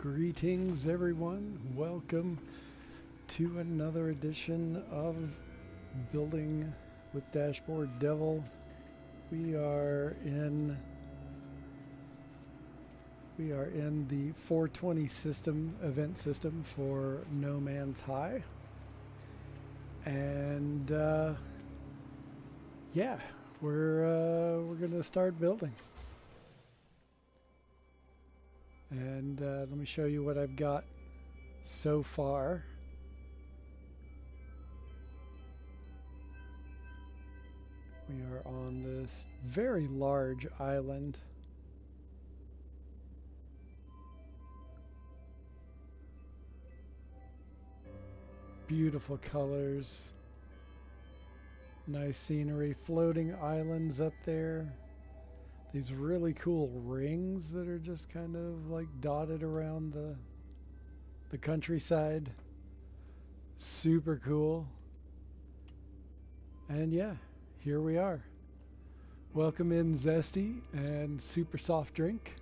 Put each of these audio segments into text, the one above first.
Greetings, everyone. Welcome to another edition of Building with Dashboard Devil. We are in the 420 system event system for No Man's High, and yeah, we're gonna start building. And let me show you what I've got so far. We are on this very large island. Beautiful colors. Nice scenery. Floating islands up there. These really cool rings that are just kind of like dotted around the countryside. Super cool. And yeah, here we are. Welcome in, Zesty and Super Soft Drink.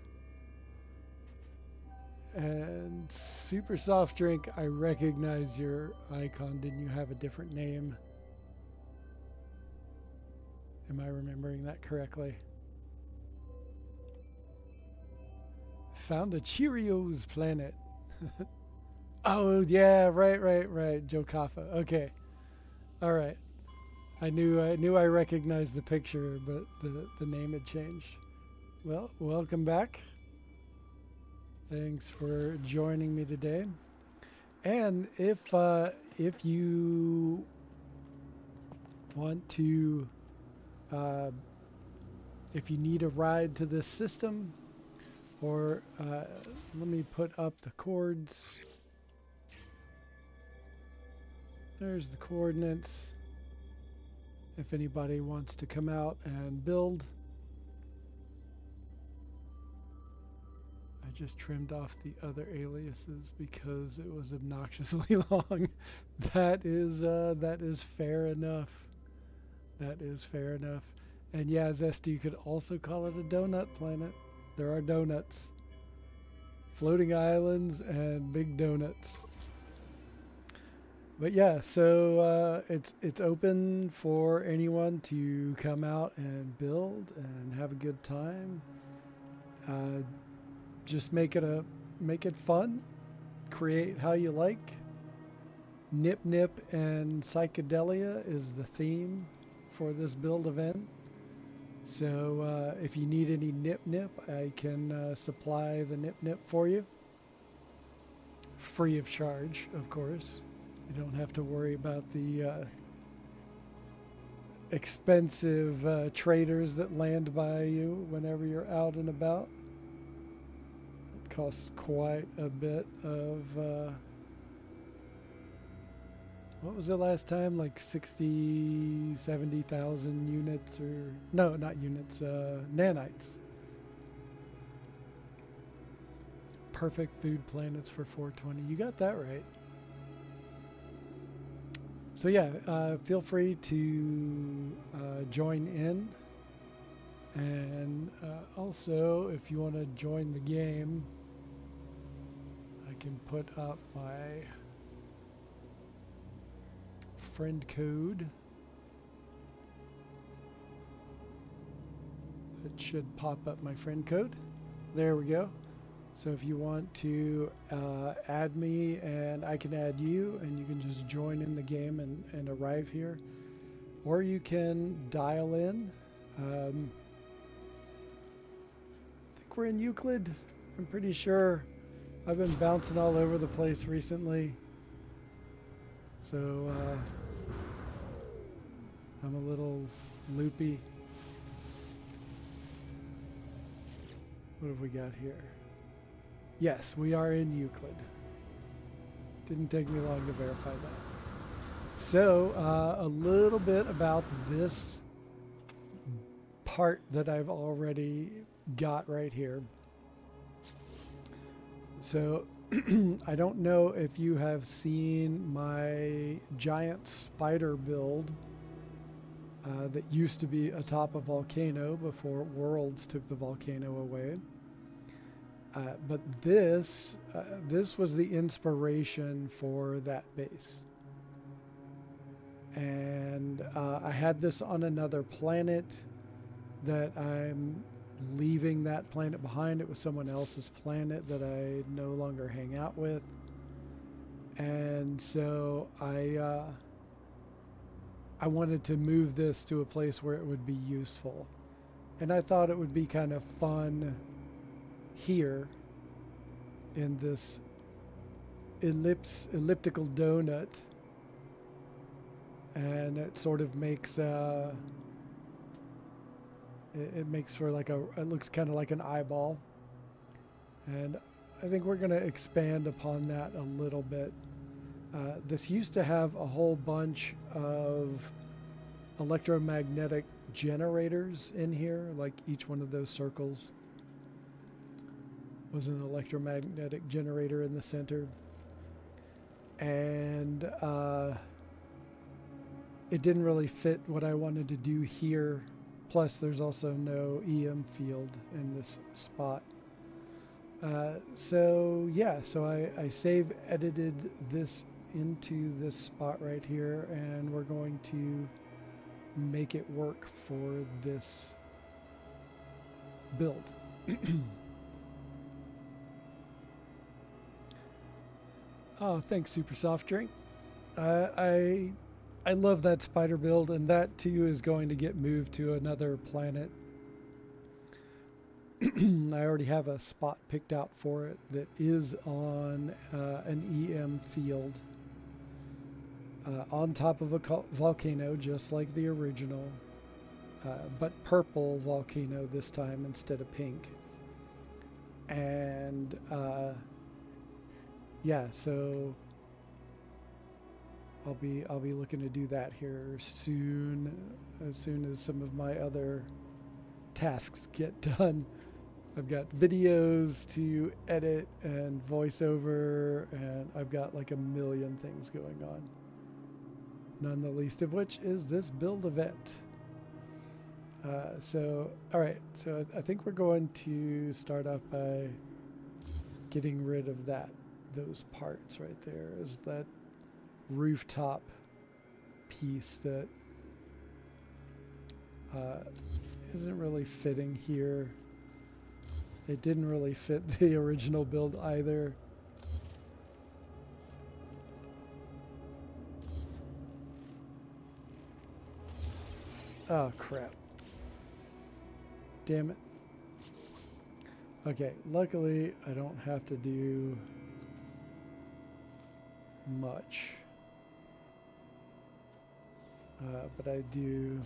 And Super Soft Drink, I recognize your icon. Didn't you have a different name? Am I remembering that correctly? Found the Cheerios planet. Oh yeah, right. Joe Kaffa. Okay. All right. I knew I recognized the picture, but the name had changed. Well, welcome back. Thanks for joining me today. And if you want to if you need a ride to this system, or let me put up the chords. There's the coordinates. If anybody wants to come out and build. I just trimmed off the other aliases because it was obnoxiously long. That is fair enough. That is fair enough. And yeah, Zesty, you could also call it a donut planet. There are donuts. Floating islands and big donuts. But yeah, so it's open for anyone to come out and build and have a good time. Just make it fun. Create how you like. NipNip and psychedelia is the theme for this build event. So if you need any NipNip, I can supply the NipNip for you. Free of charge, of course. You don't have to worry about the expensive traders that land by you whenever you're out and about. It costs quite a bit of what was it last time? Like 60, 70,000 units, or no, not units, nanites. Perfect food planets for 420. You got that right. So yeah, feel free to join in, and also if you want to join the game, I can put up my friend code. It should pop up my friend code. There we go. So if you want to add me, and I can add you, and you can just join in the game and arrive here. Or you can dial in. I think we're in Euclid. I'm pretty sure. I've been bouncing all over the place recently. So I'm a little loopy. What have we got here? Yes, we are in Euclid. Didn't take me long to verify that. So, a little bit about this part that I've already got right here. So, I don't know if you have seen my giant spider build that used to be atop a volcano before Worlds took the volcano away. But this was the inspiration for that base. And I had this on another planet that I'm leaving that planet behind. It was someone else's planet that I no longer hang out with. And so I wanted to move this to a place where it would be useful. And I thought it would be kind of fun here in this elliptical donut. And it sort of makes it makes for like it looks kind of like an eyeball. And I think we're going to expand upon that a little bit. This used to have a whole bunch of electromagnetic generators in here, like each one of those circles was an electromagnetic generator in the center. And it didn't really fit what I wanted to do here. Plus, there's also no EM field in this spot. So I save edited this into this spot right here, and we're going to make it work for this build. Oh, thanks, Super Soft Drink. I love that spider build, and that too is going to get moved to another planet. I already have a spot picked out for it that is on an EM field on top of a volcano, just like the original, but purple volcano this time instead of pink. And yeah, so I'll be looking to do that here soon, as soon as some of my other tasks get done. I've got videos to edit and voiceover, and I've got like a million things going on. None the least of which is this build event. Alright, so I think we're going to start off by getting rid of those parts right there. Is that rooftop piece that isn't really fitting here. It didn't really fit the original build either. Oh crap. Damn it. Okay, luckily I don't have to do much. But I do.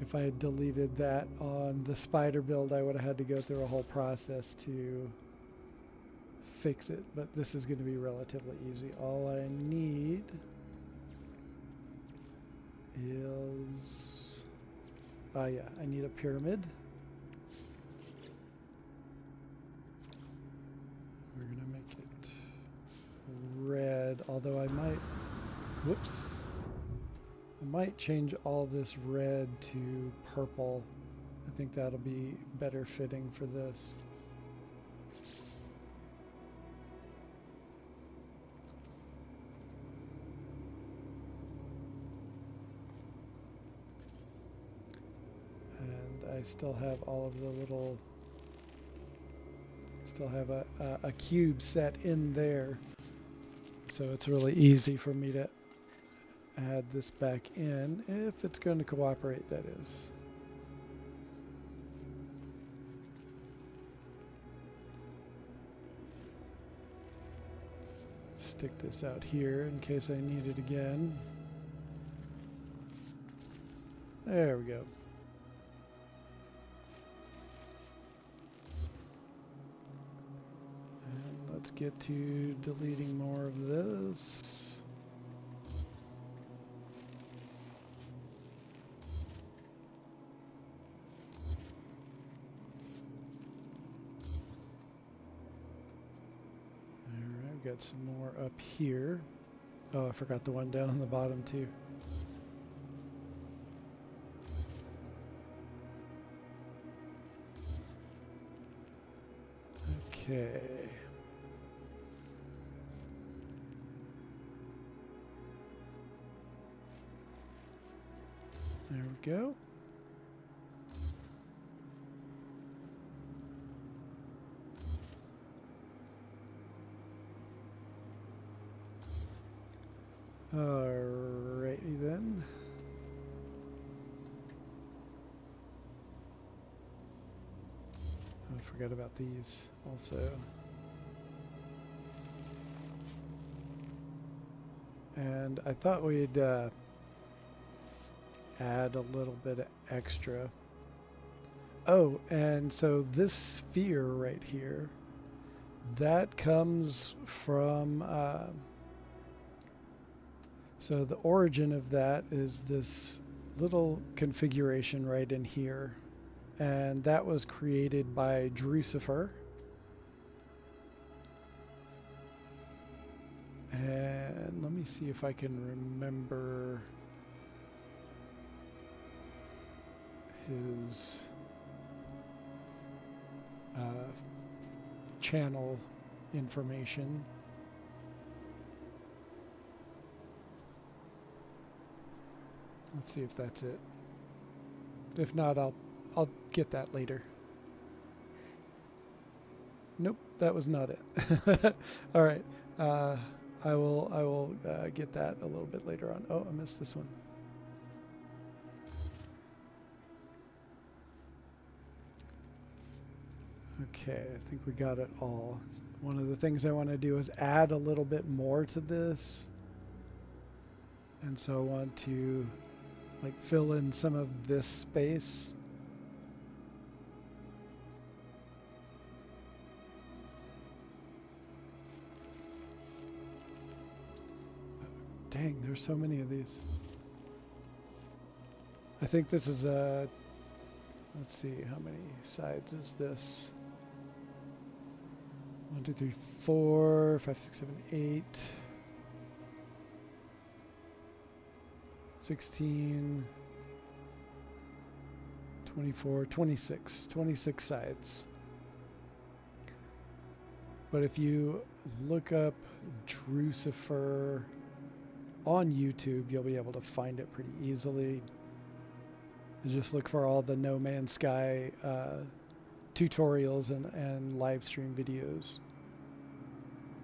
If I had deleted that on the spider build, I would have had to go through a whole process to fix it. But this is going to be relatively easy. All I need is... oh yeah, I need a pyramid. We're going to make it red, although I might... whoops. I might change all this red to purple. I think that'll be better fitting for this. And I still have all of the little... still have a cube set in there. So it's really easy for me to add this back in, if it's going to cooperate, that is. Stick this out here in case I need it again. There we go. And let's get to deleting more of this. Got some more up here. Oh, I forgot the one down on the bottom too. Okay. There we go. Alrighty then. I forgot about these also. And I thought we'd add a little bit of extra. Oh, and so this sphere right here, that comes from, so the origin of that is this little configuration right in here. And that was created by Drucifer. And let me see if I can remember his channel information. Let's see if that's it. If not, I'll get that later. Nope, that was not it. All right, I will get that a little bit later on. Oh, I missed this one. Okay, I think we got it all. One of the things I want to do is add a little bit more to this. And so I want to like fill in some of this space. Dang, there's so many of these. I think this is a, let's see, how many sides is this? 1, 2, 3, 4, 5, 6, 7, 8, 16, 24, 26 sides. But if you look up Drucifer on YouTube, you'll be able to find it pretty easily. Just look for all the No Man's Sky tutorials and live stream videos.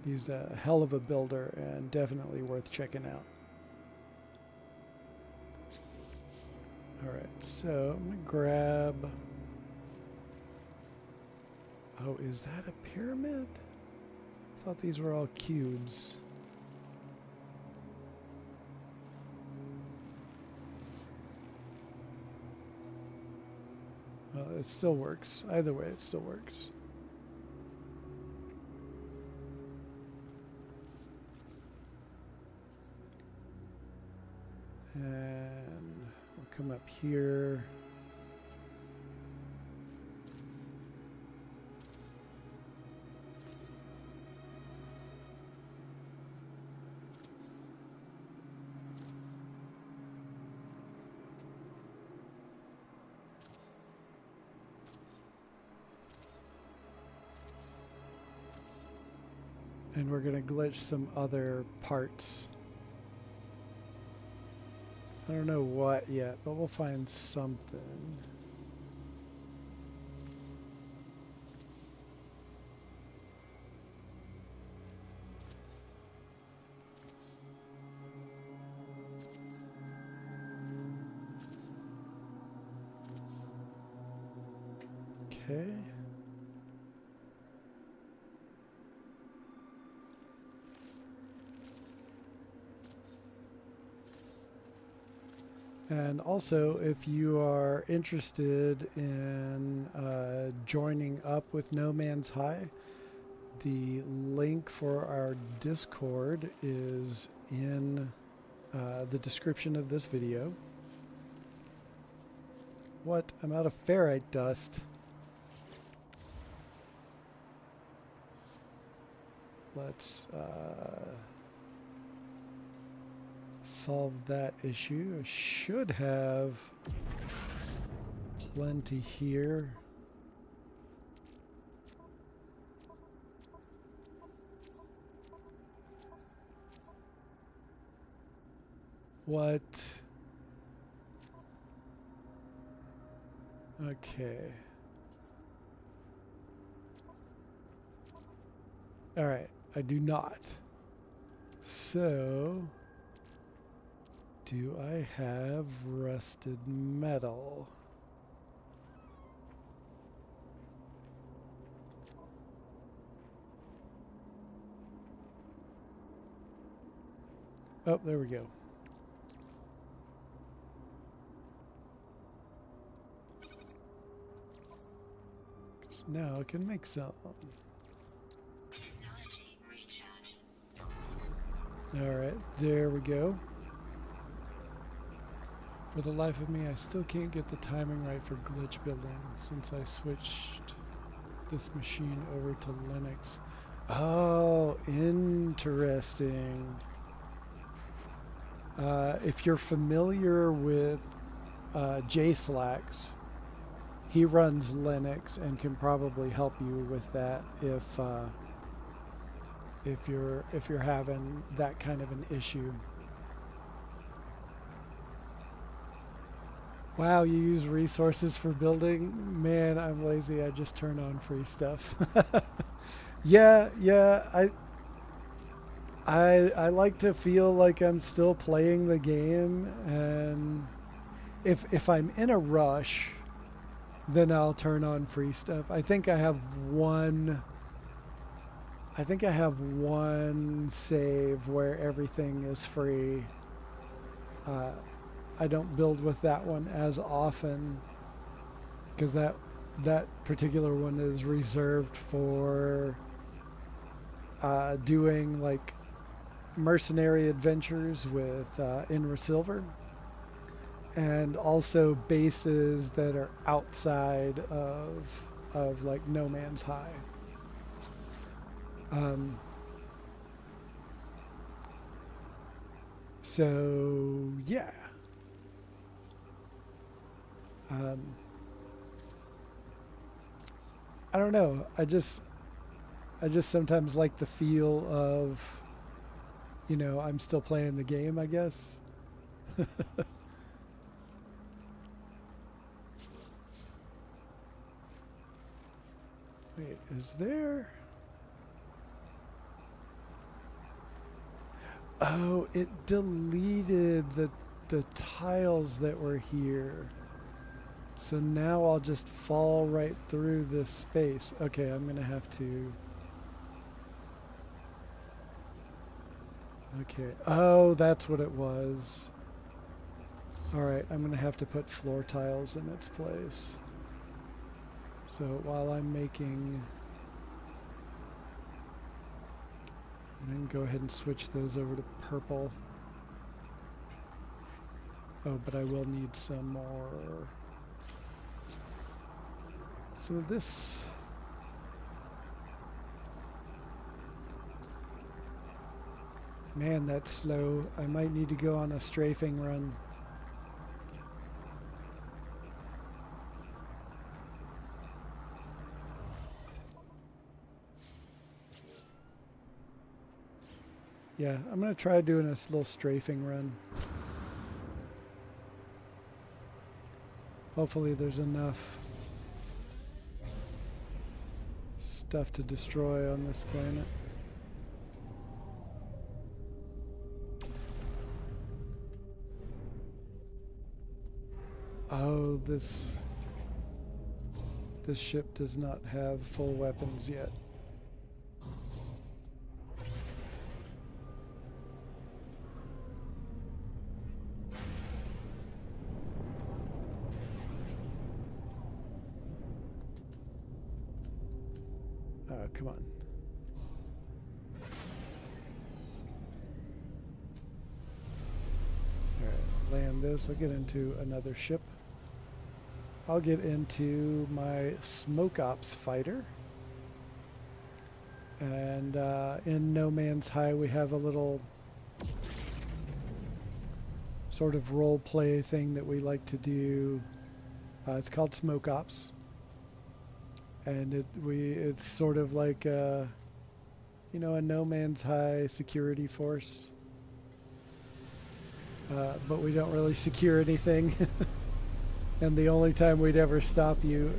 He's a hell of a builder and definitely worth checking out. Alright, so I'm going to grab... Oh, is that a pyramid? I thought these were all cubes. Well, it still works. Either way, it still works. And we'll come up here. And we're going to glitch some other parts. I don't know what yet, but we'll find something. Okay. And also, if you are interested in joining up with No Man's High, the link for our Discord is in the description of this video. What? I'm out of ferrite dust. Let's solve that issue. I should have plenty here. What? Okay. Alright, I do not. So, do I have rusted metal? Oh, there we go. So now I can make some. Alright, there we go. For the life of me, I still can't get the timing right for glitch building since I switched this machine over to Linux. Oh, interesting. If you're familiar with JSlax, he runs Linux and can probably help you with that if you're having that kind of an issue. Wow, you use resources for building? Man, I'm lazy. I just turn on free stuff. Yeah, I like to feel like I'm still playing the game, and if I'm in a rush, then I'll turn on free stuff. I think I have one save where everything is free. I don't build with that one as often because that particular one is reserved for doing like mercenary adventures with Inra Silver, and also bases that are outside of like No Man's High. So yeah. I don't know. I just sometimes like the feel of, I'm still playing the game, I guess. Wait, is there? Oh, it deleted the tiles that were here. So now I'll just fall right through this space. Okay, I'm gonna have to... Okay. Oh, that's what it was. Alright, I'm gonna have to put floor tiles in its place. So while I'm making... And then go ahead and switch those over to purple. Oh, but I will need some more... So this... Man, that's slow. I might need to go on a strafing run. Yeah, I'm going to try doing this little strafing run. Hopefully there's enough stuff to destroy on this planet. Oh, this ship does not have full weapons yet. Oh, come on. Alright, land this. I'll get into another ship. I'll get into my Smoke Ops fighter. And in No Man's High we have a little sort of role play thing that we like to do. It's called Smoke Ops. And it's sort of like a No Man's High security force. but we don't really secure anything. And the only time we'd ever stop you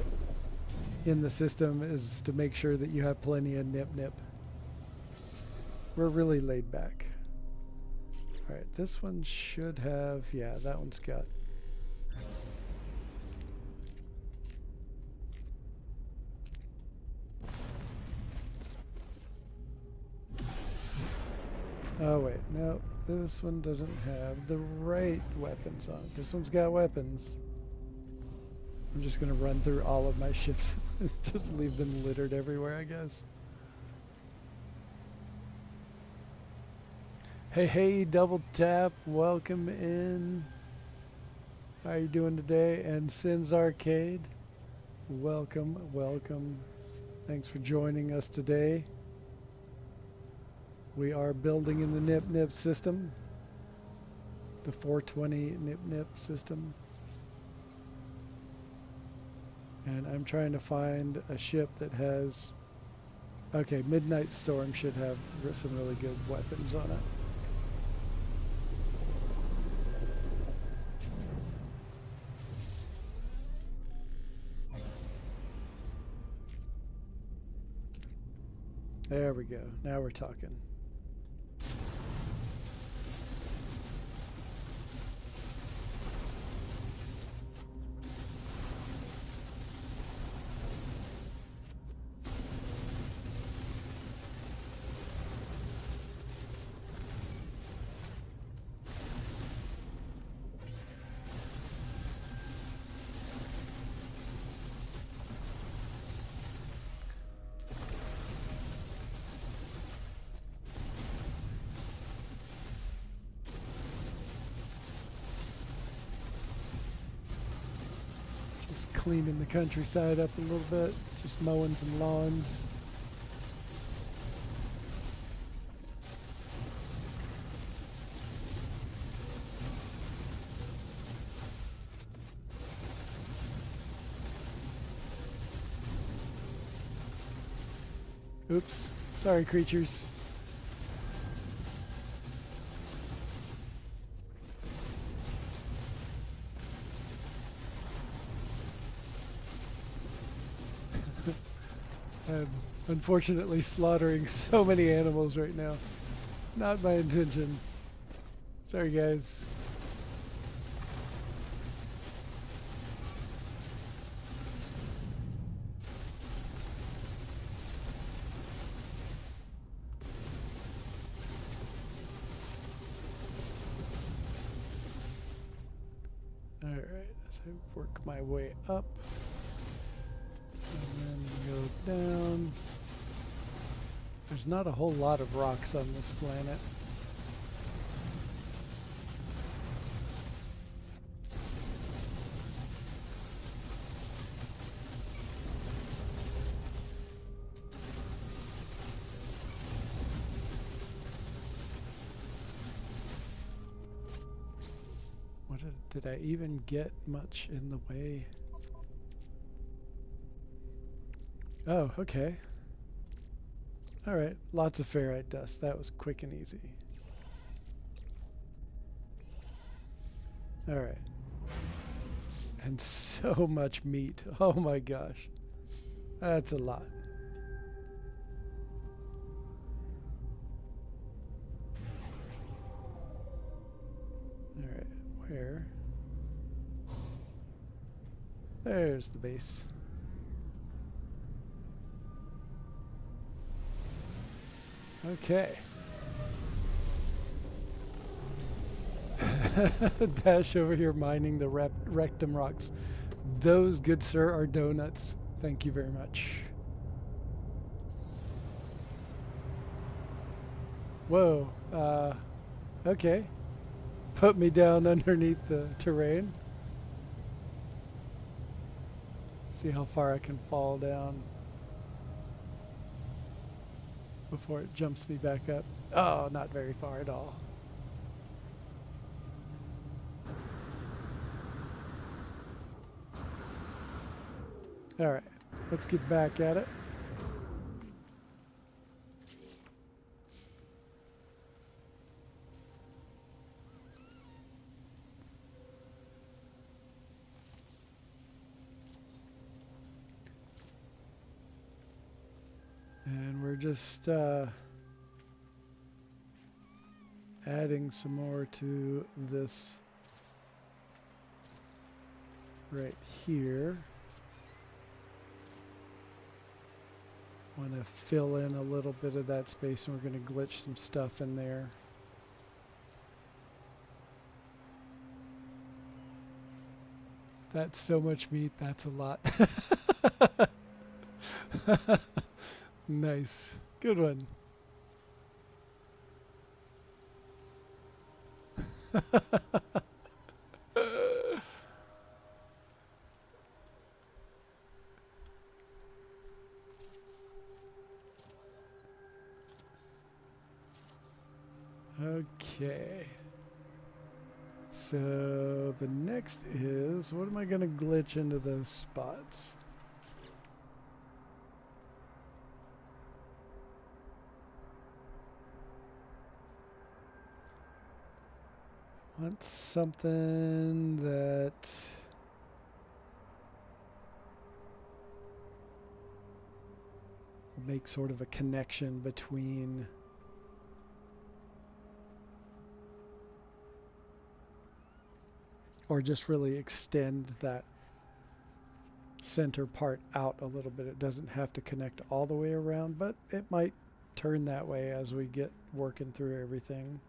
in the system is to make sure that you have plenty of NipNip. We're really laid back. Alright, this one should have, yeah, that one's got. Oh wait, no, this one doesn't have the right weapons on it. This one's got weapons. I'm just gonna run through all of my ships. Just leave them littered everywhere, I guess. Hey, hey, Double Tap, welcome in. How are you doing today? And Sins Arcade, welcome, welcome. Thanks for joining us today. We are building in the NipNip system, the 420 NipNip system. And I'm trying to find a ship that has, okay, Midnight Storm should have some really good weapons on it. There we go. Now we're talking. Cleaning the countryside up a little bit, just mowing some lawns. Oops, sorry creatures. I'm unfortunately slaughtering so many animals right now. Not my intention. Sorry, guys. Alright, as I work my way up. And then go down. There's not a whole lot of rocks on this planet. What did I even get much in the way? Oh, okay. Alright, lots of ferrite dust. That was quick and easy. Alright. And so much meat. Oh my gosh. That's a lot. Alright, where? There's the base. Okay. Dash over here mining the rectum rocks. Those, good sir, are donuts. Thank you very much. Whoa. Okay. Put me down underneath the terrain. See how far I can fall down before it jumps me back up. Oh, not very far at all. Alright, let's get back at it. just adding some more to this right here. Want to fill in a little bit of that space, and we're going to glitch some stuff in there. That's so much meat, that's a lot. Nice. Good one. Okay. So the next is, what am I going to glitch into those spots? Want something that will make sort of a connection between or just really extend that center part out a little bit. It doesn't have to connect all the way around, but it might turn that way as we get working through everything.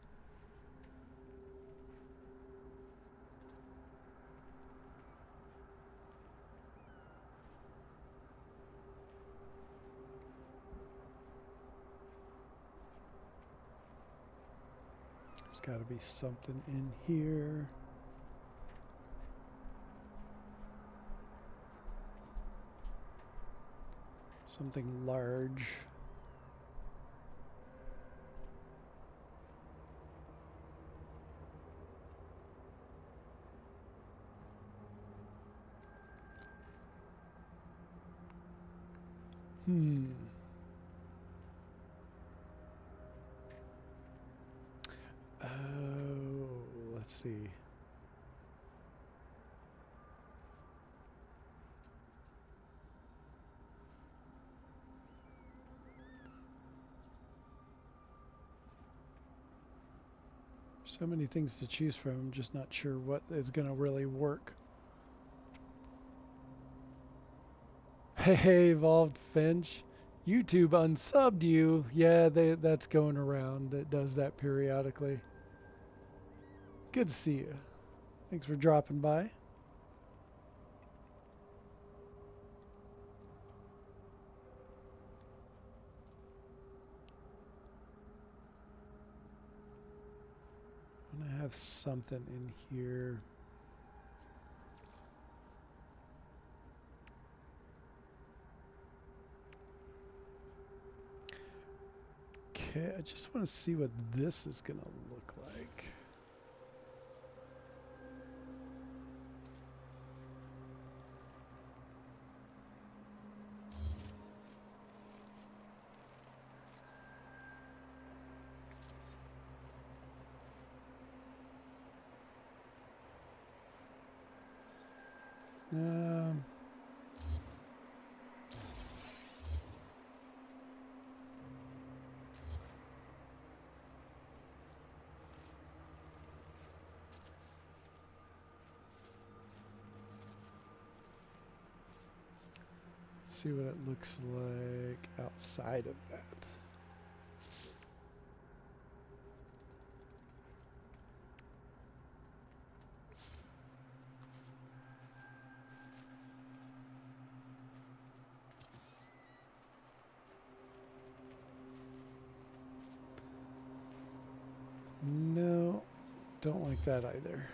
There's got to be something in here. Something large. Oh, let's see. So many things to choose from. I'm just not sure what is going to really work. Hey, Evolved Finch. YouTube unsubbed you. Yeah, that's going around. It does that periodically. Good to see you. Thanks for dropping by. I'm going to have something in here. Okay, I just want to see what this is going to look like. See what it looks like outside of that. No, don't like that either.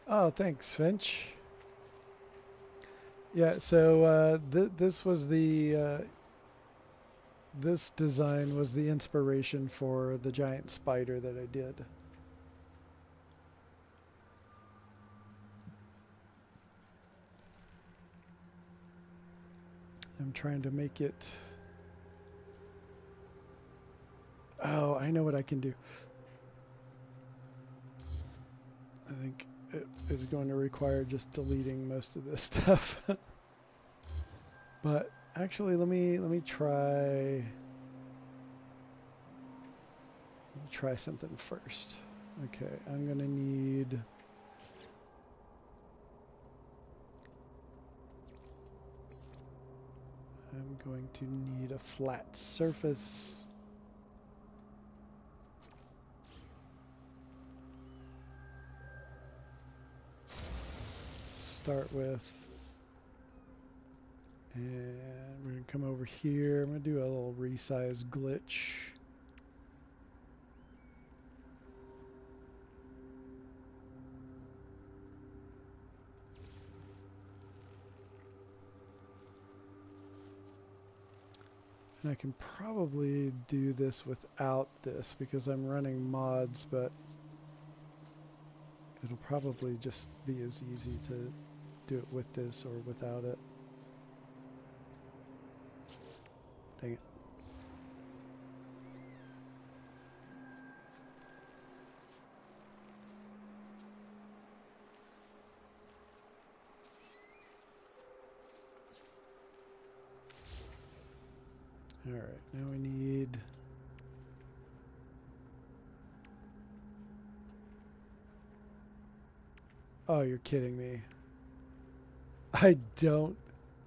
Oh, thanks, Finch. Yeah, so this was the this design was the inspiration for the giant spider that I did. I'm trying to make it. Oh, I know what I can do. I think it is going to require just deleting most of this stuff. But actually, let me try something first. Okay, I'm gonna need a flat surface. Start with, and we're gonna come over here. I'm gonna do a little resize glitch. And I can probably do this without this because I'm running mods, but it'll probably just be as easy to do it with this or without it. Dang it. Alright, now we need... Oh, you're kidding me. I don't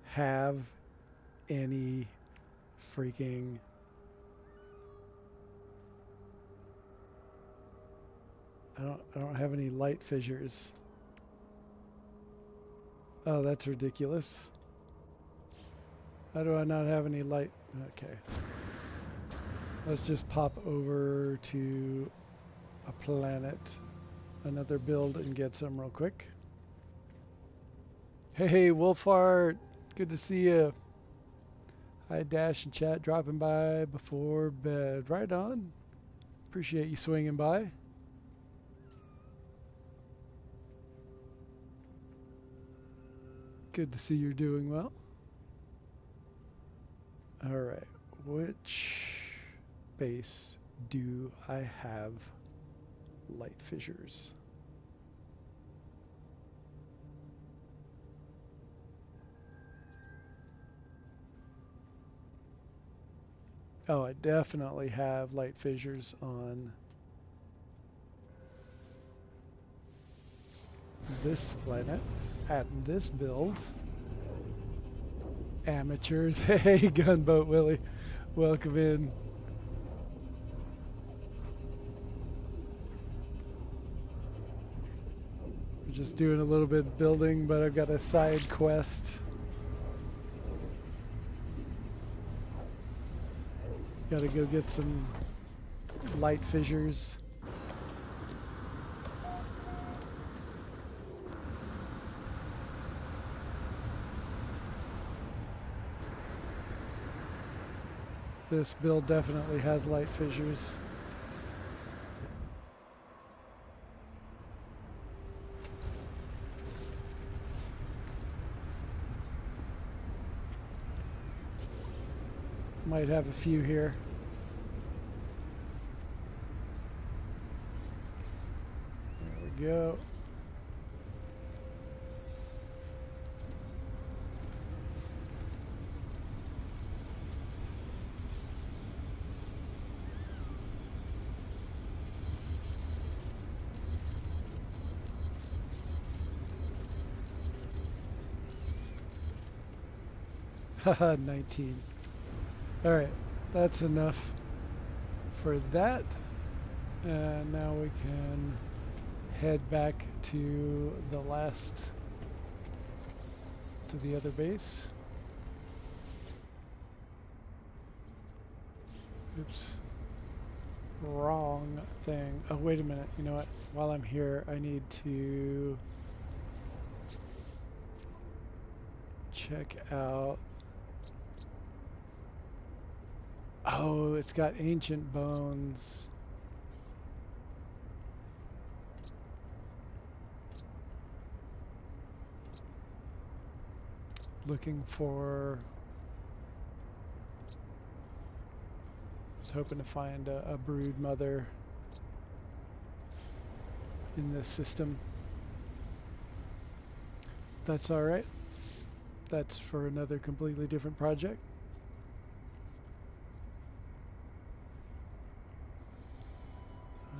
have any freaking... I don't have any light fissures. Oh, that's ridiculous. How do I not have any light? Okay. Let's just pop over to a planet, another build, and get some real quick. Hey, Wolfart, good to see you. Hi, Dash and chat, dropping by before bed. Right on. Appreciate you swinging by. Good to see you're doing well. All right, which base do I have light fissures? Oh, I definitely have light fissures on this planet at this build. Amateurs. Hey, Gunboat Willie. Welcome in. We're just doing a little bit of building, but I've got a side quest. Gotta go get some light fissures. This build definitely has light fissures. Might have a few here. There we go. Haha, 19. Alright, that's enough for that. And now we can head back to the other base. Oops. Wrong thing. Oh, wait a minute. You know what? While I'm here, I need to check out... Oh, it's got ancient bones. Looking for... I was hoping to find a brood mother in this system. that's all right. That's for another completely different project.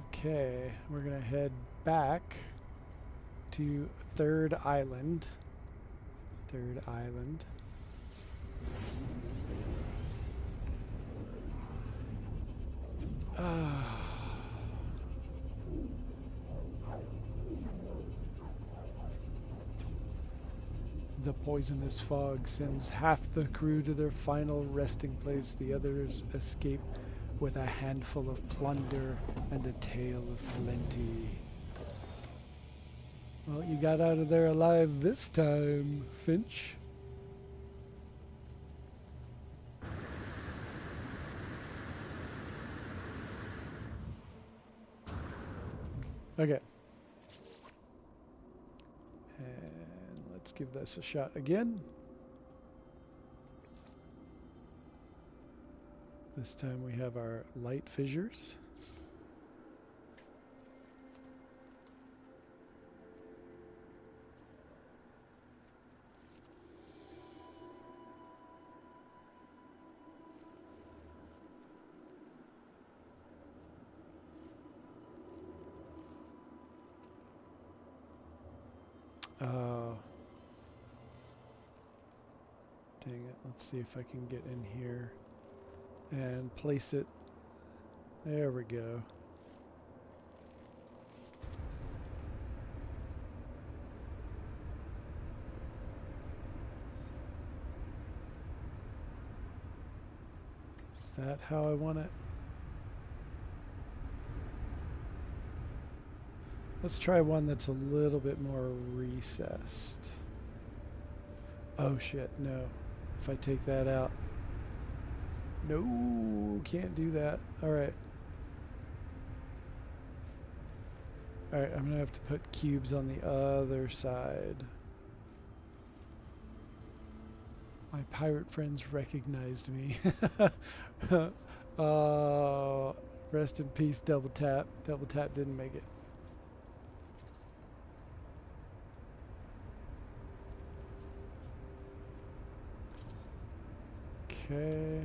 Okay, we're gonna head back to Third Island. Third Island. The poisonous fog sends half the crew to their final resting place. The others escape with a handful of plunder and a tale of plenty. Well, you got out of there alive this time, Finch. Okay. And let's give this a shot again. This time we have our light fissures. Dang it. Let's see if I can get in here and place it. There we go. Is that how I want it? Let's try one that's a little bit more recessed. Oh shit, no. If I take that out. No, can't do that. Alright. Alright, I'm gonna have to put cubes on the other side. My pirate friends recognized me. Rest in peace, Double Tap. Double Tap didn't make it. Okay.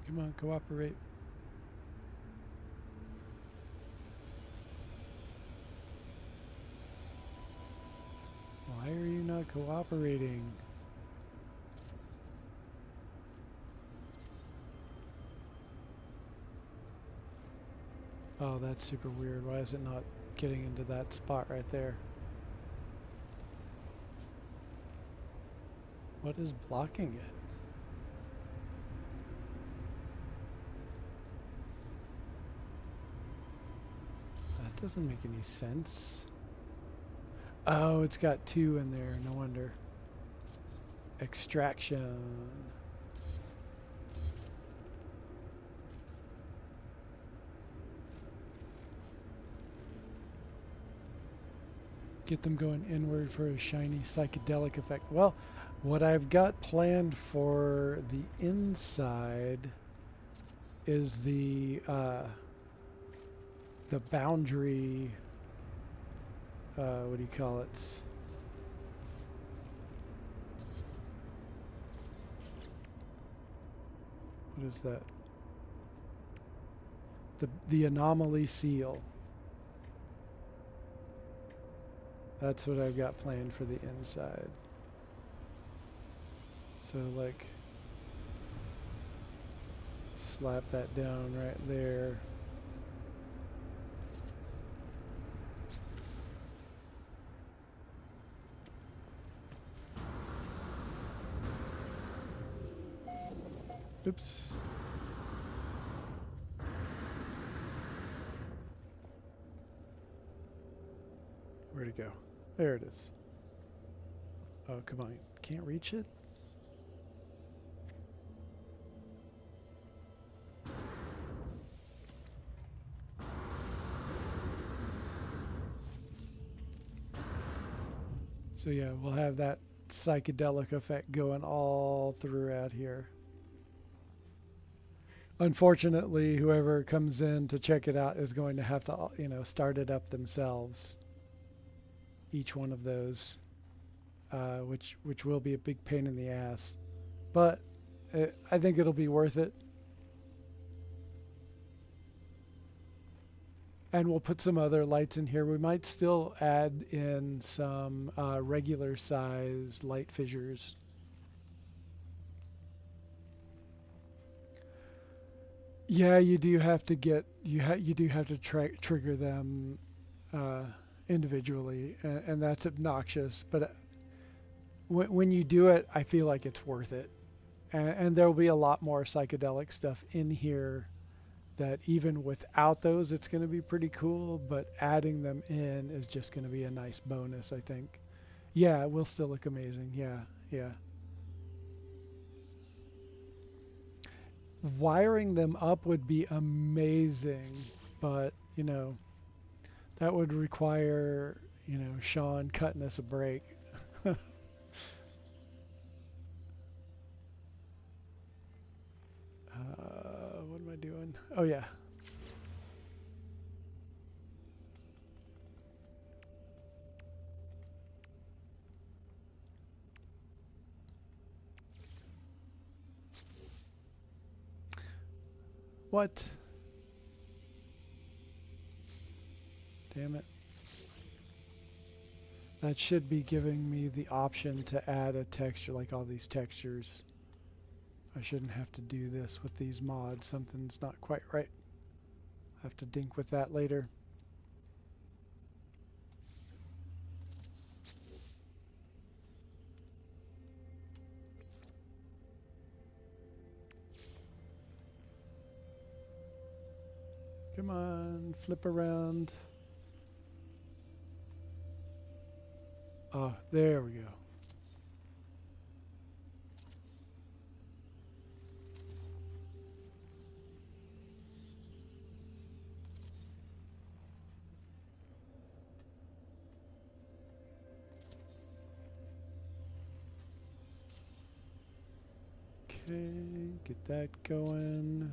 Come on, cooperate. Why are you not cooperating? Oh, that's super weird. Why is it not getting into that spot right there? What is blocking it? That doesn't make any sense. Oh, it's got two in there. No wonder. Extraction. Get them going inward for a shiny psychedelic effect. Well, what I've got planned for the inside is the boundary, what do you call it? What is that? The anomaly seal. That's what I've got planned for the inside. So like slap that down right there. Oops. Where'd it go? There it is. Oh, come on. Can't reach it? So yeah, we'll have that psychedelic effect going all throughout here. Unfortunately, whoever comes in to check it out is going to have to, start it up themselves. Each one of those, which will be a big pain in the ass, but I think it'll be worth it. And we'll put some other lights in here. We might still add in some regular size light fissures. Yeah, you do have to you do have to trigger them uh, individually, and that's obnoxious. But when you do it, I feel like it's worth it, and there will be a lot more psychedelic stuff in here that even without those, it's going to be pretty cool. But adding them in is just going to be a nice bonus, I think. Yeah, it will still look amazing. Yeah, yeah. Wiring them up would be amazing, but that would require Sean cutting us a break. What am I doing? Oh yeah. What? Damn it. That should be giving me the option to add a texture, like all these textures. I shouldn't have to do this with these mods. Something's not quite right. I have to dink with that later. Come on, flip around. Oh, there we go. Okay, get that going.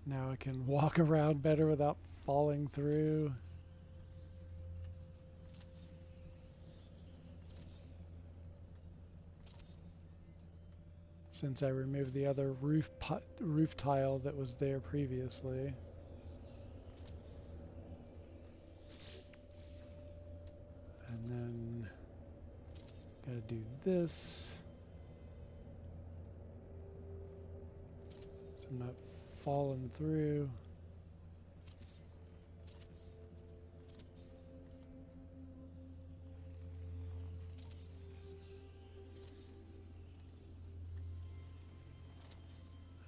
Now I can walk around better without falling through. Since I removed the other roof tile that was there previously. And then gotta do this. So I'm not falling through.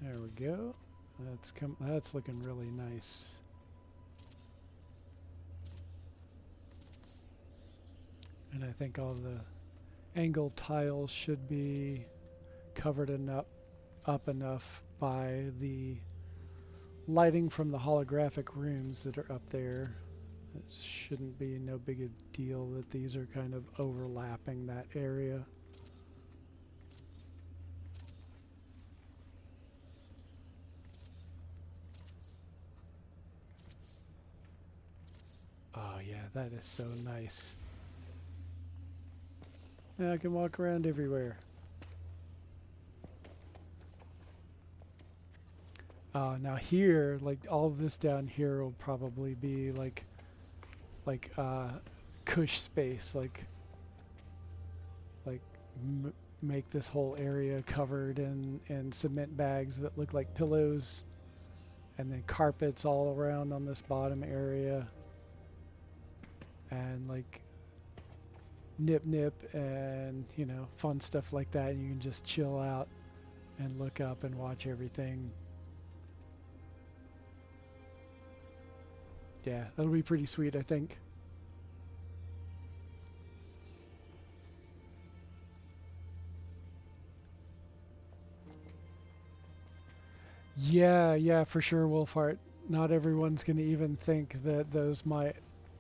There we go. That's looking really nice. And I think all the angled tiles should be covered up enough by the lighting from the holographic rooms that are up there. It shouldn't be no big a deal that these are kind of overlapping that area. Oh yeah, that is so nice. Now I can walk around everywhere. Now here, like all of this down here will probably be like cush space, like make this whole area covered in cement bags that look like pillows, and then carpets all around on this bottom area, and like NipNip and fun stuff like that. And you can just chill out and look up and watch everything. Yeah, that'll be pretty sweet, I think. Yeah, for sure, Wolfheart. Not everyone's going to even think that those might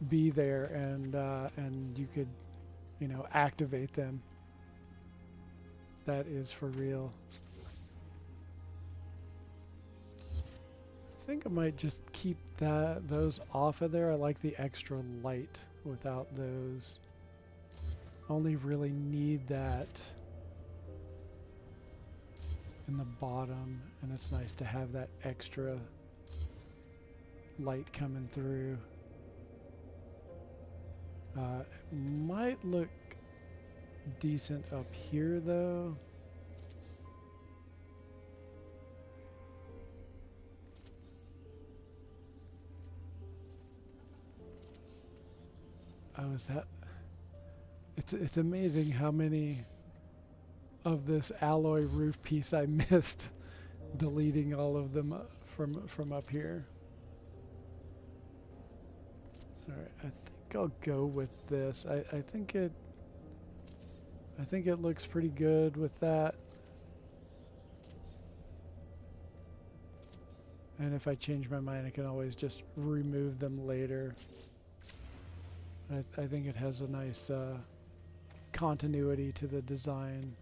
be there, and you could you know, activate them. That is for real. I think I might just keep those off of there. I like the extra light without those. Only really need that in the bottom, and it's nice to have that extra light coming through. It might look decent up here though. Oh, is that? It's amazing how many of this alloy roof piece I missed, deleting all of them from up here. All right, I think I'll go with this. I think it looks pretty good with that. And if I change my mind, I can always just remove them later. I think it has a nice continuity to the design.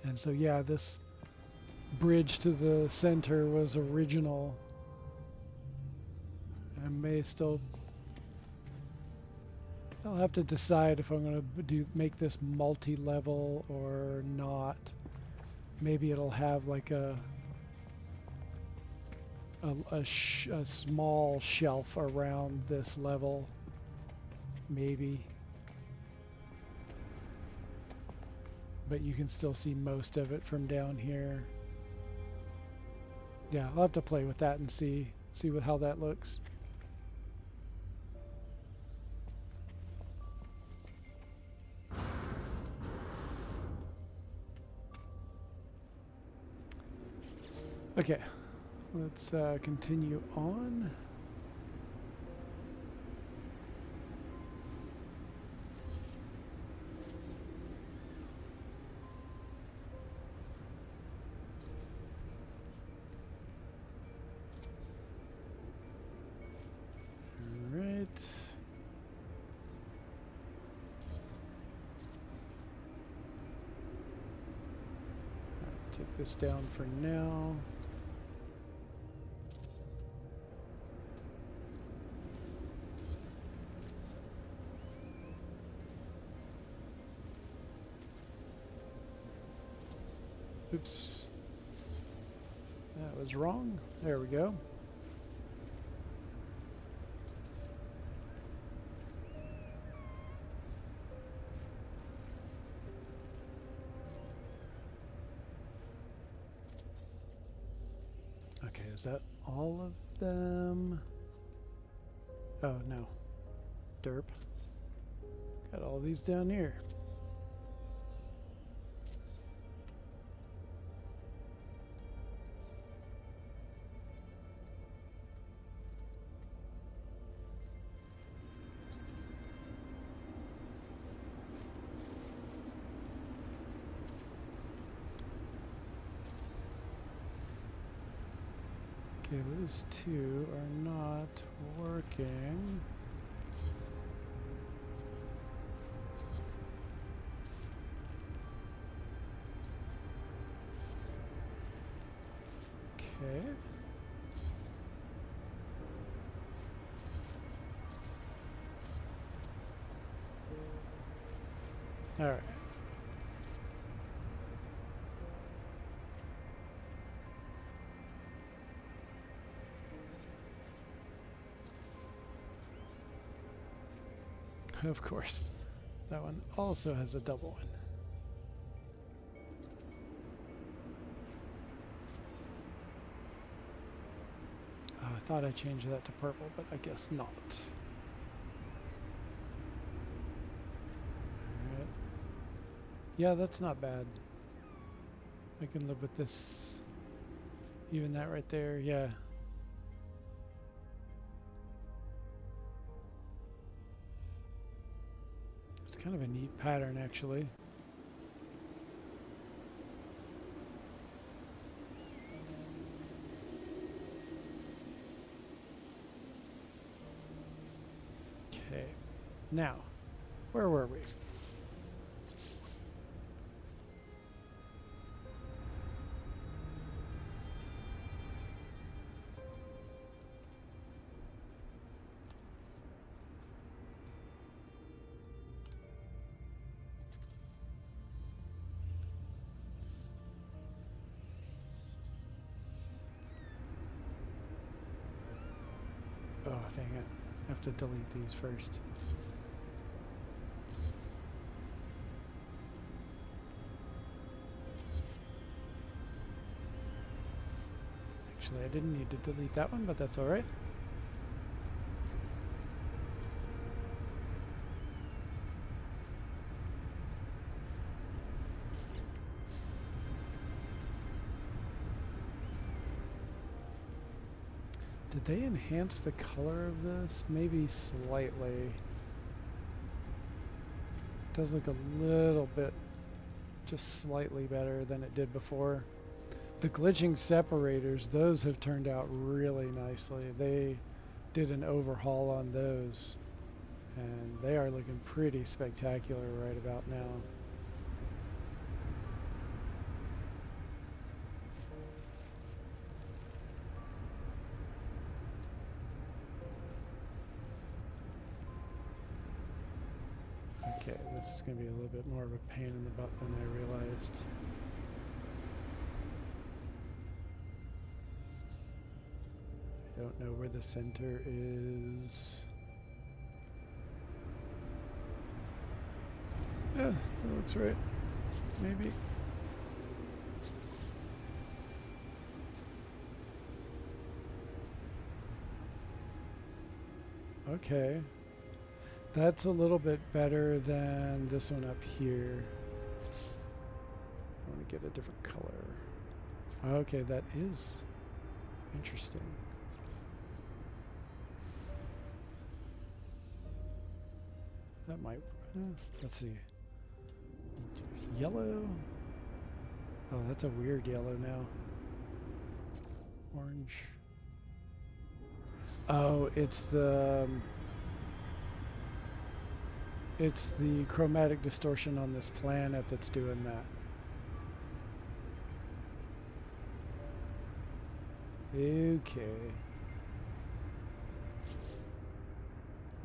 And so yeah, this bridge to the center was original. I may still... I'll have to decide if I'm going to make this multi-level or not. Maybe it'll have like a small shelf around this level. Maybe. But you can still see most of it from down here. Yeah, I'll have to play with that and see how that looks. Okay, let's continue on. All right. Take this down for now. Oops. That was wrong. There we go. Okay, is that all of them? Oh, no. Derp. Got all these down here. Okay, those two are not working. Okay. All right. Of course. That one also has a double one. Oh, I thought I changed that to purple, but I guess not. Alright. Yeah, that's not bad. I can live with this. Even that right there, yeah. Kind of a neat pattern, actually. Okay. Now, where were we? Oh, dang it. I have to delete these first. Actually, I didn't need to delete that one, but that's alright. Did they enhance the color of this? Maybe slightly. It does look a little bit, just slightly better than it did before. The glitching separators, those have turned out really nicely. They did an overhaul on those, and they are looking pretty spectacular right about now. Okay, this is going to be a little bit more of a pain in the butt than I realized. I don't know where the center is. Yeah, that looks right. Maybe. Okay. That's a little bit better than this one up here. I want to get a different color. Okay, that is interesting. That might... let's see. Yellow? Oh, that's a weird yellow now. Orange. Oh, it's the chromatic distortion on this planet that's doing that. Okay.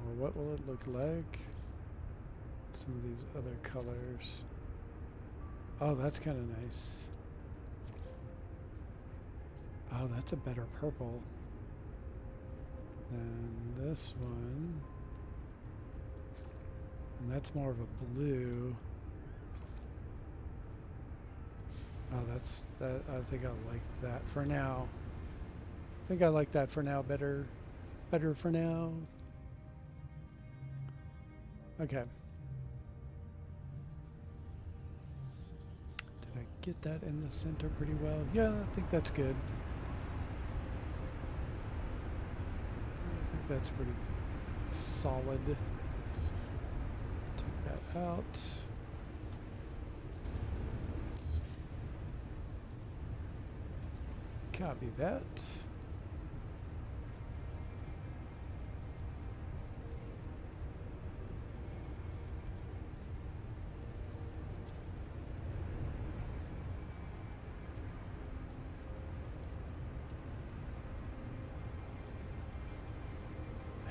Well, what will it look like? Some of these other colors. Oh, that's kind of nice. Oh, that's a better purple than this one. And that's more of a blue. Oh, that's that. I think I like that for now. I think I like that for now better. Better for now. Okay. Did I get that in the center pretty well? Yeah, I think that's good. I think that's pretty solid. Take that out. Copy that.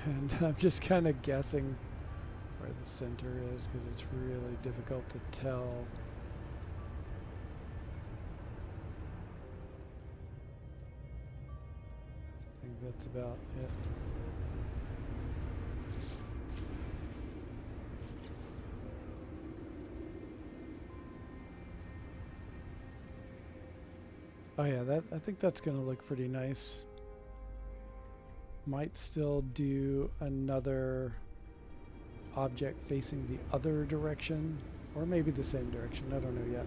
And I'm just kind of guessing where the center is because it's really difficult to tell. I think that's about it. Oh yeah, I think that's going to look pretty nice. Might still do another object facing the other direction, or maybe the same direction, I don't know yet.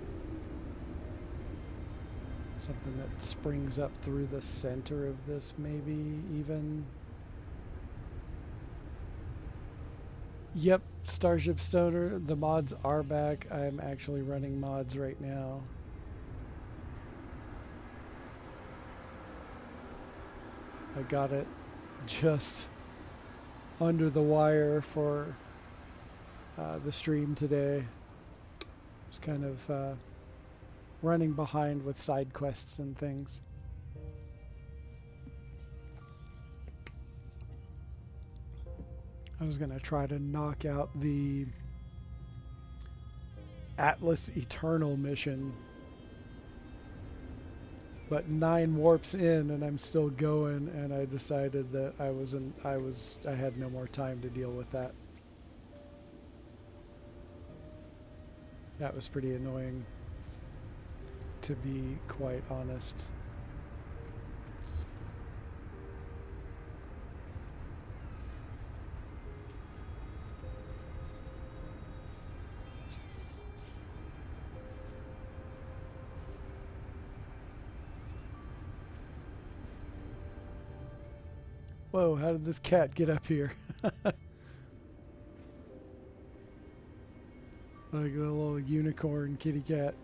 Something that springs up through the center of this, maybe even. Yep, Starship Stoner, the mods are back. I'm actually running mods right now. I got it just under the wire for the stream today. Just kind of running behind with side quests and things. I was going to try to knock out the Atlas Eternal mission, but 9 warps in and I'm still going, and I decided that I had no more time to deal with that. That was pretty annoying, to be quite honest. Whoa, how did this cat get up here? Like a little unicorn kitty cat.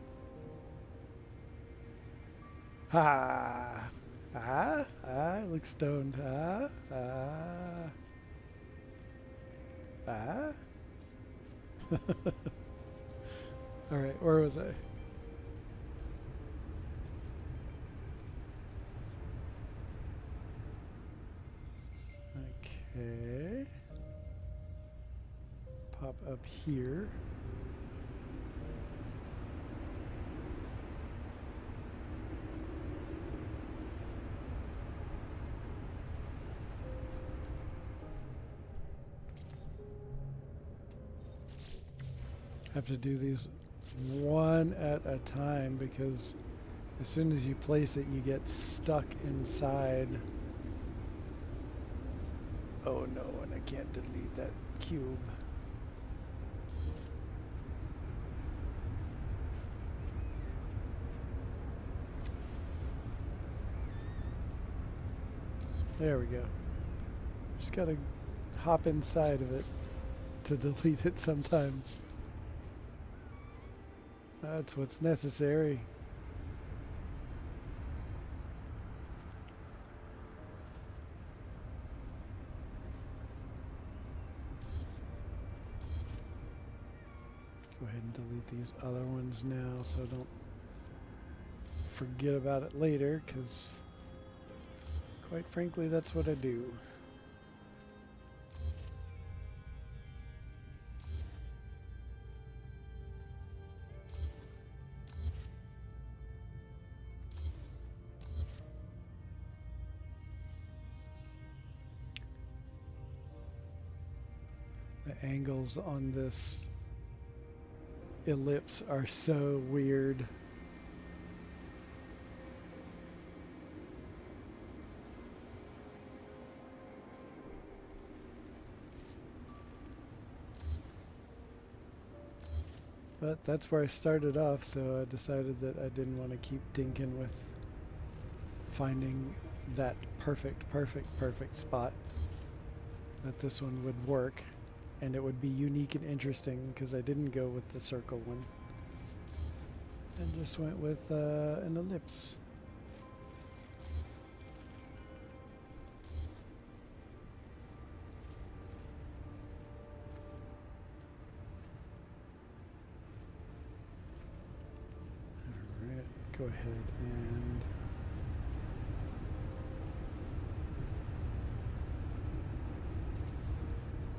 Ha! Ah! Ah! It looks stoned. Ah! Ah! Ah! Alright, where was I? Okay. Pop up here. Have to do these one at a time because as soon as you place it, you get stuck inside. Oh no, and I can't delete that cube. There we go. Just gotta hop inside of it to delete it sometimes. That's what's necessary. Go ahead and delete these other ones now so I don't forget about it later, because quite frankly that's what I do. The angles on this ellipse are so weird. But that's where I started off, so I decided that I didn't want to keep dinking with finding that perfect spot. That this one would work, and it would be unique and interesting, because I didn't go with the circle one. And just went with an ellipse. Go ahead and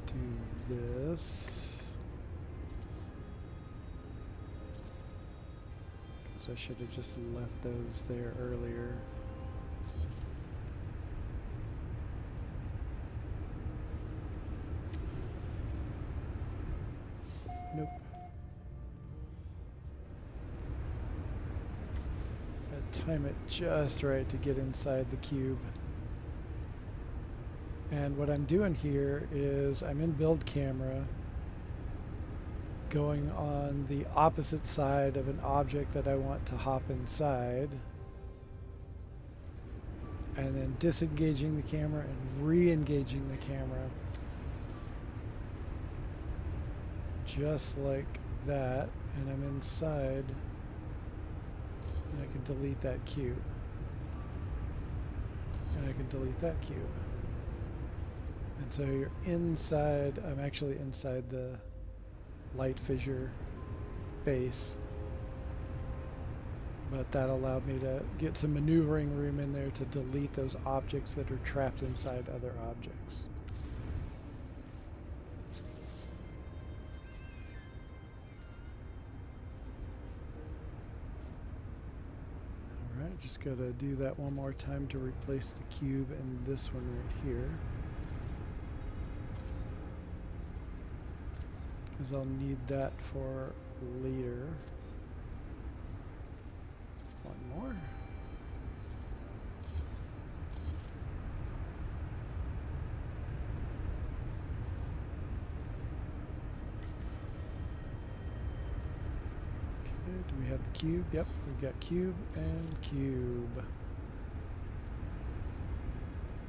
do this, because I should have just left those there earlier. Nope. Time it just right to get inside the cube. And what I'm doing here is I'm in build camera, going on the opposite side of an object that I want to hop inside, and then disengaging the camera and re-engaging the camera, just like that, and I'm inside. And I can delete that cube. And I can delete that cube. And so you're inside, I'm actually inside the light fissure base. But that allowed me to get some maneuvering room in there to delete those objects that are trapped inside other objects. Alright, just gotta do that one more time to replace the cube and this one right here. Because I'll need that for later. One more. Okay, do we have the cube? Yep, we've got cube and cube.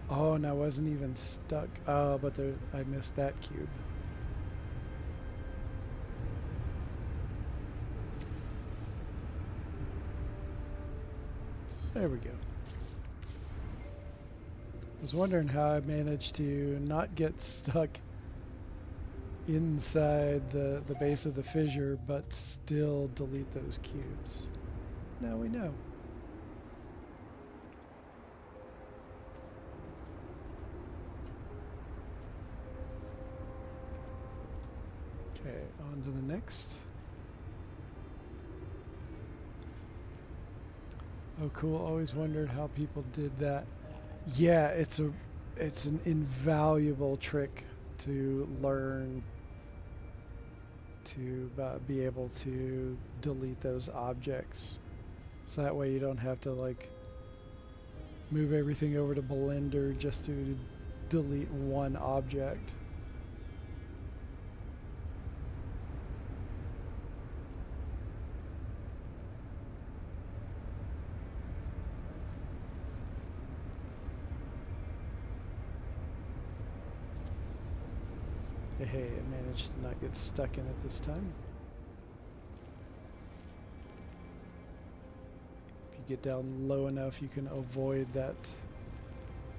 Oh, and I wasn't even stuck. Oh, but there, I missed that cube. There we go. I was wondering how I managed to not get stuck inside the base of the fissure, but still delete those cubes. Now we know. Okay, on to the next. Oh, cool. Always wondered how people did that. Yeah, it's an invaluable trick to learn to be able to delete those objects. So that way you don't have to like move everything over to Blender just to delete one object. Hey, I managed to not get stuck in it this time. If you get down low enough, you can avoid that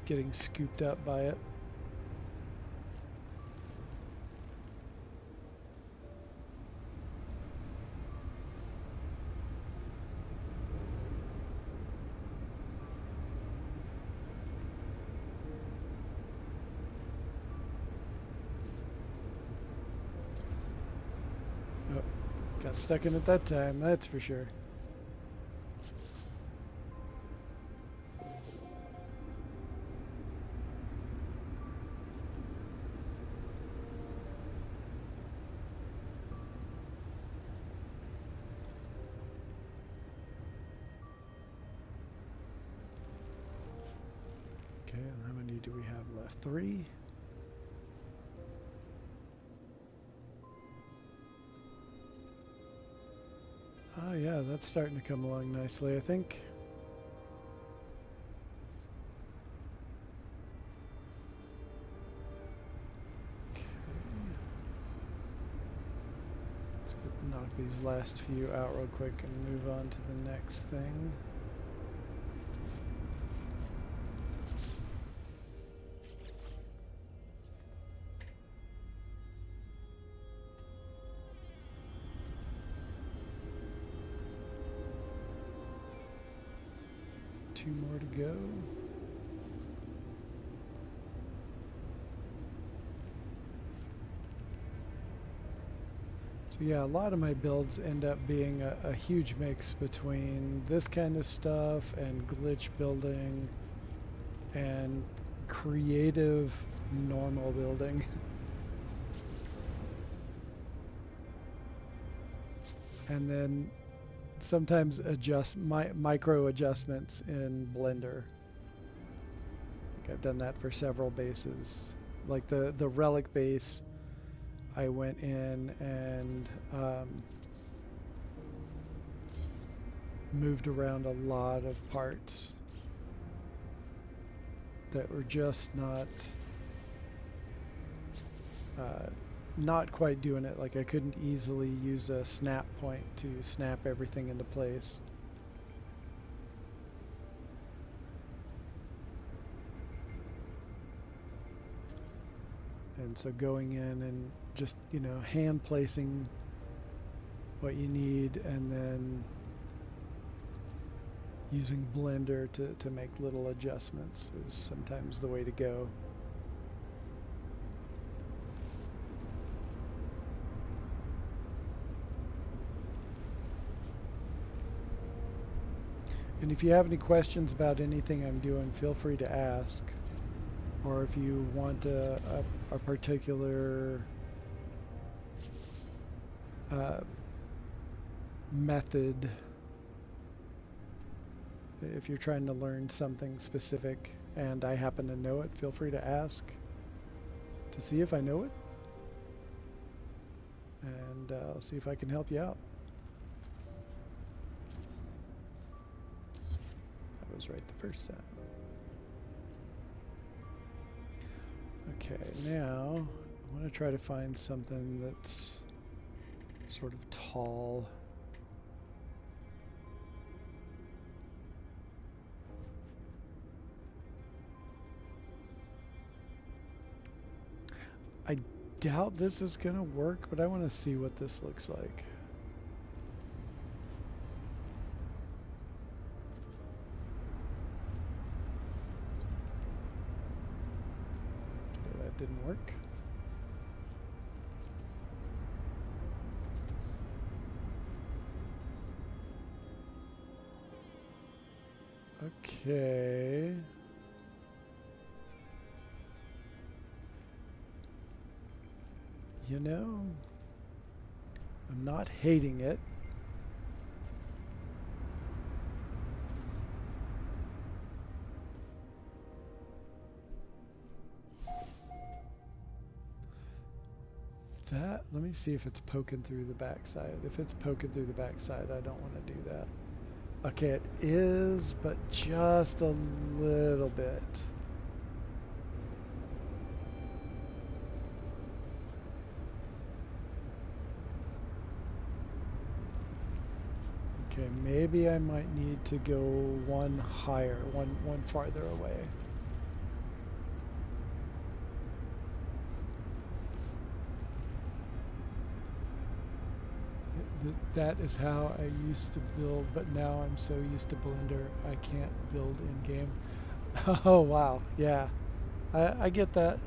getting scooped up by it. Got stuck in it that time, that's for sure. Okay, and how many do we have left? 3? Oh yeah, that's starting to come along nicely, I think. Okay. Let's knock these last few out real quick and move on to the next thing. Two more to go. So yeah, a lot of my builds end up being a huge mix between this kind of stuff and glitch building and creative normal building. And then sometimes micro adjustments in Blender. Like I've done that for several bases. Like the Relic base, I went in and moved around a lot of parts that were just not quite doing it. Like I couldn't easily use a snap point to snap everything into place. And so going in and just, hand placing what you need and then using Blender to make little adjustments is sometimes the way to go. And if you have any questions about anything I'm doing, feel free to ask. Or if you want a particular method, if you're trying to learn something specific and I happen to know it, feel free to ask to see if I know it. And I'll see if I can help you out. That was right the first time. Okay, now I want to try to find something that's sort of tall. I doubt this is going to work, but I want to see what this looks like. Okay, that didn't work. Okay. I'm not hating it. Let me see if it's poking through the backside. If it's poking through the backside, I don't want to do that. Okay, it is, but just a little bit. Okay, maybe I might need to go one higher, one farther away. That is how I used to build, but now I'm so used to Blender, I can't build in game. Oh, wow. Yeah. I get that.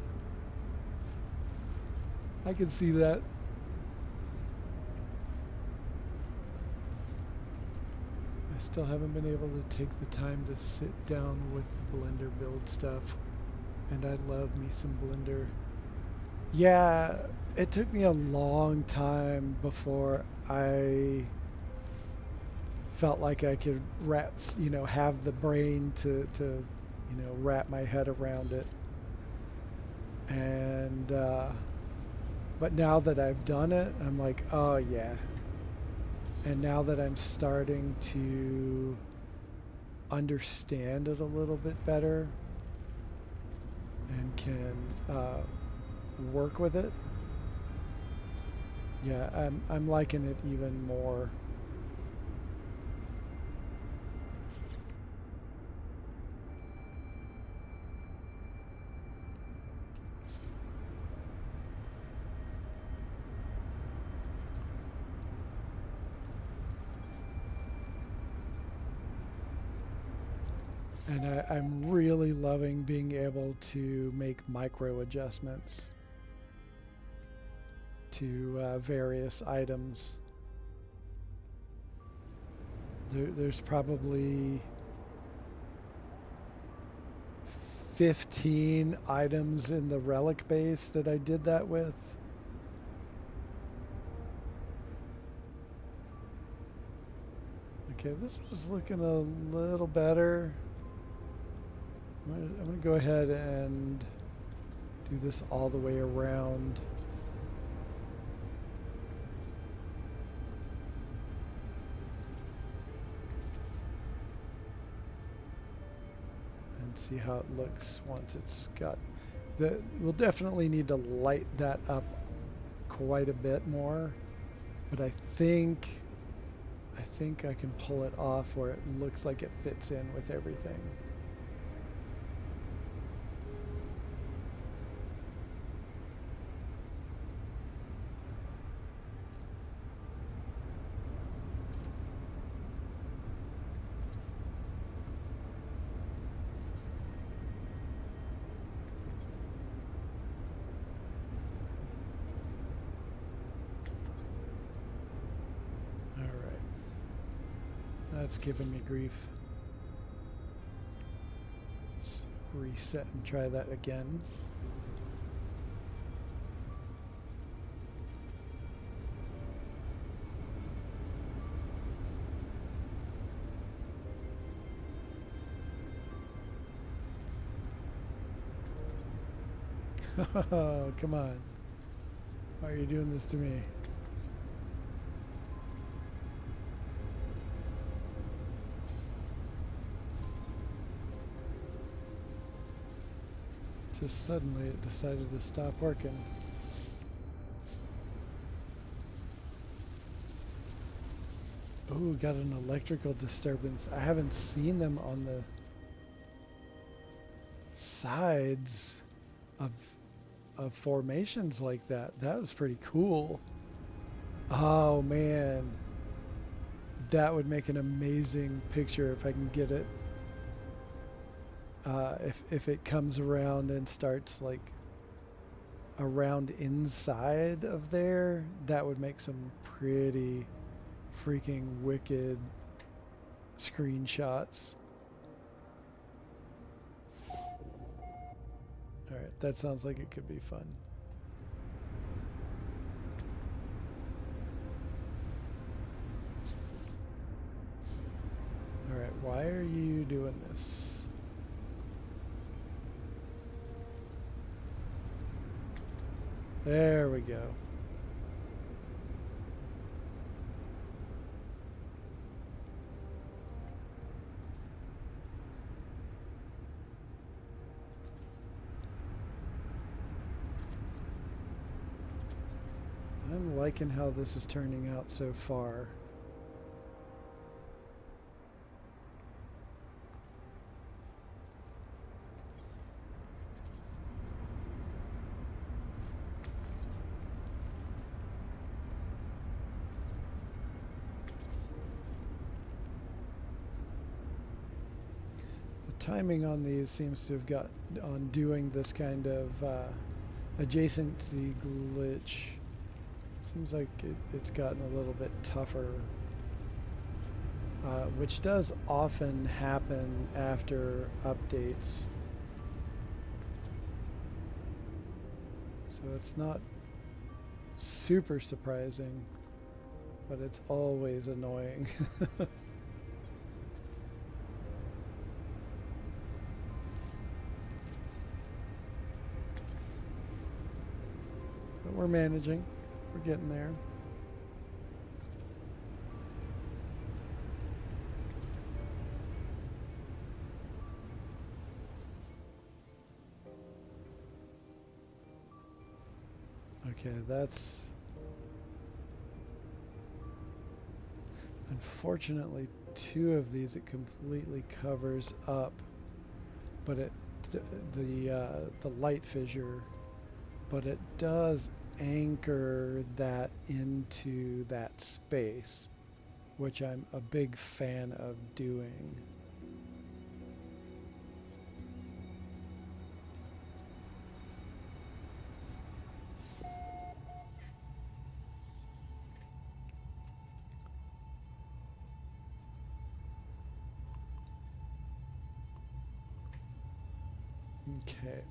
I can see that. I still haven't been able to take the time to sit down with the Blender build stuff. And I love me some Blender. Yeah, it took me a long time before I felt like I could have the brain to wrap my head around it. And but now that I've done it, I'm like, oh yeah. And now that I'm starting to understand it a little bit better and can work with it, yeah, I'm liking it even more. And I'm really loving being able to make micro adjustments to various items. There's probably 15 items in the relic base that I did that with. Okay, this is looking a little better. I'm going to go ahead and do this all the way around. And see how it looks once it's got we'll definitely need to light that up quite a bit more, but I think I can pull it off where it looks like it fits in with everything. that's giving me grief. Let's reset and try that again. Oh, come on. Why are you doing this to me? Just suddenly it decided to stop working. Ooh, got an electrical disturbance. I haven't seen them on the sides of formations like that. That was pretty cool. Oh man, that would make an amazing picture if I can get it. If it comes around and starts like around inside of there, that would make some pretty freaking wicked screenshots. Alright, that sounds like it could be fun. Alright, why are you doing this? There we go. I'm liking how this is turning out so far. The timing on these seems to have got on doing this kind of adjacency glitch. Seems like it's gotten a little bit tougher, which does often happen after updates. So it's not super surprising, but it's always annoying. But we're managing. We're getting there. Okay, that's unfortunately two of these it completely covers up, but the light fissure, but it does anchor that into that space, which I'm a big fan of doing. Okay.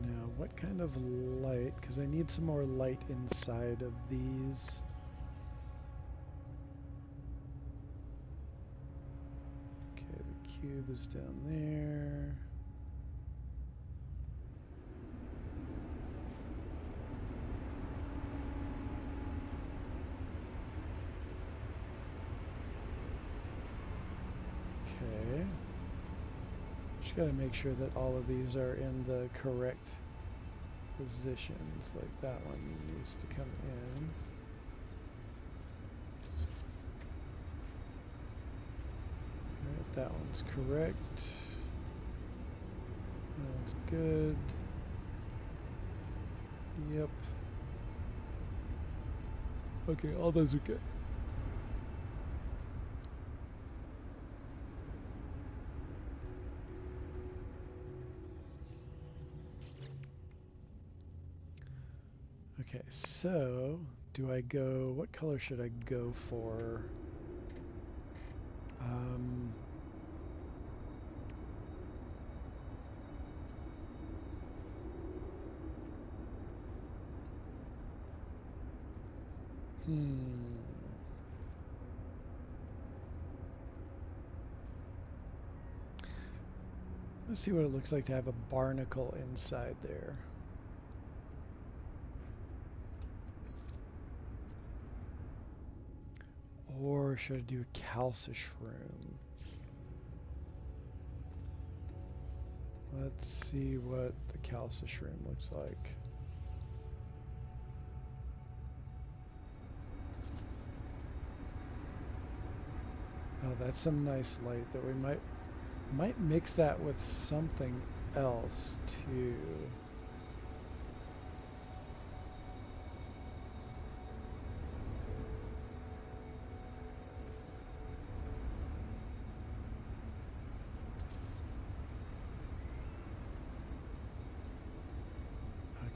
Now, what kind of light? Because I need some more light inside of these. Okay, the cube is down there. Okay. Just gotta make sure that all of these are in the correct positions. Like that one needs to come in. Alright, that one's correct. That one's good. Yep. Okay, all those are good. Okay, so do I go, what color should I go for? Um, hmm. Let's see what it looks like to have a barnacle inside there. Or should I do a calcishroom? Let's see what the calcishroom looks like. Oh, that's some nice light that we might mix that with something else too.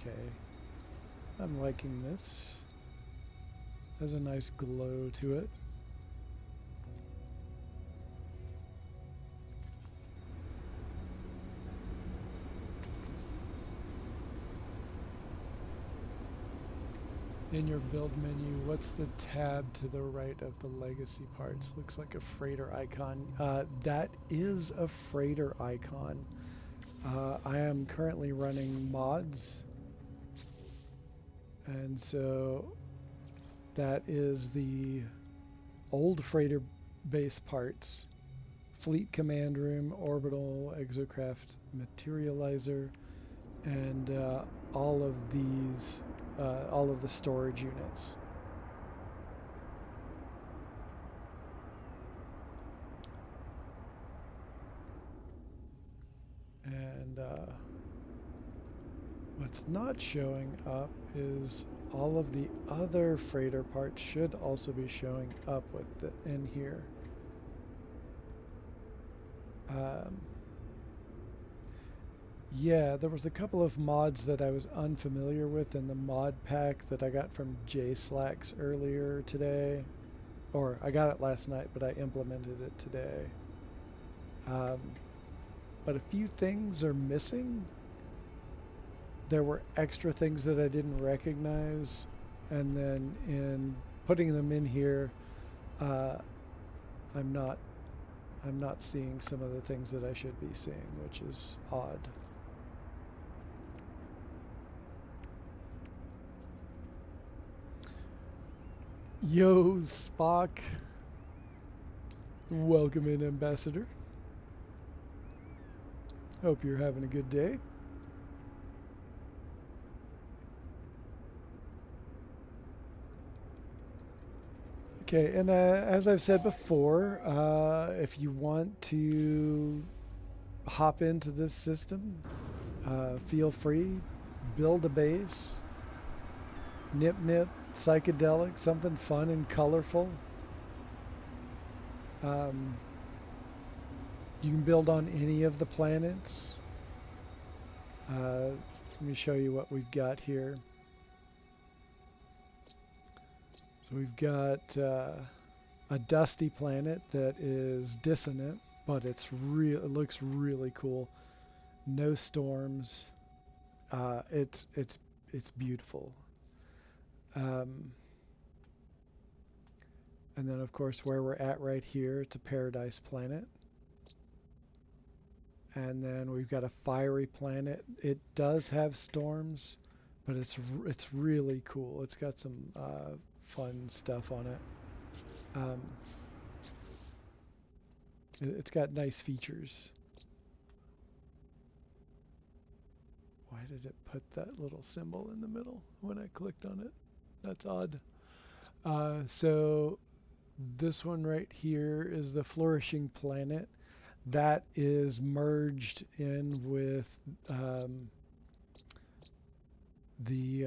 Okay, I'm liking this. Has a nice glow to it. In your build menu, what's the tab to the right of the legacy parts? Looks like a freighter icon. That is a freighter icon. I am currently running mods, and so that is the old freighter base parts. Fleet command room, orbital, exocraft materializer, and all of these, all of the storage units. And what's not showing up is all of the other freighter parts should also be showing up in here. Yeah, there was a couple of mods that I was unfamiliar with in the mod pack that I got from JSlacks earlier today. Or I got it last night, but I implemented it today. But a few things are missing. There were extra things that I didn't recognize, and then in putting them in here, uh, I'm not seeing some of the things that I should be seeing, which is odd. Yo, Spock. Welcome in, Ambassador. Hope you're having a good day. Okay, and as I've said before, if you want to hop into this system, feel free. Build a base. NipNip, psychedelic, something fun and colorful. You can build on any of the planets. Let me show you what we've got here. So we've got a dusty planet that is dissonant, but it looks really cool. No storms. It's beautiful. And then of course where we're at right here, it's a paradise planet. And then we've got a fiery planet. It does have storms, but it's really cool. It's got some fun stuff on it. It's got nice features. Why did it put that little symbol in the middle when I clicked on it? That's odd. So this one right here is the flourishing planet. That is merged in with the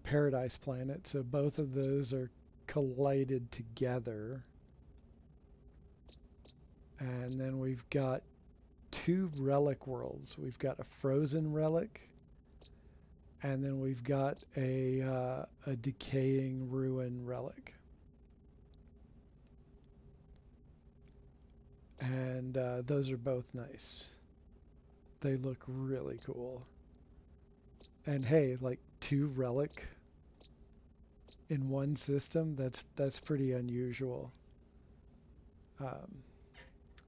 paradise planet. So both of those are collided together. And then we've got two relic worlds. We've got a frozen relic And then we've got a decaying ruin relic. And those are both nice. They look really cool. And hey, like 2 relic in one system, that's pretty unusual.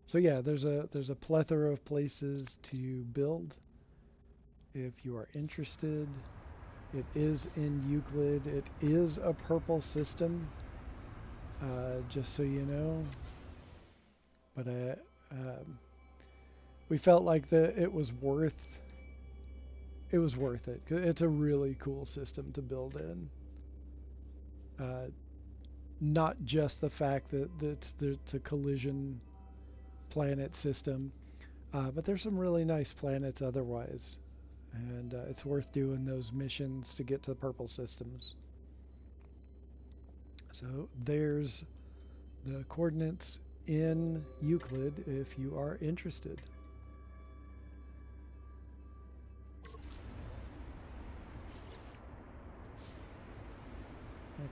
So yeah, there's a plethora of places to build if you are interested. It is in Euclid. It is a purple system, just so you know. But we felt like it was worth it. 'Cause it's a really cool system to build in. Not just the fact that it's a collision planet system, but there's some really nice planets otherwise. And it's worth doing those missions to get to the purple systems. So there's the coordinates in Euclid if you are interested.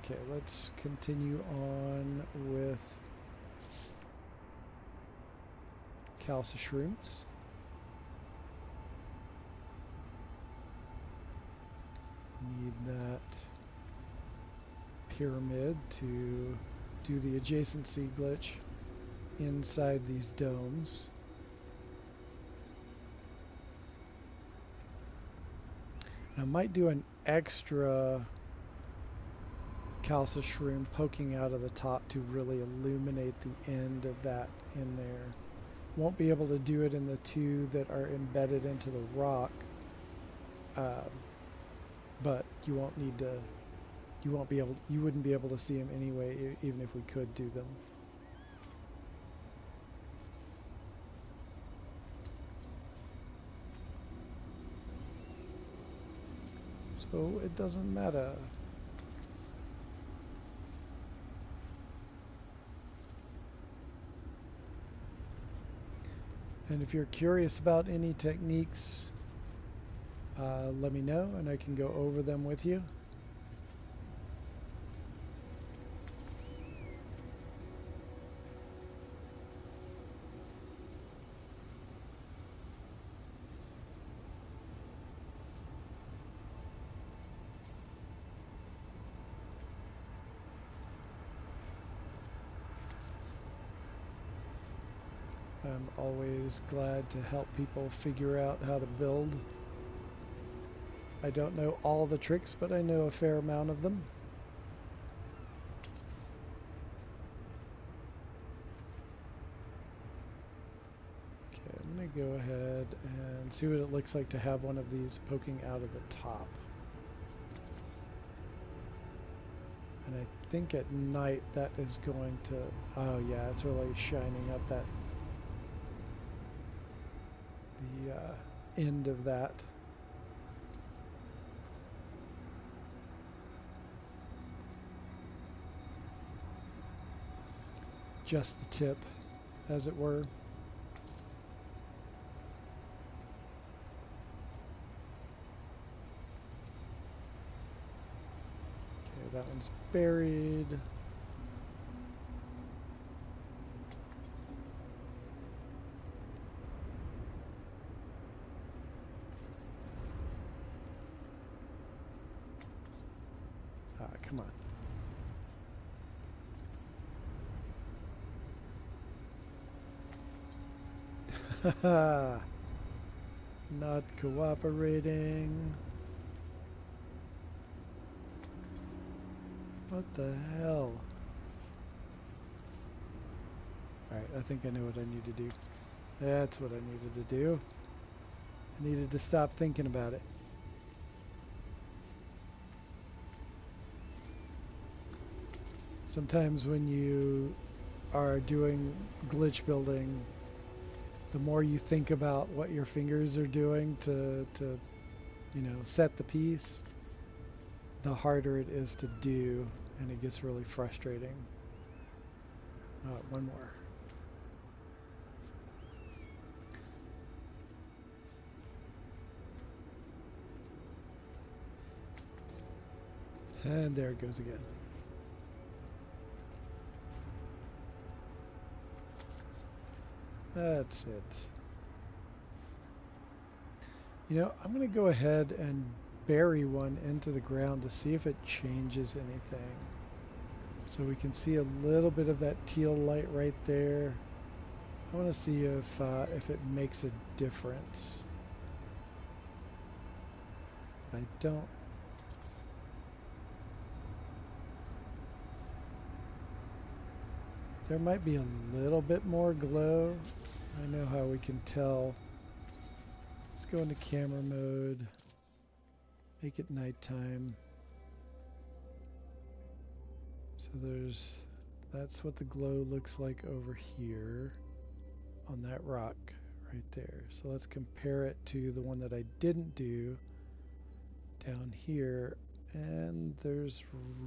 Okay, let's continue on with Calcium Shrooms. Need that pyramid to do the adjacency glitch inside these domes. I might do an extra Calcium Shroom poking out of the top to really illuminate the end of that in there. Won't be able to do it in the 2 that are embedded into the rock, but you won't need to. You wouldn't be able to see them anyway, even if we could do them. So it doesn't matter. And if you're curious about any techniques, let me know and I can go over them with you. I'm always glad to help people figure out how to build. I don't know all the tricks, but I know a fair amount of them. Okay, I'm going to go ahead and see what it looks like to have one of these poking out of the top. And I think at night that is going to... Oh yeah, it's really shining up that... the end of that. Just the tip, as it were. Okay, that one's buried. Ah, come on. Not cooperating. What the hell? Alright, I think I know what I need to do. That's what I needed to do. I needed to stop thinking about it. Sometimes when you are doing glitch building, the more you think about what your fingers are doing to you know, set the piece, the harder it is to do, and it gets really frustrating. One more. And there it goes again. That's it. You know, I'm going to go ahead and bury one into the ground to see if it changes anything. So we can see a little bit of that teal light right there. I want to see if it makes a difference. I don't. There might be a little bit more glow. I know how we can tell. Let's go into camera mode. Make it nighttime. So that's what the glow looks like over here on that rock right there. So let's compare it to the one that I didn't do down here, and there's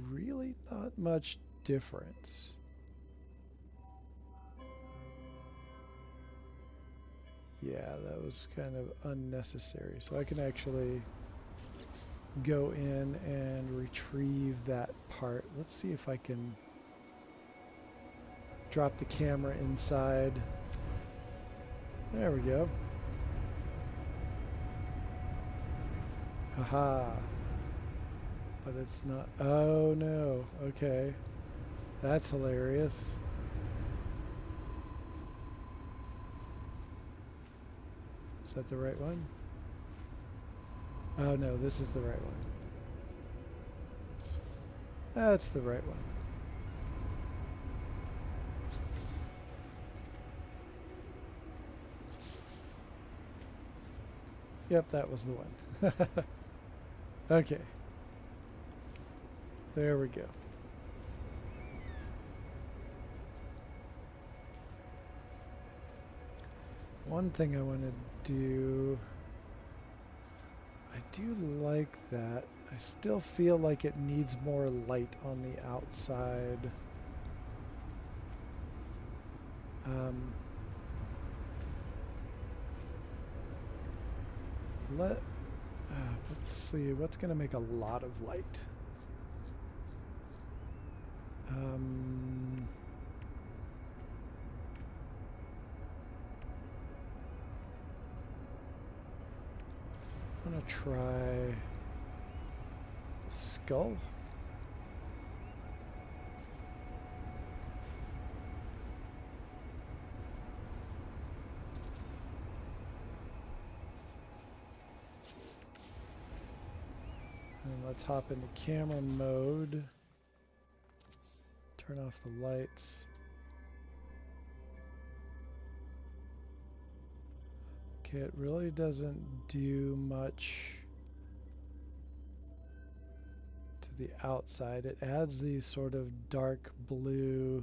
really not much difference. Yeah, that was kind of unnecessary. So I can actually go in and retrieve that part. Let's see if I can drop the camera inside. There we go. Haha. But it's not. Oh no. Okay. That's hilarious. Is that the right one? Oh no, this is the right one. That's the right one. Yep, that was the one. Okay. There we go. One thing I want to do, I do like that. I still feel like it needs more light on the outside. Let's see, what's going to make a lot of light? I'm going to try the skull. And let's hop into camera mode. Turn off the lights. Okay, it really doesn't do much to the outside. It adds these sort of dark blue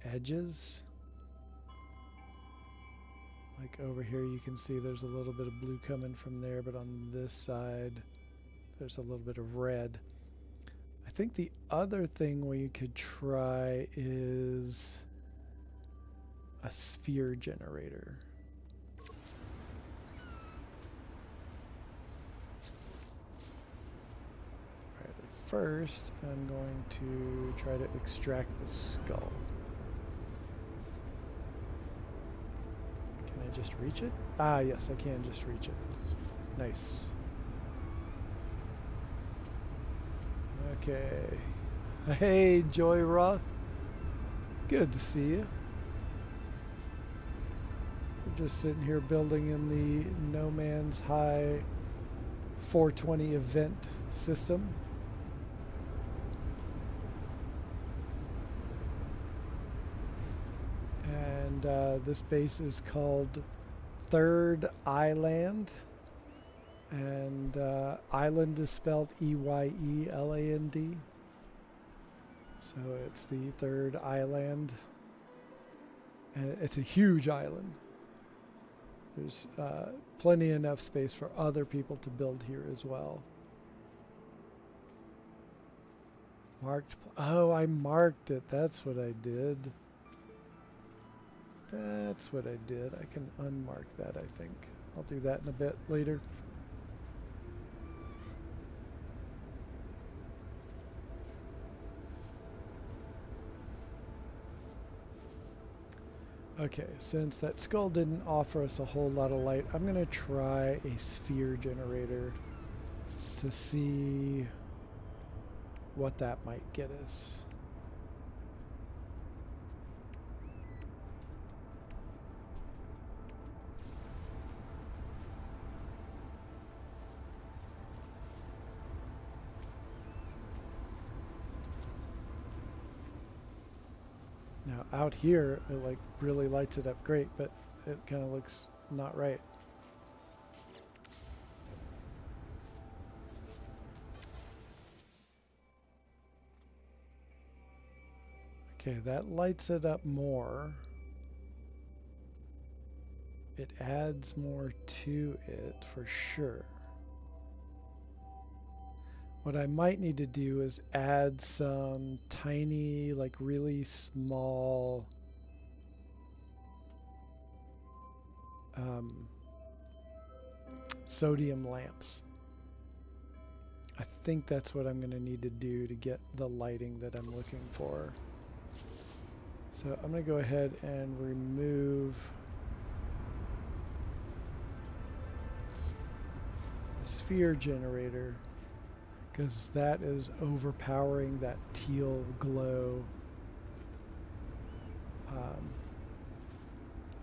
edges. Like over here you can see there's a little bit of blue coming from there, but on this side there's a little bit of red. I think the other thing we could try is a sphere generator. Alright, first I'm going to try to extract the skull. Can I just reach it? Ah, yes, I can just reach it. Nice. Okay. Hey, Joy Roth. Good to see you. We're just sitting here building in the No Man's High 420 event system. And this base is called Third Island. And island is spelled E-Y-E-L-A-N-D. So it's the third island. And it's a huge island. There's plenty enough space for other people to build here as well. Marked. Oh, I marked it. That's what I did. That's what I did. I can unmark that, I think. I'll do that in a bit later. Okay, since that skull didn't offer us a whole lot of light, I'm going to try a sphere generator to see what that might get us. Now out here, it like really lights it up great, but it kind of looks not right. Okay, that lights it up more. It adds more to it for sure. What I might need to do is add some tiny, like really small sodium lamps. I think that's what I'm going to need to do to get the lighting that I'm looking for. So I'm going to go ahead and remove the sphere generator because that is overpowering that teal glow.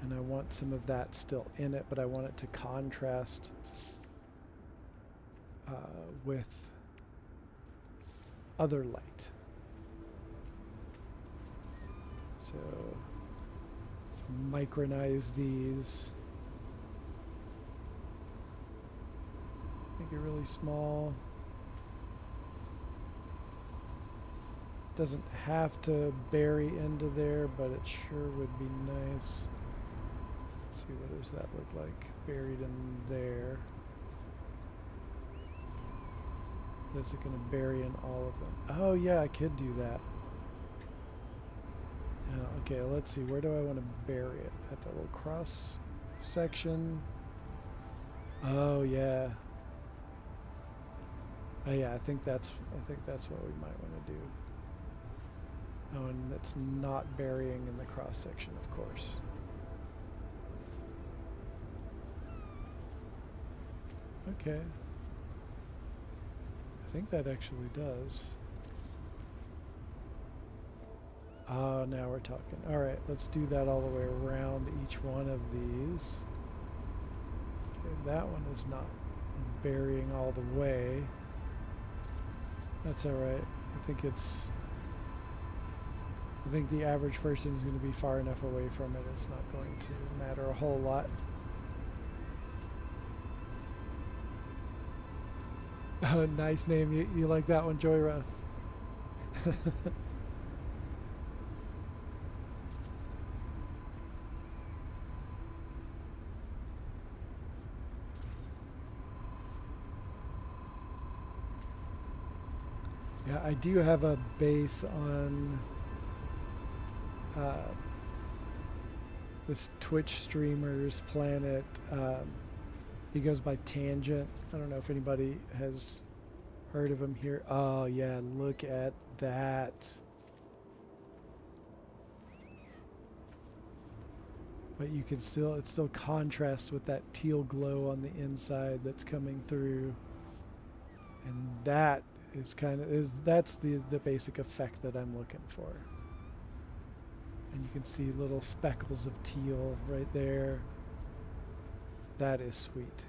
And I want some of that still in it, but I want it to contrast with other light. So let's micronize these. Make it really small. Doesn't have to bury into there, but it sure would be nice. Let's see, what does that look like buried in there? Is it going to bury in all of them? Oh yeah, I could do that. Okay, let's see, where do I want to bury it? At that little cross section. Oh yeah. Oh yeah, I think that's what we might want to do. Oh, and it's not burying in the cross section, of course. Okay. I think that actually does. Oh, now we're talking. All right, let's do that all the way around each one of these. Okay, that one is not burying all the way. That's all right. I think the average person is going to be far enough away from it. It's not going to matter a whole lot. Oh, nice name. You like that one, Joyra? Yeah, I do have a base on this Twitch streamer's planet. He goes by Tangent. I don't know if anybody has heard of him here. Oh yeah, look at that. But you can it still contrasts with that teal glow on the inside that's coming through. And that is that's the basic effect that I'm looking for. And you can see little speckles of teal right there. That is sweet.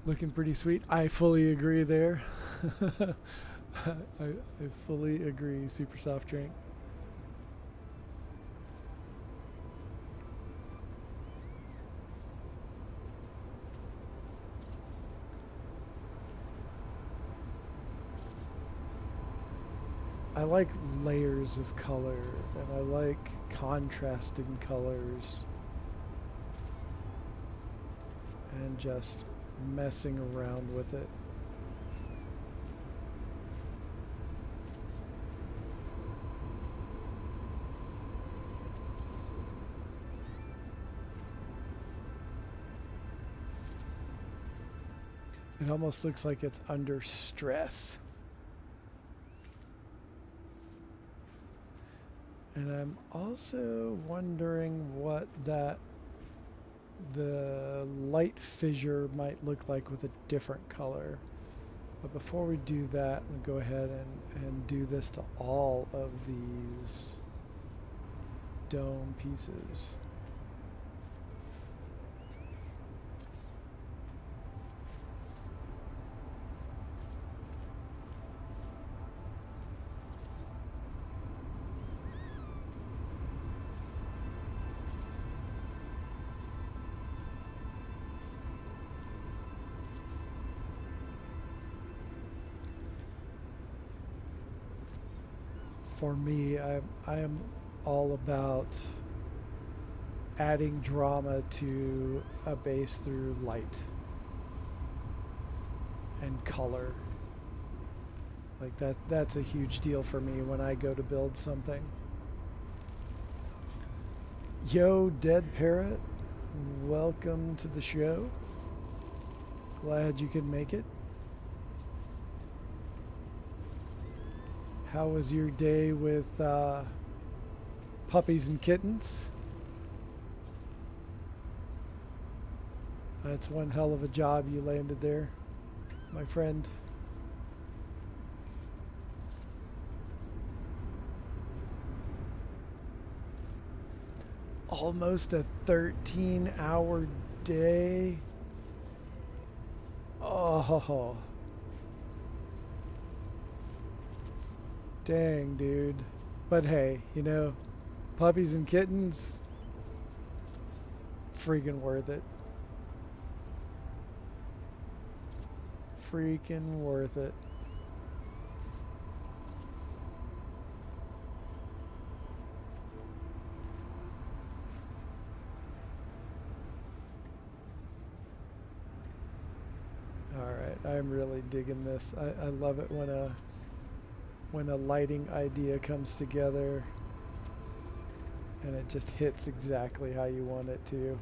Looking pretty sweet. I fully agree there. I fully agree, Super Soft Drink. I like layers of color, and I like contrasting colors, and just messing around with it. It almost looks like it's under stress. And I'm also wondering what the light fissure might look like with a different color. But before we do that, we'll go ahead and do this to all of these dome pieces. For me, I am all about adding drama to a base through light and color. Like that's a huge deal for me when I go to build something. Yo, Dead Parrot, welcome to the show. Glad you could make it. How was your day with puppies and kittens? That's one hell of a job you landed there, my friend. Almost a 13-hour day. Oh. Dang, dude. But hey, you know, puppies and kittens, freaking worth it. Freaking worth it. Alright, I'm really digging this. I love it when a lighting idea comes together and it just hits exactly how you want it to.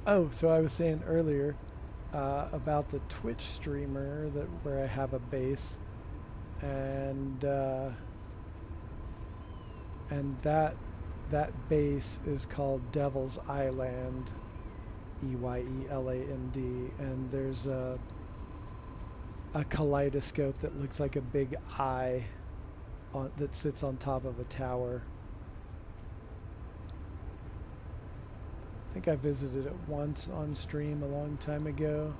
Oh, so I was saying earlier about the Twitch streamer where I have a base, and that base is called Devil's Island, Eyeland, and there's a kaleidoscope that looks like a big eye that sits on top of a tower. I think I visited it once on stream a long time ago.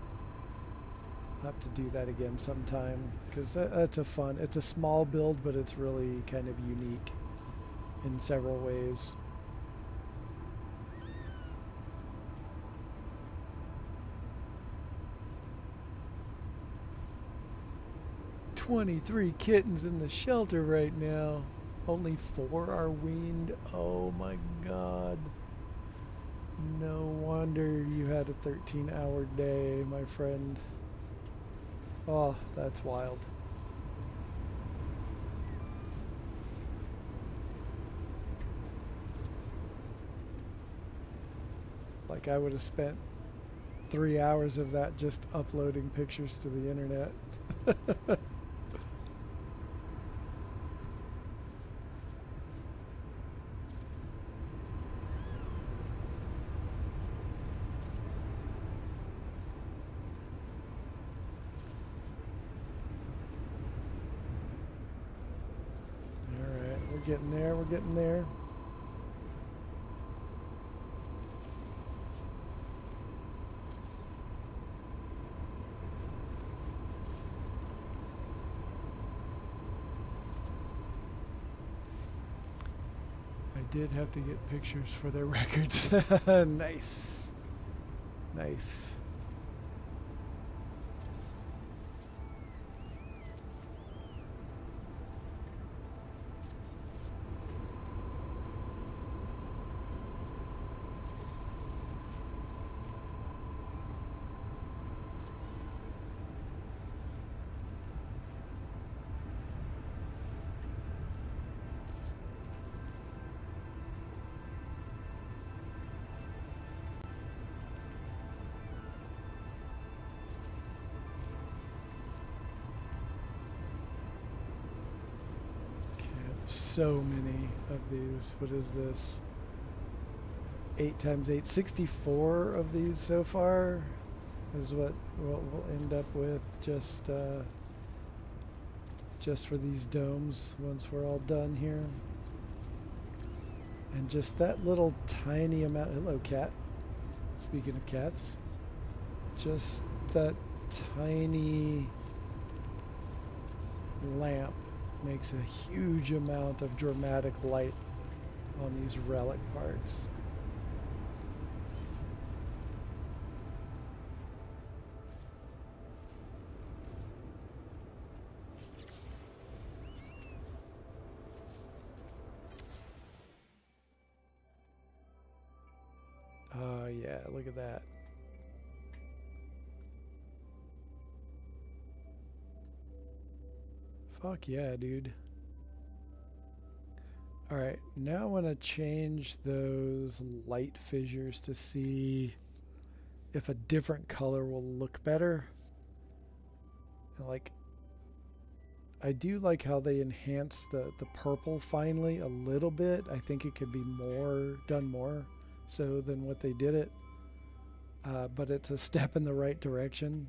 I'll have to do that again sometime, because that's it's a small build, but it's really kind of unique in several ways. "23 kittens in the shelter right now. Only 4 are weaned. Oh my god. No wonder you had a 13-hour day, my friend. Oh, that's wild." Like, I would have spent 3 hours of that just uploading pictures to the internet. Alright, we're getting there, we're getting there. Did have to get pictures for their records. Nice. Nice. so many of these. What is this? 8 times 8, 64 of these so far is what we'll end up with just for these domes once we're all done here. And just that little tiny amount. Hello, cat. Speaking of cats, just that tiny lamp makes a huge amount of dramatic light on these relic parts. Oh yeah, look at that. Fuck yeah, dude. Alright, now I want to change those light fissures to see if a different color will look better. Like, I do like how they enhance the purple finally a little bit. I think it could be done more so than what they did it. But it's a step in the right direction.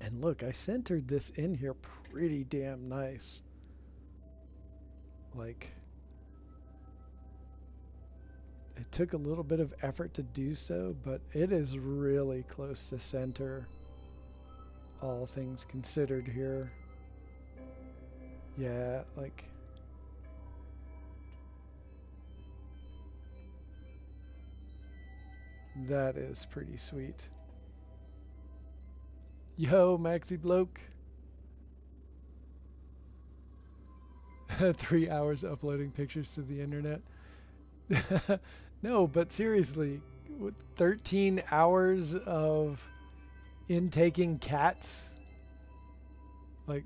And look, I centered this in here pretty damn nice. Like, it took a little bit of effort to do so, but it is really close to center, all things considered here. Yeah, like, that is pretty sweet. Yo, Maxi Bloke. 3 hours uploading pictures to the internet. No, but seriously, with 13 hours of intaking cats? Like,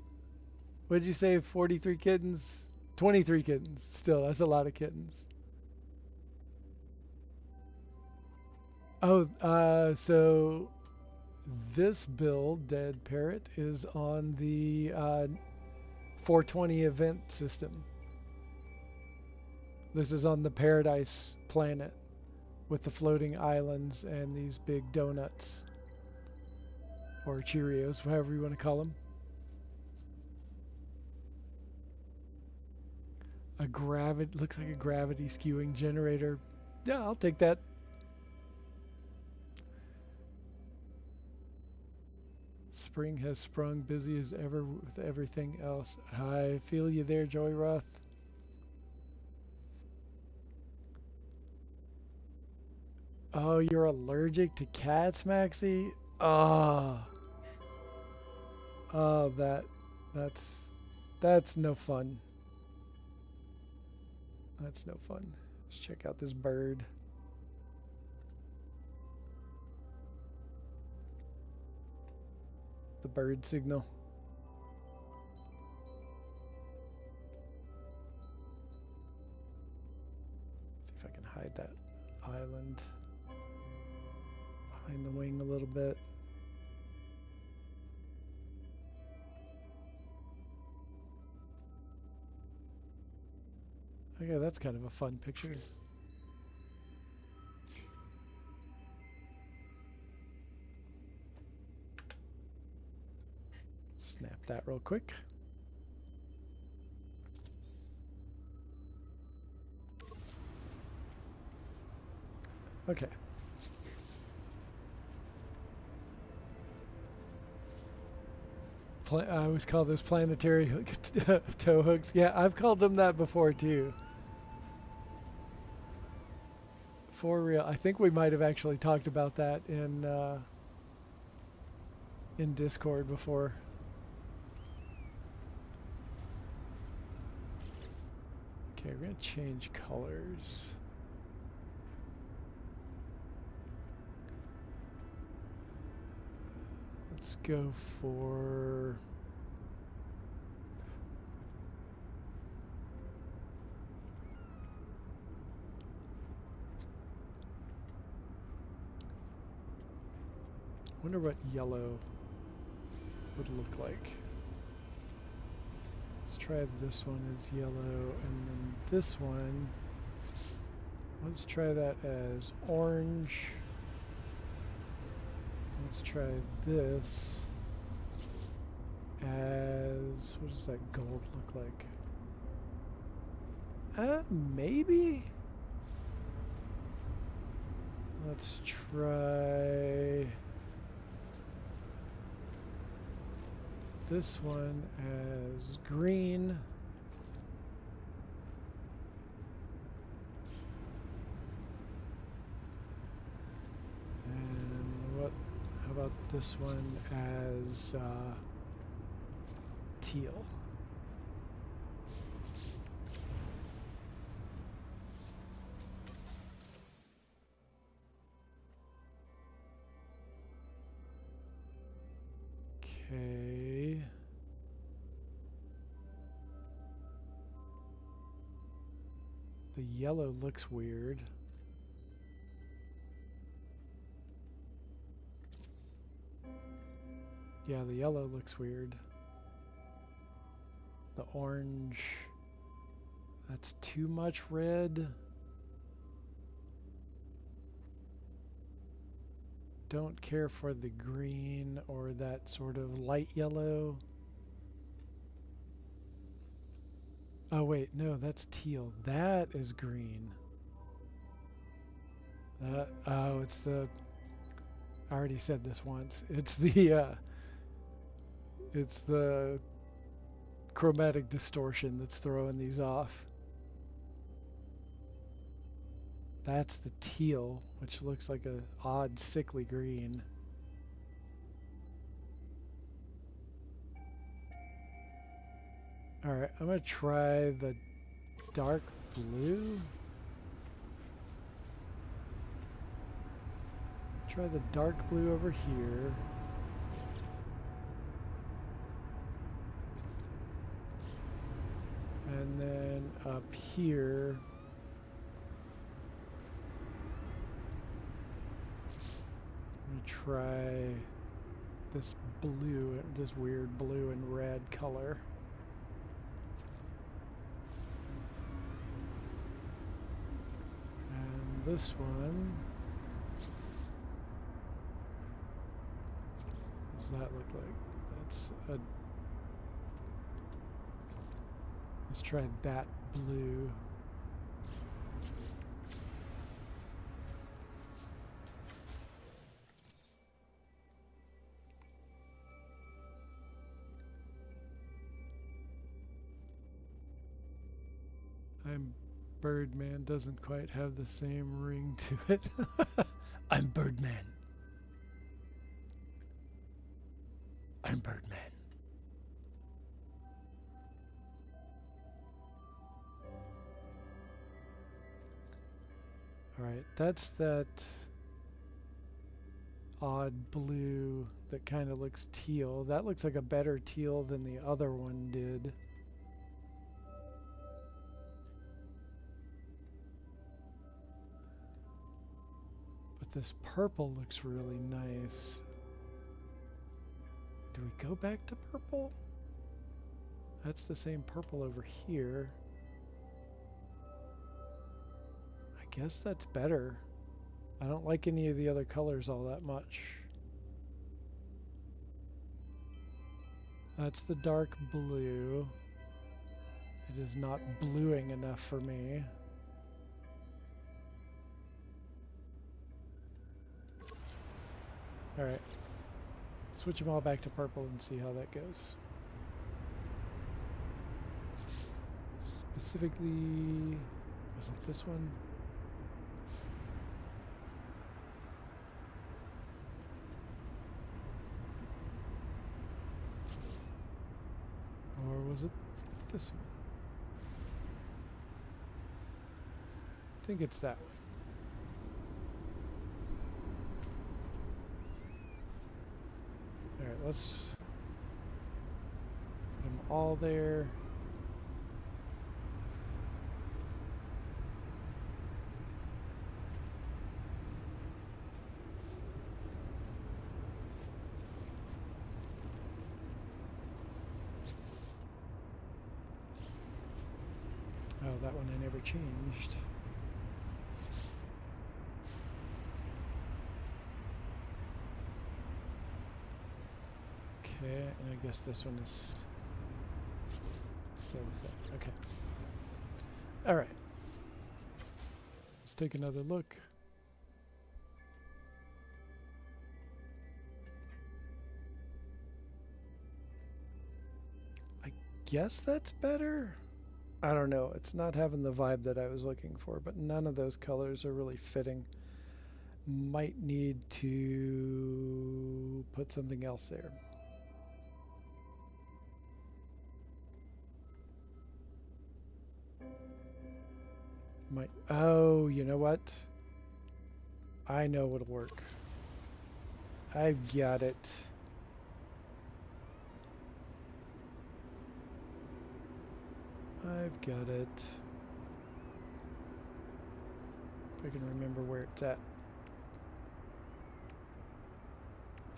what did you say, 43 kittens? 23 kittens. Still, that's a lot of kittens. Oh, so this build, Dead Parrot, is on the 420 event system. This is on the Paradise planet with the floating islands and these big donuts. Or Cheerios, however you want to call them. Looks like a gravity skewing generator. Yeah, I'll take that. Spring has sprung, busy as ever with everything else. I feel you there, Joey Roth. Oh, you're allergic to cats, Maxie? Oh. Oh, that's no fun. That's no fun. Let's check out this bird. The bird signal. See if I can hide that island behind the wing a little bit. Okay, that's kind of a fun picture. Snap that real quick. Okay. I always call those planetary tow hooks. Yeah, I've called them that before too. For real. I think we might have actually talked about that in Discord before. Okay, we're gonna change colors. Let's go for I wonder what yellow would look like. Let's try try this one as yellow, and then this one, let's try that as orange. Let's try this as, what does that gold look like? Maybe? Let's try this one as green. And how about this one as teal? Okay. The yellow looks weird. Yeah, the yellow looks weird. The orange, that's too much red. Don't care for the green or that sort of light yellow. Oh wait, no, that's teal. That is green. Oh, it's the, I already said this once. It's the chromatic distortion that's throwing these off. That's the teal, which looks like a odd sickly green. Alright, I'm gonna try the dark blue. Try the dark blue over here. And then up here, I'm gonna try this blue, this weird blue and red color. And this one, what does that look like? That's a, let's try that blue. I'm Birdman doesn't quite have the same ring to it. I'm Birdman. I'm Birdman. Alright, that's that odd blue that kind of looks teal. That looks like a better teal than the other one did. But this purple looks really nice. Do we go back to purple? That's the same purple over here. I guess that's better. I don't like any of the other colors all that much. That's the dark blue. It is not bluing enough for me. Alright. Switch them all back to purple and see how that goes. Specifically, was it this one? Or was it this one? I think it's that one. Alright, let's put them all there. that one I never changed. Okay, and I guess this one is still the same. Okay. Alright. Let's take another look. I guess that's better? I don't know. It's not having the vibe that I was looking for, but none of those colors are really fitting. Might need to put something else there. Oh, you know what? I know what'll work. I've got it. I've got it. If I can remember where it's at.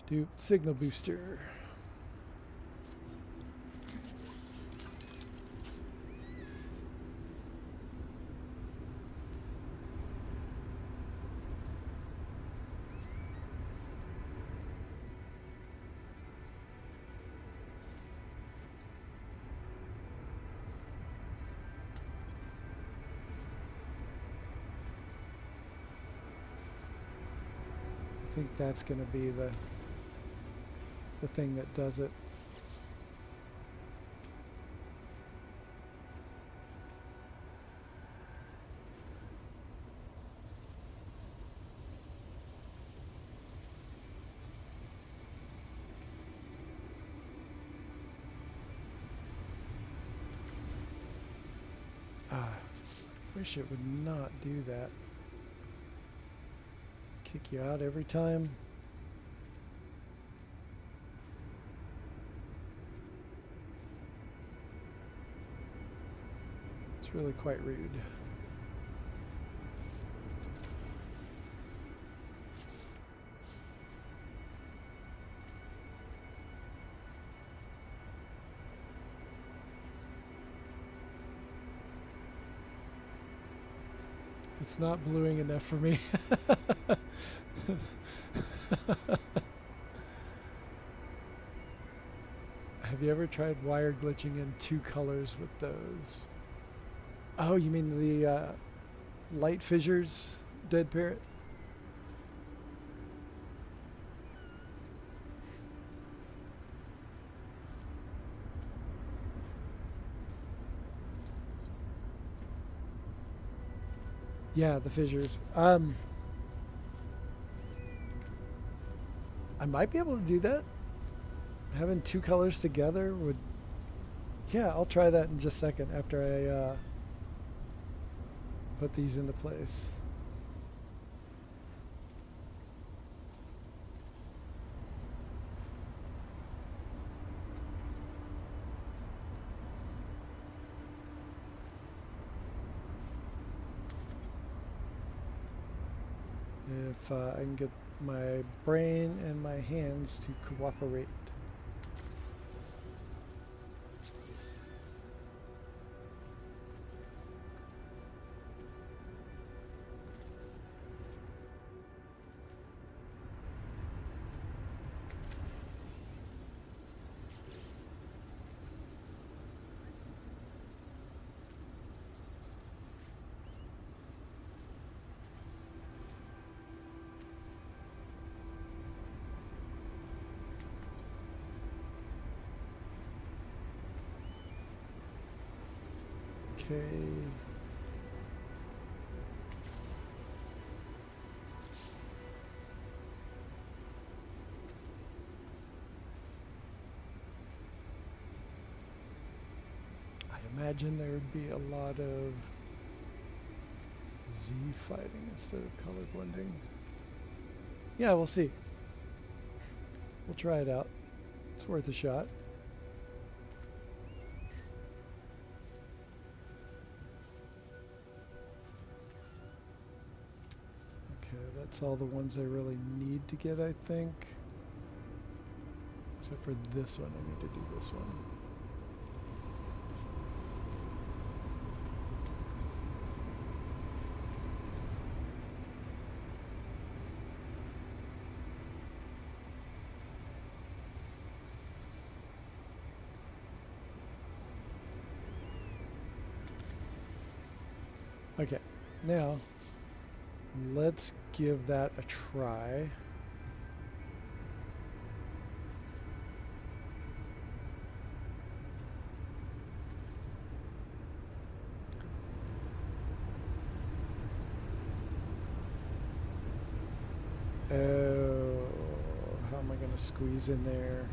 Do signal booster. I think that's going to be the thing that does it. Wish it would not do that. Kick you out every time. It's really quite rude. It's not bluing enough for me. Have you ever tried wire glitching in 2 colors with those? Oh, you mean the light fissures, Dead Parrot? Yeah, the fissures. I might be able to do that. Having 2 colors together would... Yeah, I'll try that in just a second after I put these into place. If I can get my brain and my hands to cooperate. Okay. I imagine there would be a lot of Z fighting instead of color blending. Yeah, we'll see. We'll try it out. It's worth a shot. That's all the ones I really need to get, I think. Except for this one, I need to do this one. Okay, now let's give that a try. Oh, how am I going to squeeze in there?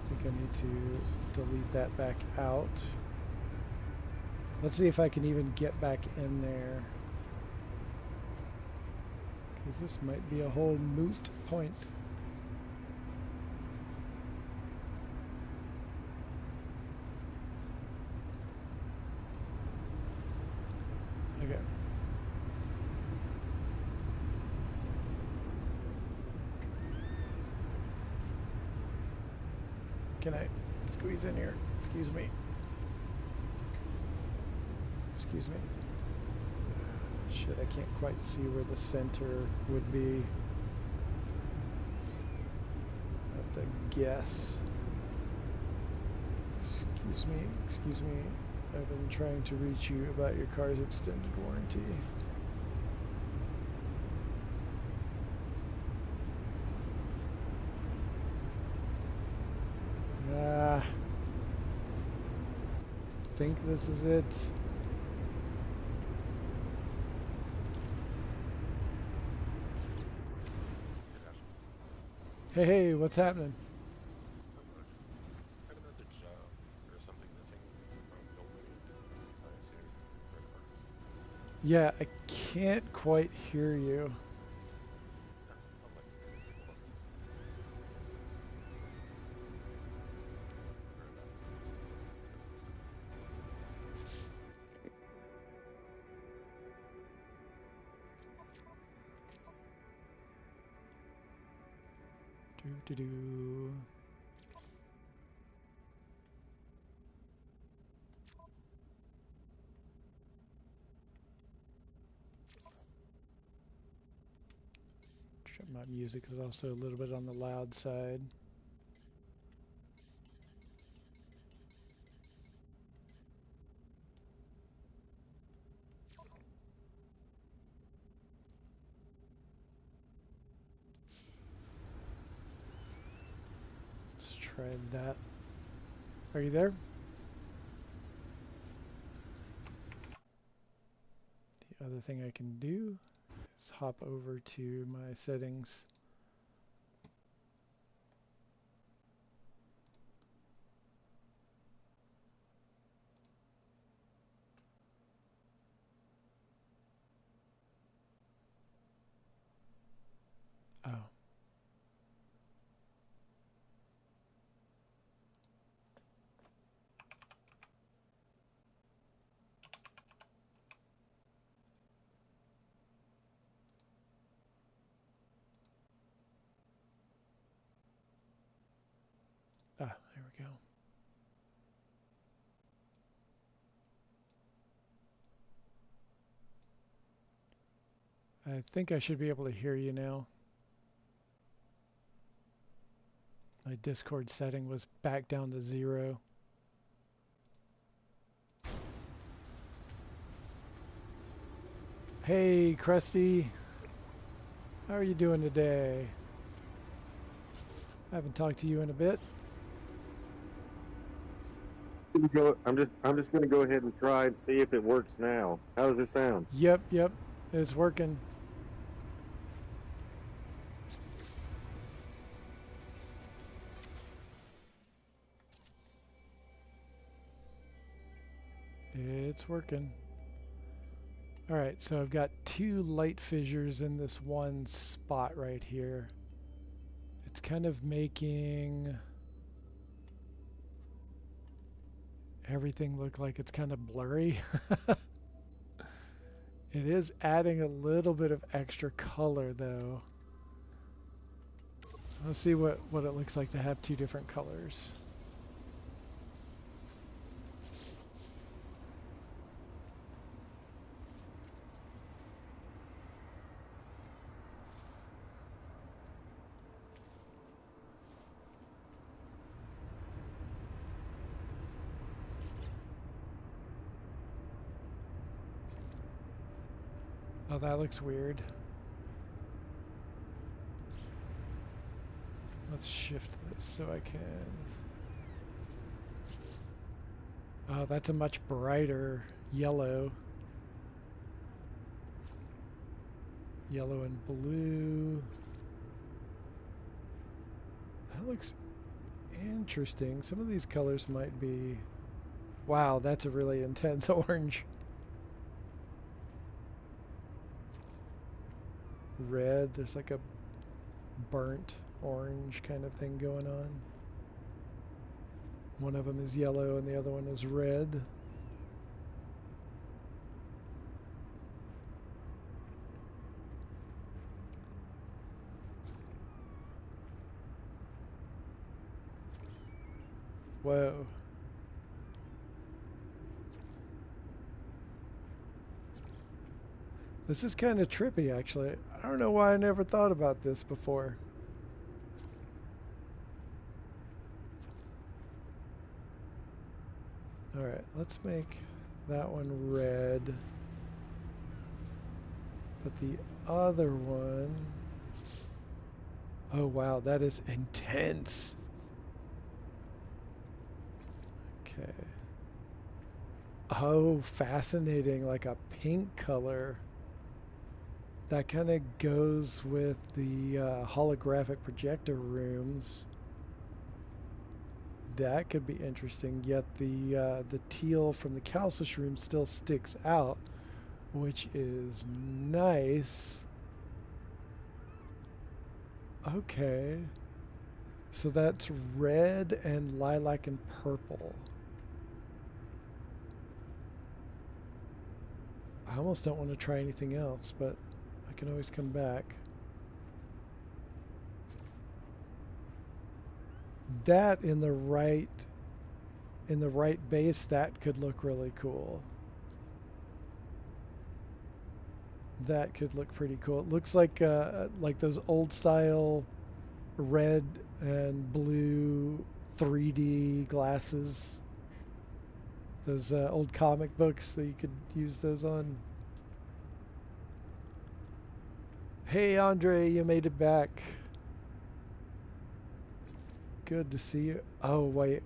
I think I need to delete that back out. Let's see if I can even get back in there. Because this might be a whole moot point. Okay. Can I squeeze in here? Excuse me. Excuse me. Shit, I can't quite see where the center would be. I have to guess. Excuse me, excuse me. I've been trying to reach you about your car's extended warranty. I think this is it. Hey, what's happening? Yeah, I can't quite hear you. Do. My music is also a little bit on the loud side. Let's try that. Are you there? The other thing I can do is hop over to my settings. Oh. Ah, there we go. I think I should be able to hear you now. My Discord setting was back down to 0. Hey, Krusty. How are you doing today? I haven't talked to you in a bit. I'm just gonna go ahead and try and see if it works now. How does it sound? Yep, it's working. It's working. Alright, so I've got 2 light fissures in this one spot right here. It's kind of making everything look like it's kind of blurry. It is adding a little bit of extra color though. Let's see what it looks like to have 2 different colors. Oh, that looks weird. Let's shift this so I can... Oh, that's a much brighter yellow. Yellow and blue. That looks interesting. Some of these colors might be... Wow, that's a really intense orange. Red, there's like a burnt orange kind of thing going on. One of them is yellow and the other one is red. Whoa. This is kind of trippy, actually. I don't know why I never thought about this before. Alright, let's make that one red. But the other one... Oh wow, that is intense. Okay. Oh, fascinating, like a pink color. That kind of goes with the holographic projector rooms. That could be interesting, yet the teal from the Calcish room still sticks out, which is nice. Okay. So that's red and lilac and purple. I almost don't want to try anything else, but I can always come back. That in the right base, that could look really cool. That could look pretty cool. It looks like those old style red and blue 3D glasses. Those old comic books that you could use those on. Hey Andre, you made it back. Good to see you. Oh, wait.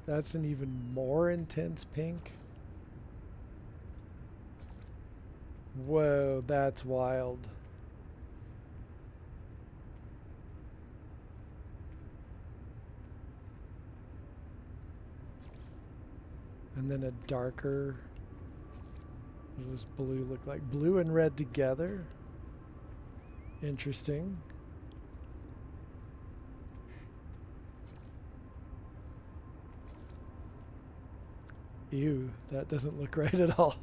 That's an even more intense pink. Whoa, that's wild. And then a darker... What does this blue look like? Blue and red together? Interesting. Ew, that doesn't look right at all.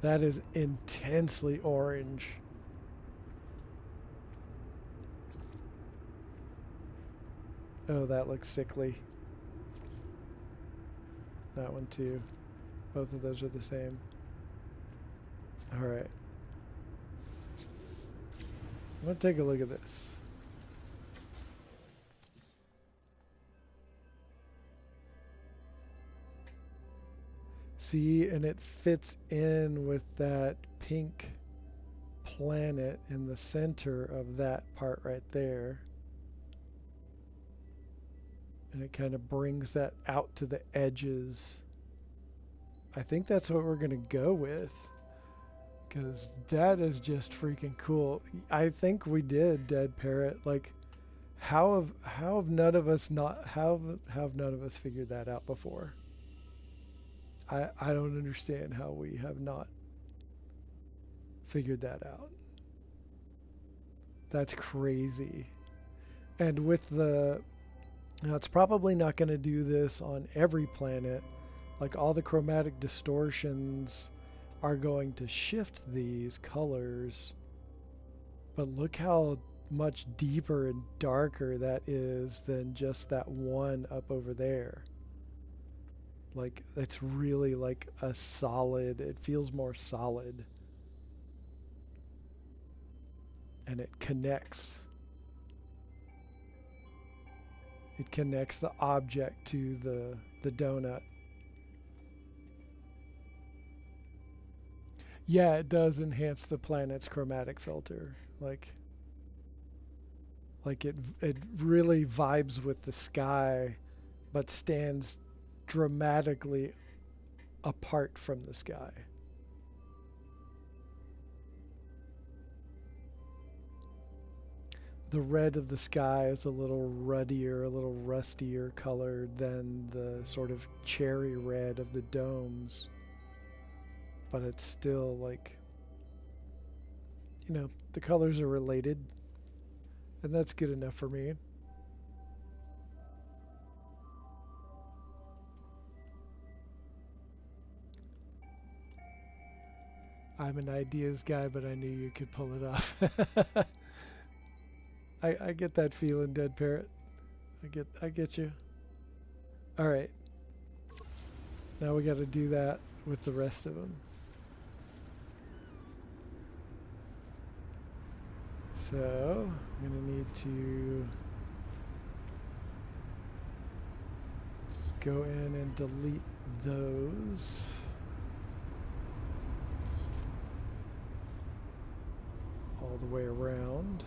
That is intensely orange. Oh, that looks sickly. That one too. Both of those are the same. Alright. I'm gonna take a look at this. See, and it fits in with that pink planet in the center of that part right there. And it kind of brings that out to the edges. I think that's what we're going to go with. Because that is just freaking cool. I think we did, Dead Parrot. Like, how have none of us figured that out before? I don't understand how we have not figured that out. That's crazy. And with the... Now, it's probably not going to do this on every planet. Like, all the chromatic distortions are going to shift these colors. But look how much deeper and darker that is than just that one up over there. Like, it's really like a solid, it feels more solid. And it connects. It connects the object to the donut. Yeah, it does enhance the planet's chromatic filter. Like it really vibes with the sky, but stands dramatically apart from the sky. The red of the sky is a little ruddier, a little rustier colored than the sort of cherry red of the domes. But it's still like, the colors are related, and that's good enough for me. I'm an ideas guy, but I knew you could pull it off. I get that feeling, Dead Parrot. I get you. All right. Now we got to do that with the rest of them. So I'm going to need to go in and delete those. All the way around.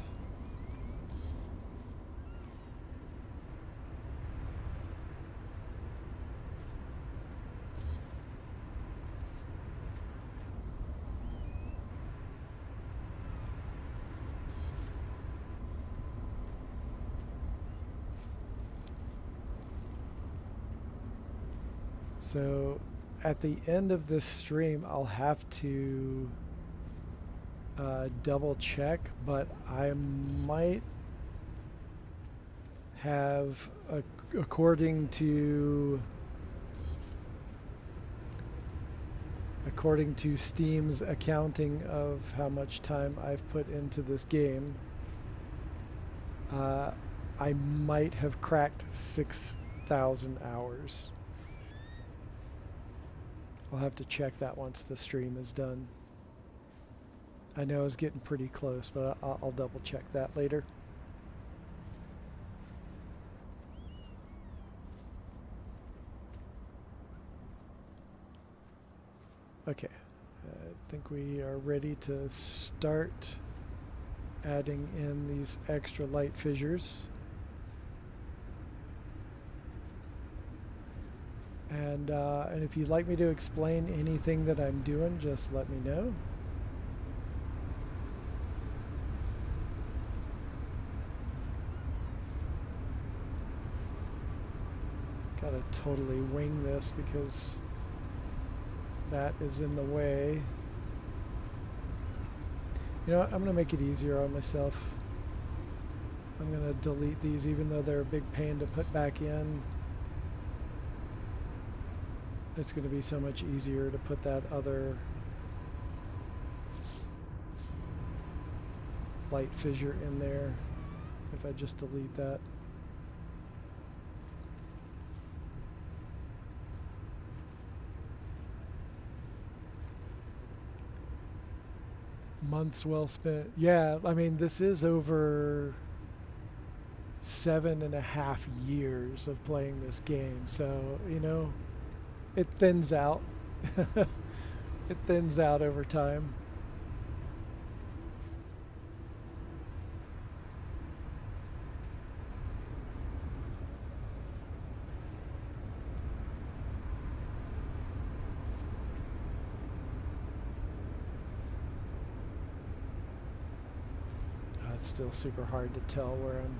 So at the end of this stream, I'll have to double check, but I might have, according to Steam's accounting of how much time I've put into this game, I might have cracked 6,000 hours. I'll have to check that once the stream is done. I know I was getting pretty close, but I'll double check that later. Okay, I think we are ready to start adding in these extra light fissures. And if you'd like me to explain anything that I'm doing, just let me know. Gotta totally wing this because that is in the way. You know what? I'm gonna make it easier on myself. I'm gonna delete these even though they're a big pain to put back in. It's going to be so much easier to put that other light fissure in there if I just delete that. Months well spent. Yeah, I mean, this is over 7.5 years of playing this game, so, it thins out. It thins out over time. It's still super hard to tell where I'm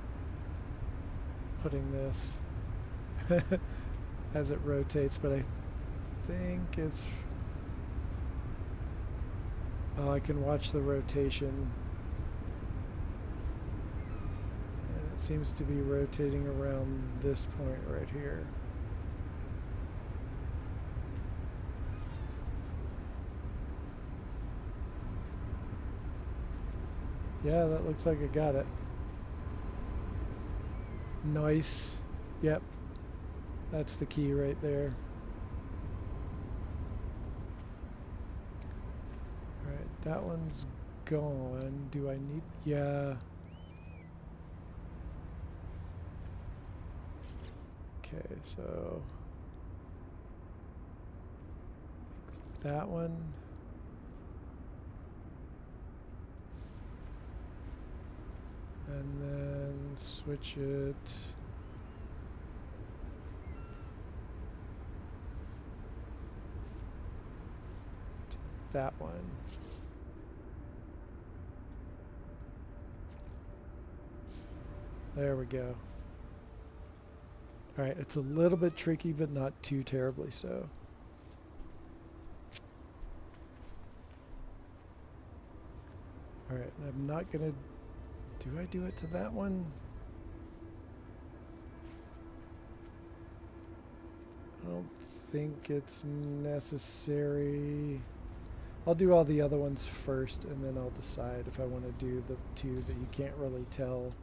putting this as it rotates, but I think it's... Oh, I can watch the rotation. And it seems to be rotating around this point right here. Yeah, that looks like I got it. Nice. Yep. That's the key right there. Alright, that one's gone. Do I need... Yeah. Okay, so... that one. and then switch it to that one. There we go. Alright, it's a little bit tricky, but not too terribly so. Alright, I'm not gonna... Do I do it to that one? I don't think it's necessary. I'll do all the other ones first, and then I'll decide if I want to do the two that you can't really tell.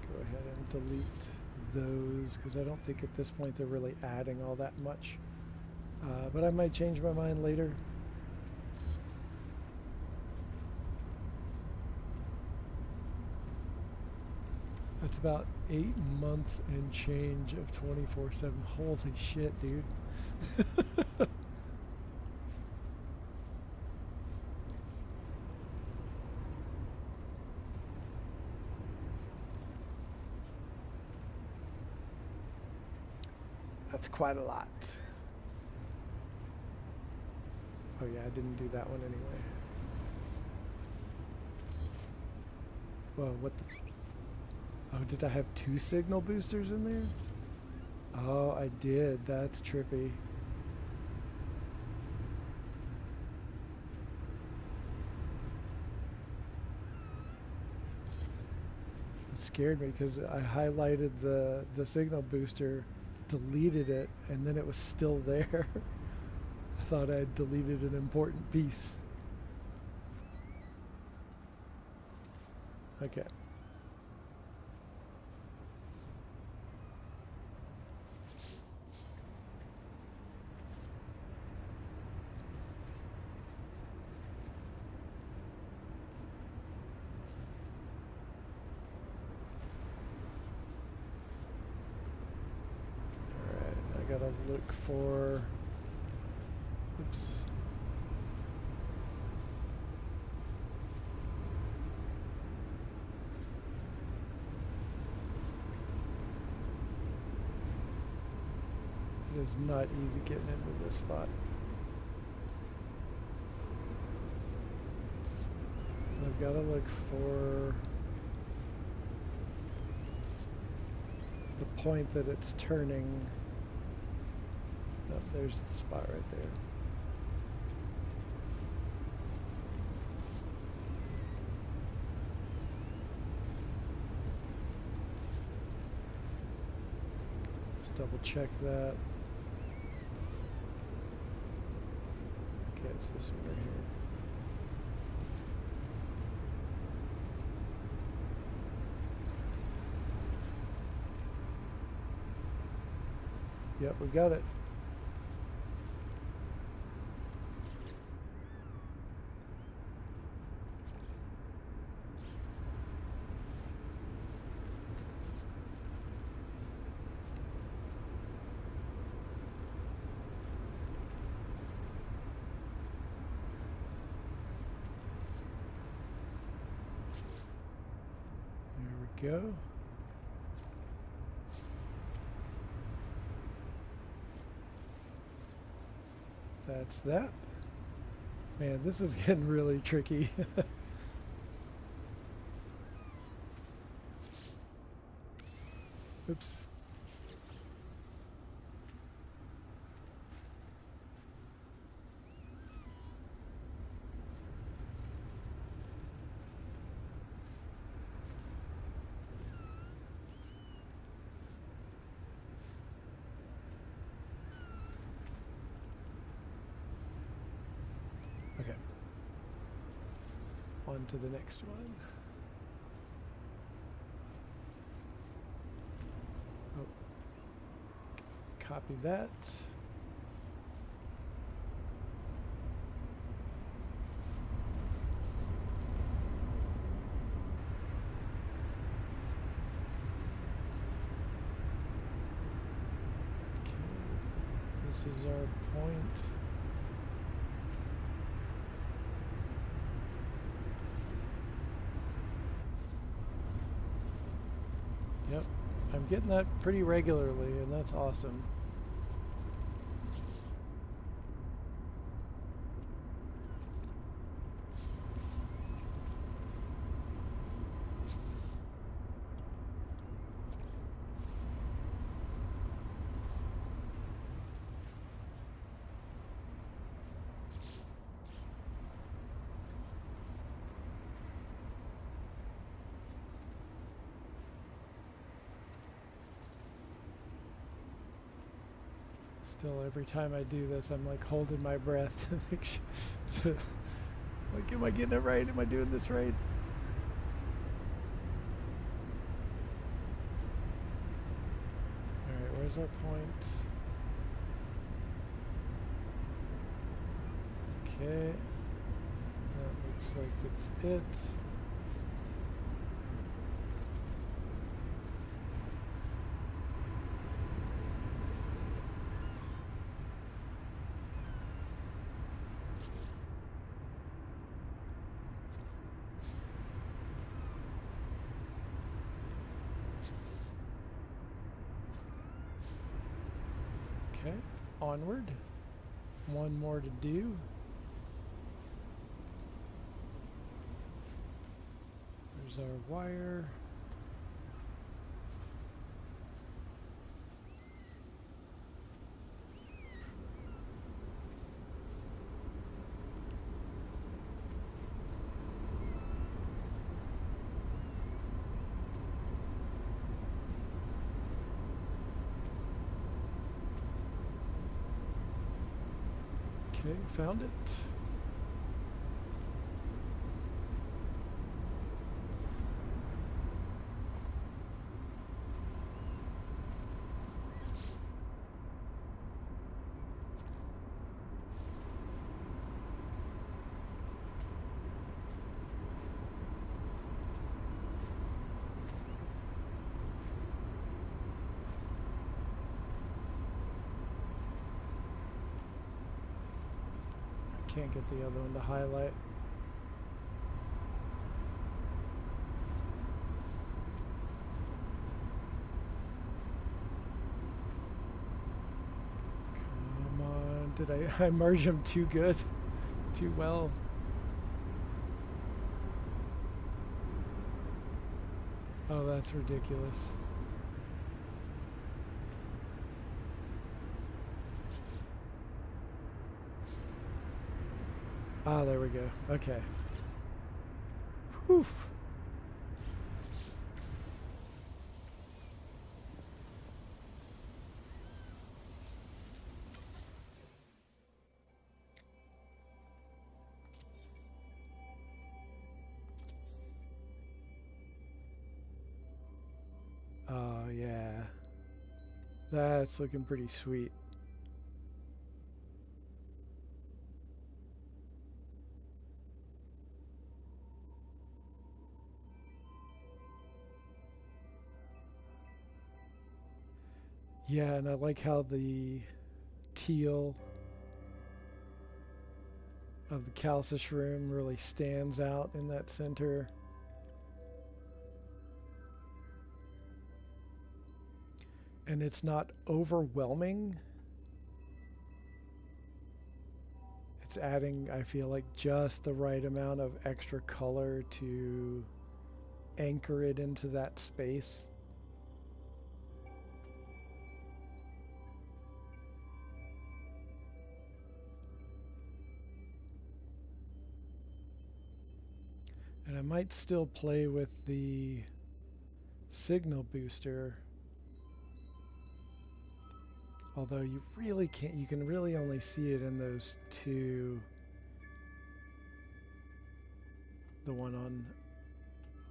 Go ahead and delete those, because I don't think at this point they're really adding all that much. But I might change my mind later. That's about 8 months and change of 24/7. Holy shit, dude. That's quite a lot. Oh yeah, I didn't do that one anyway. Whoa, what the... Oh, did I have 2 signal boosters in there? Oh, I did. That's trippy. It scared me because I highlighted the signal booster, deleted it, and then it was still there. I thought I had deleted an important piece. Okay. Gotta look for, oops. It is not easy getting into this spot. I've got to look for the point that it's turning. Oh, there's the spot right there. Let's double check that. Okay, it's this one right here. Yep, we got it. There we go. That's that. Man, this is getting really tricky. Oops. Okay. On to the next one. Oh. Copy that. Okay. This is our point. I'm getting that pretty regularly, and that's awesome. Still, every time I do this, I'm like holding my breath to make sure, to, like, am I getting it right? Am I doing this right? Alright, where's our point? Okay. That looks like it's it. Okay, onward. One more to do. There's our wire. Okay, found it. Can't get the other one to highlight. Come on, did I merge them too good? Too well? Oh, that's ridiculous. Ah, there we go. Okay. Whew. Oh, yeah. That's looking pretty sweet. Yeah, and I like how the teal of the calcis room really stands out in that center. And it's not overwhelming. It's adding, I feel like, just the right amount of extra color to anchor it into that space. And I might still play with the signal booster, although you really can't, you can really only see it in those two, the one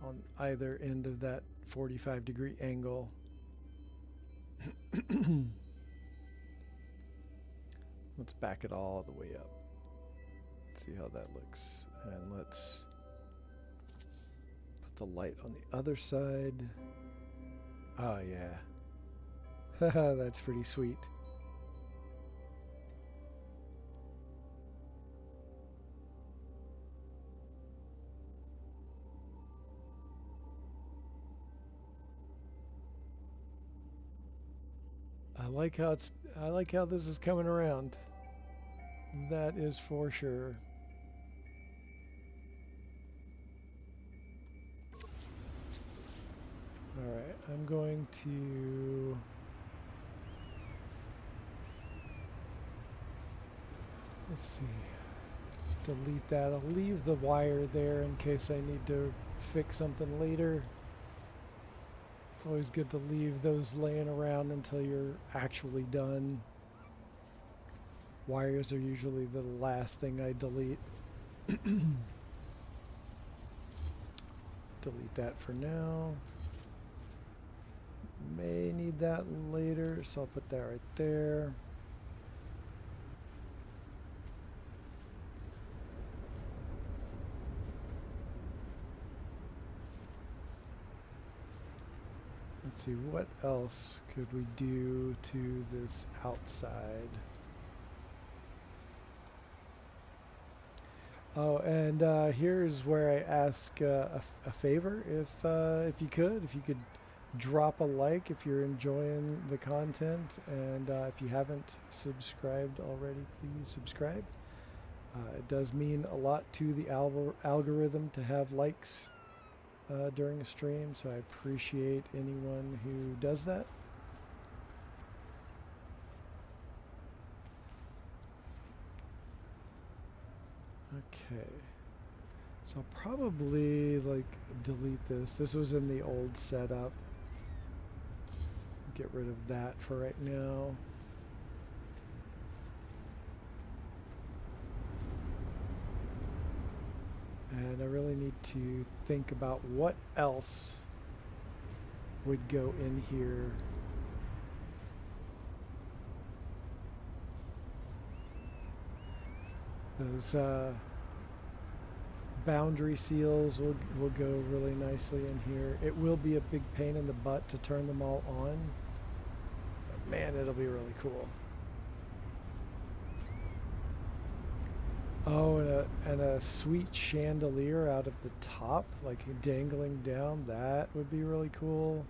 on either end of that 45-degree angle. Let's back it all the way up. Let's see how that looks. And let's put the light on the other side. Oh yeah. Haha, that's pretty sweet. I like how this is coming around. That is for sure. Alright, I'm going to... Let's see. Delete that. I'll leave the wire there in case I need to fix something later. It's always good to leave those laying around until you're actually done. Wires are usually the last thing I delete. Delete that for now. May need that later, so I'll put that right there. Let's see, what else could we do to this outside? Oh, and here's where I ask a favor, if you could drop a like if you're enjoying the content, and if you haven't subscribed already, please subscribe. It does mean a lot to the algorithm to have likes during a stream, so I appreciate anyone who does that. Okay, so I'll probably like delete this. This was in the old setup. Get rid of that for right now. And I really need to think about what else would go in here. Those boundary seals will go really nicely in here. It will be a big pain in the butt to turn them all on, but man, it'll be really cool. Oh, and a sweet chandelier out of the top, like dangling down. That would be really cool.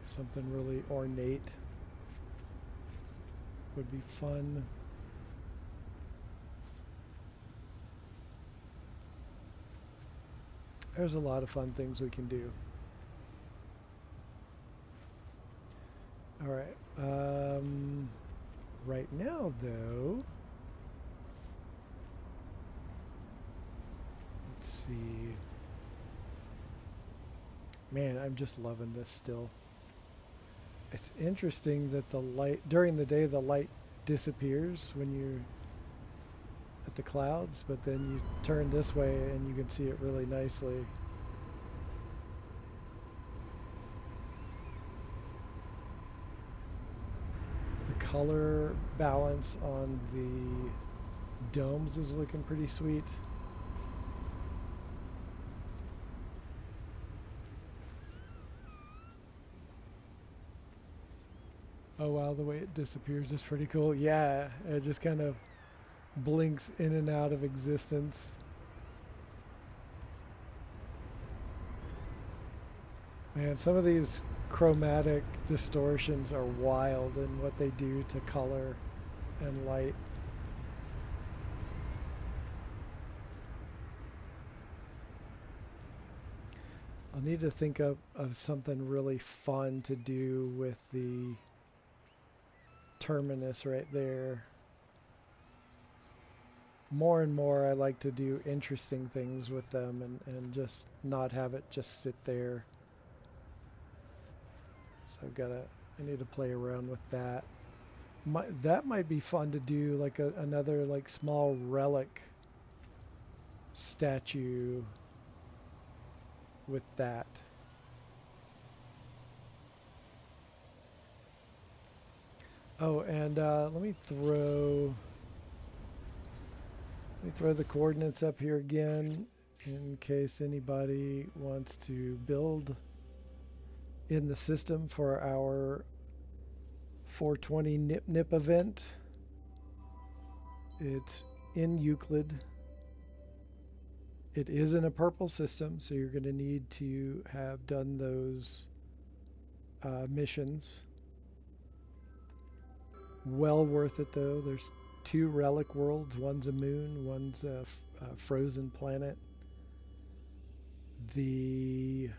Something really ornate would be fun. There's a lot of fun things we can do. All right. Right now, though, let's see. Man, I'm just loving this still. It's interesting that the light, during the day, the light disappears when you're at the clouds, but then you turn this way and you can see it really nicely. Color balance on the domes is looking pretty sweet. Oh wow, the way it disappears is pretty cool. Yeah, it just kind of blinks in and out of existence. Man, some of these chromatic distortions are wild in what they do to color and light. I'll need to think of something really fun to do with the terminus right there. More and more I like to do interesting things with them and just not have it just sit there. So I need to play around with that. That might be fun to do, like another like small relic statue with that. Oh, and let me throw the coordinates up here again in case anybody wants to build in the system for our 420 NipNip event. It's in Euclid. It is in a purple system, so you're going to need to have done those missions. Well worth it though. There's 2 relic worlds. One's a moon, one's a frozen planet. There's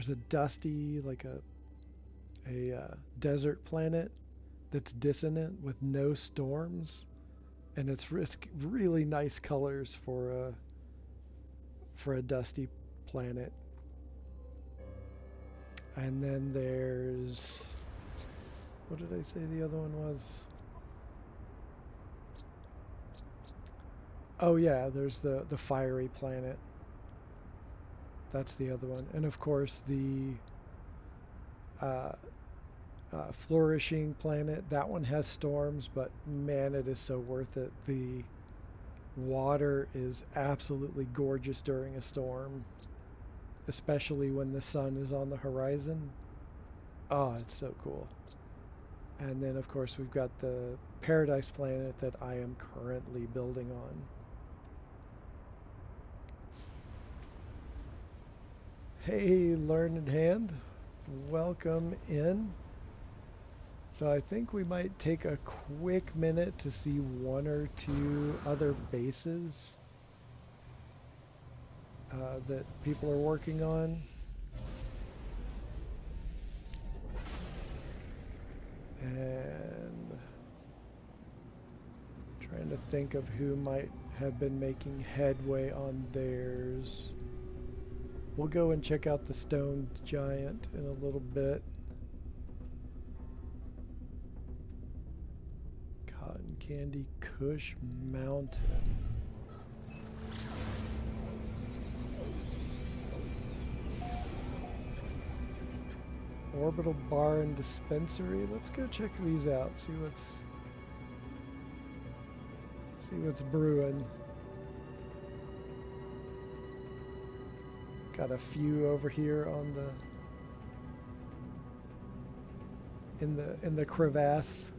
a dusty, like a desert planet that's dissonant with no storms, and it's really nice colors for a dusty planet. And then there's, what did I say the other one was? Oh yeah, there's the fiery planet. That's the other one. And of course the uh, flourishing planet. That one has storms, but man, it is so worth it. The water is absolutely gorgeous during a storm, especially when the sun is on the horizon. Oh, it's so cool. And then of course we've got the paradise planet that I am currently building on. Hey, learned hand, welcome in. So I think we might take a quick minute to see 1 or 2 other bases that people are working on. And trying to think of who might have been making headway on theirs. We'll go and check out the stone giant in a little bit. Cotton Candy Kush Mountain. Orbital bar and dispensary. Let's go check these out. See what's brewing. Got a few over here on in the crevasse.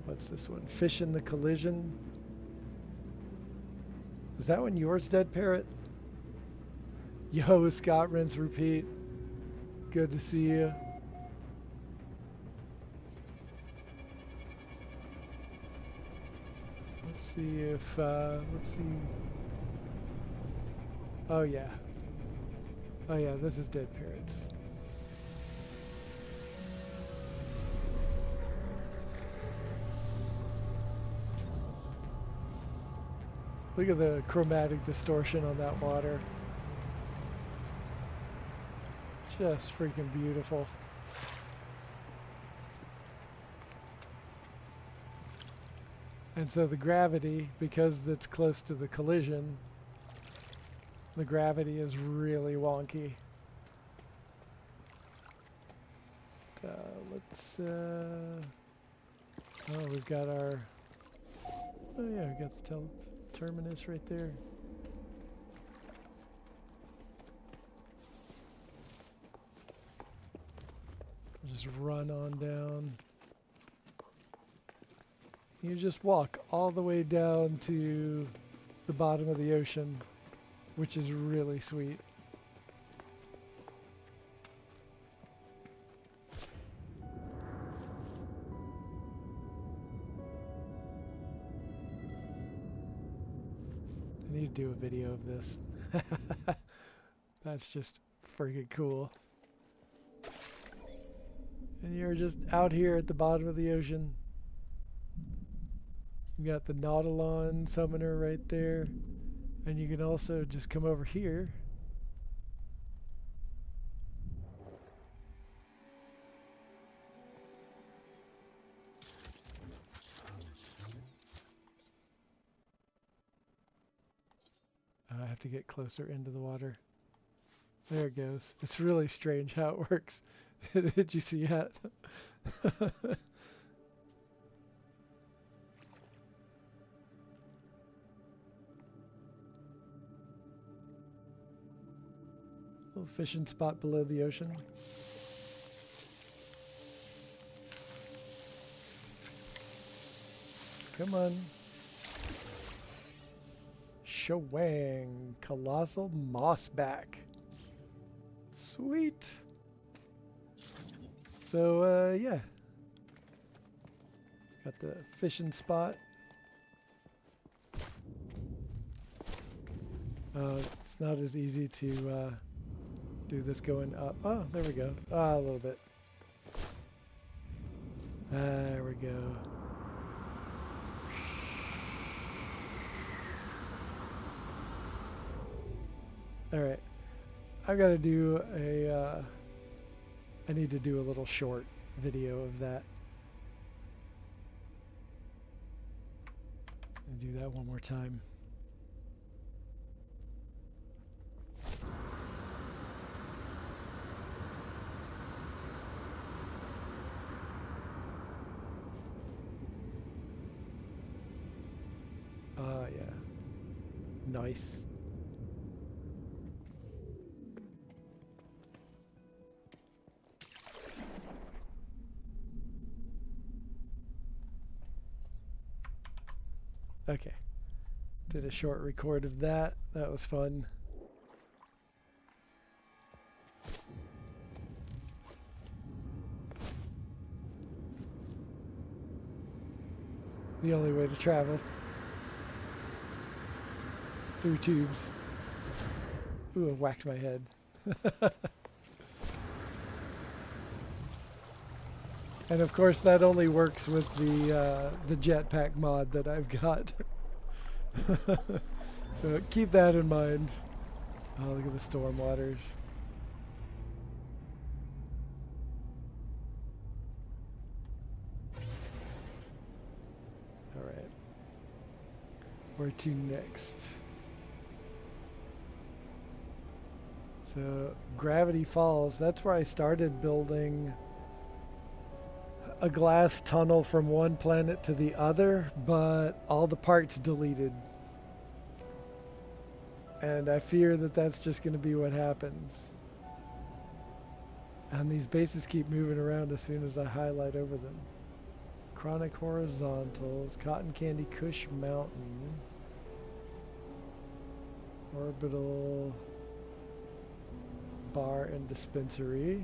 What's this one? Fish in the collision. Is that one yours, Dead Parrot? Yo, Scott, rinse, repeat. Good to see you. Let's see if, let's see. Oh yeah. Oh yeah, this is Dead Parrots. Look at the chromatic distortion on that water. Just freaking beautiful. And so the gravity, because it's close to the collision, the gravity is really wonky. Let's, oh, we've got our, oh yeah, we got the terminus right there. Just run on down. You just walk all the way down to the bottom of the ocean, which is really sweet. I need to do a video of this. That's just freaking cool. And you're just out here at the bottom of the ocean. You got the Nautilon summoner right there. And you can also just come over here. I have to get closer into the water. There it goes. It's really strange how it works. Did you see that? Little fishing spot below the ocean. Come on. Shawang. Colossal mossback. Sweet. So, yeah. Got the fishing spot. It's not as easy to do this going up. Oh, there we go. Ah, a little bit. There we go. Alright. I've got to do a... I need to do a little short video of that. And do that one more time. Yeah. Nice. Okay. Did a short record of that. That was fun. The only way to travel. Through tubes. Ooh, I whacked my head. And of course that only works with the jetpack mod that I've got. So keep that in mind. Oh, look at the storm waters. Alright. Where to next? So, Gravity Falls, that's where I started building a glass tunnel from one planet to the other, but all the parts deleted. And I fear that that's just going to be what happens. And these bases keep moving around as soon as I highlight over them. Chronic Horizontals, Cotton Candy Kush Mountain, Orbital Bar and Dispensary,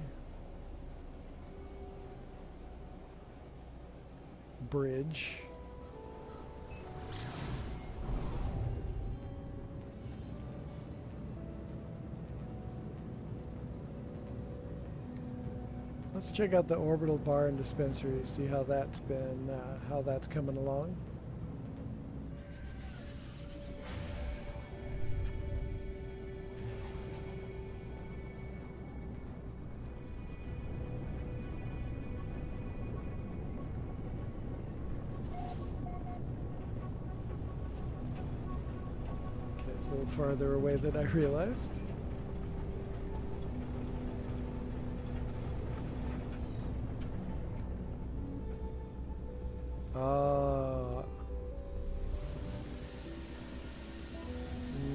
Bridge, let's check out the Orbital Bar and Dispensary, see how that's been, how that's coming along. Okay, it's a little farther away than I realized.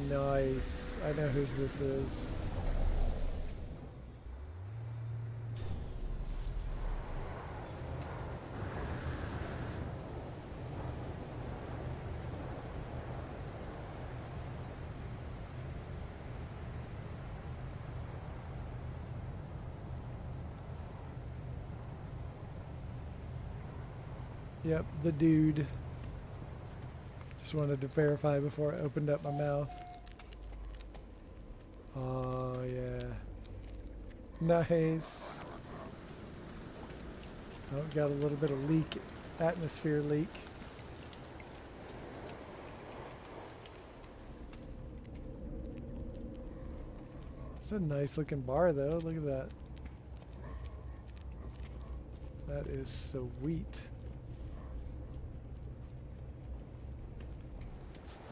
Nice. I know whose this is. Yep, the dude. Just wanted to verify before I opened up my mouth. Oh, yeah. Nice. Oh, got a little bit of leak, atmosphere leak. It's a nice looking bar though, look at that. That is sweet.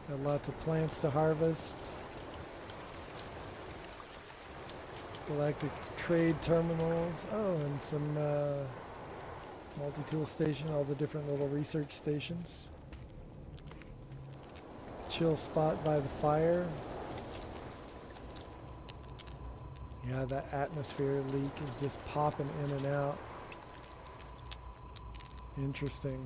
Got lots of plants to harvest. Galactic trade terminals. Oh, and some multi-tool station, all the different little research stations. Chill spot by the fire. Yeah, that atmosphere leak is just popping in and out. Interesting.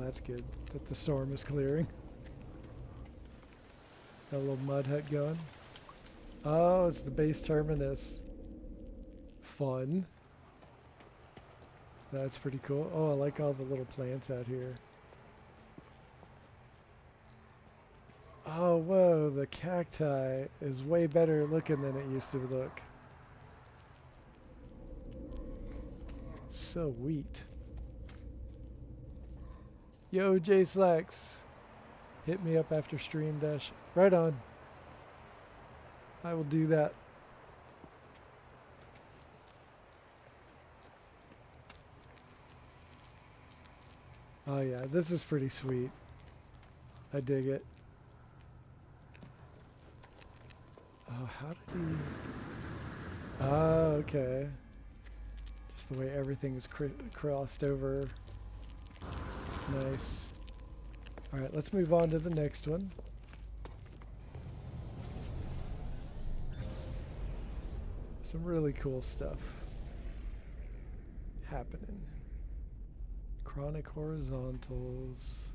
that's good that the storm is clearing. Got a little mud hut going. Oh, it's the base terminus. Fun. That's pretty cool. Oh, I like all the little plants out here. Oh, whoa, the cacti is way better looking than it used to look. So sweet. Yo, J Slacks. Hit me up after stream dash. Right on. I will do that. Oh yeah, this is pretty sweet. I dig it. Oh, how did he... Oh, okay. Just the way everything is crossed over. Nice. Alright, let's move on to the next one. Some really cool stuff happening. Chronic horizontals.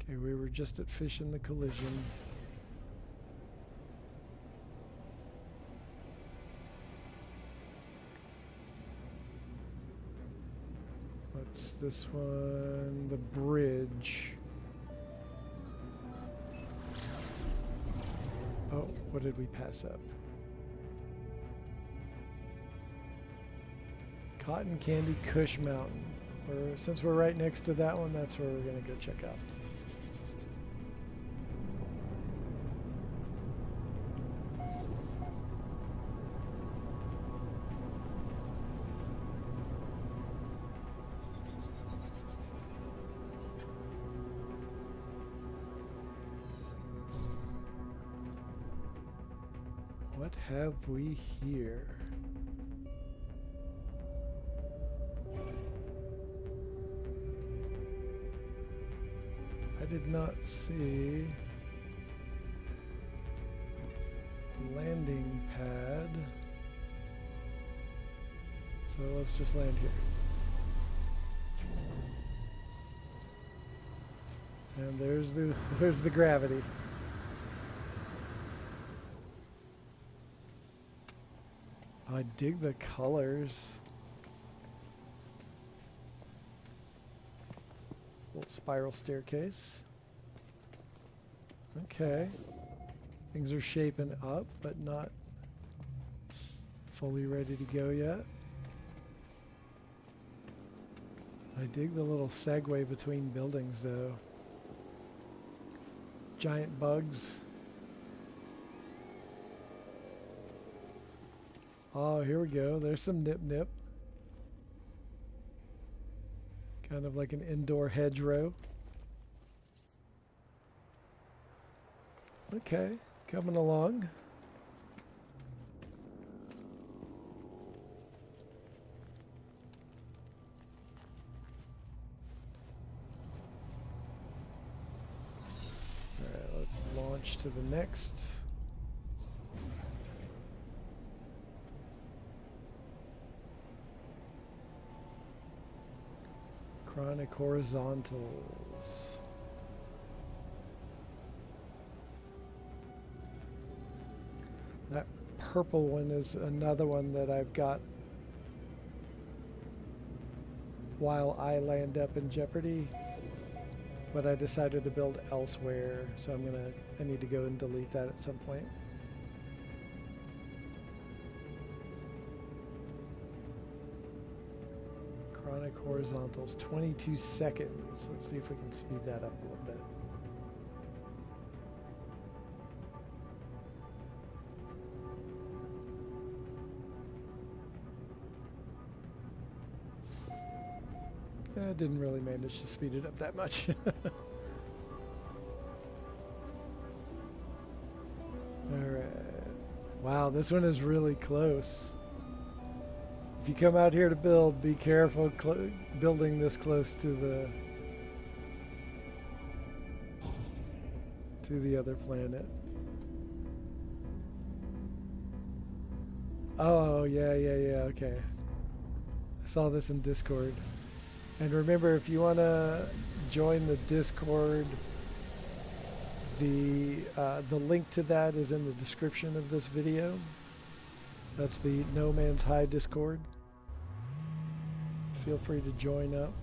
Okay, we were just at Fish in the Collision. What's this one? The bridge. Oh, what did we pass up? Cotton Candy Kush Mountain. Since we're right next to that one, that's where we're going to go check out. What have we here? I did not see a landing pad, so let's just land here. And there's the gravity. I dig the colors. Little spiral staircase. Okay. Things are shaping up, but not fully ready to go yet. I dig the little segue between buildings, though. Giant bugs. Oh, here we go. There's some NipNip. Kind of like an indoor hedgerow. Okay, coming along. Alright, let's launch to the next. Chronic horizontals. That purple one is another one that I've got while I land up in Jeopardy, but I decided to build elsewhere, so I need to go and delete that at some point. Chronic horizontals, 22 seconds. Let's see if we can speed that up a little bit. I didn't really manage to speed it up that much. Alright. Wow, this one is really close. If you come out here to build, be careful building this close to the other planet. Oh, yeah, okay. Saw this in Discord. And remember, if you want to join the Discord, the link to that is in the description of this video. That's the No Man's High Discord. Feel free to join up.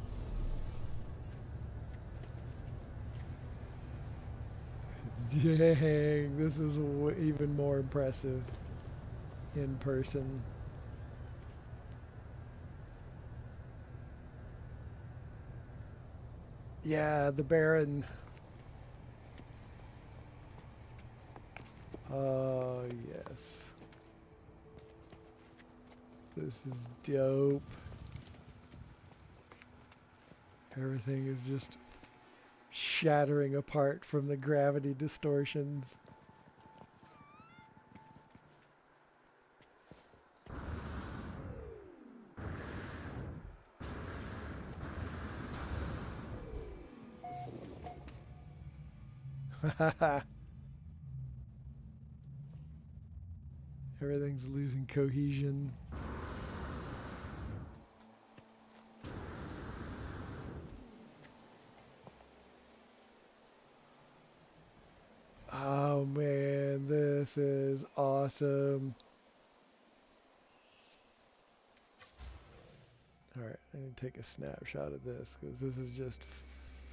Dang, this is even more impressive in person. Yeah, the Baron. Oh, yes. This is dope. Everything is just shattering apart from the gravity distortions. Everything's losing cohesion. Oh man, this is awesome. Alright, I need to take a snapshot of this because this is just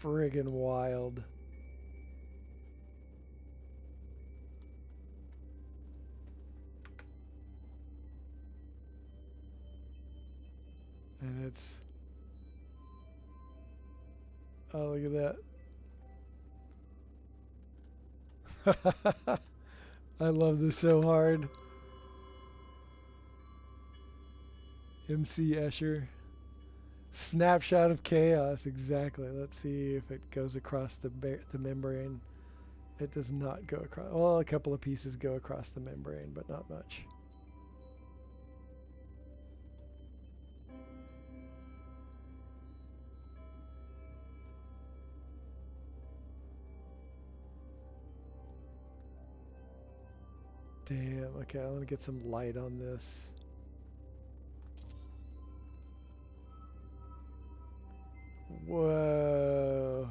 friggin' wild. And it's... Oh, look at that. I love this so hard. MC Escher. Snapshot of chaos, exactly. Let's see if it goes across the membrane. It does not go across. Well, a couple of pieces go across the membrane, but not much. Damn, okay, I want to get some light on this. Whoa.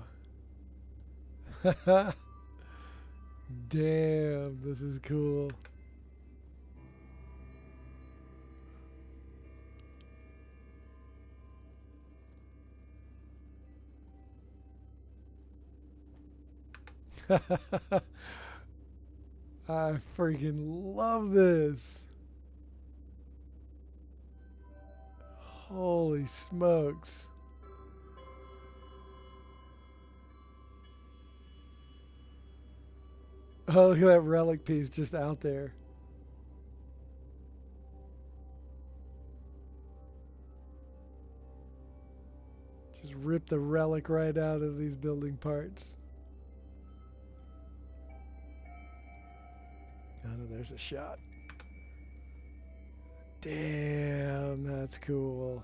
Damn, this is cool. I freaking love this. Holy smokes. Oh, look at that relic piece just out there. Just rip the relic right out of these building parts. Oh, no, there's a shot. Damn, that's cool.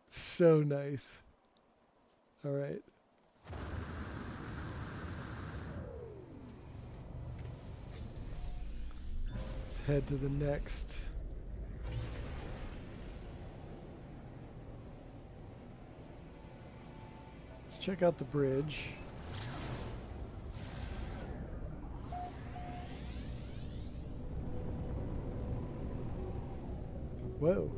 So nice. All right. Let's head to the next. Let's check out the bridge. Whoa.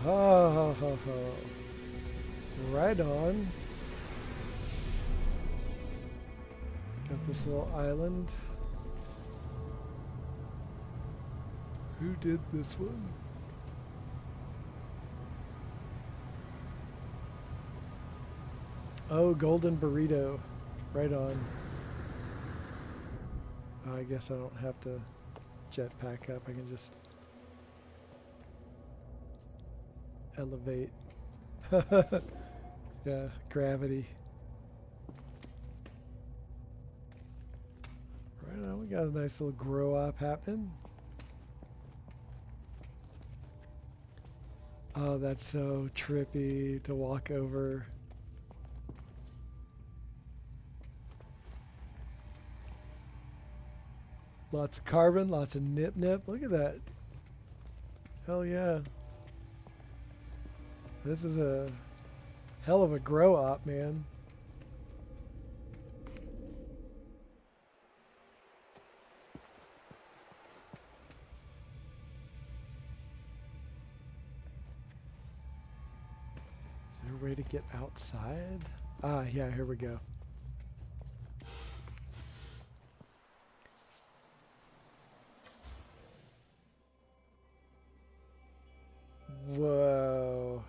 Oh, ho, ho. Right on. Got this little island. Who did this one? Oh, golden burrito. Right on. Oh, I guess I don't have to jetpack up. I can just elevate. Yeah, gravity. Right on, we got a nice little grow up happening. Oh, that's so trippy to walk over. Lots of carbon, lots of NipNip. Look at that. Hell yeah. This is a hell of a grow op, man. Is there a way to get outside? Ah, yeah, here we go. Whoa.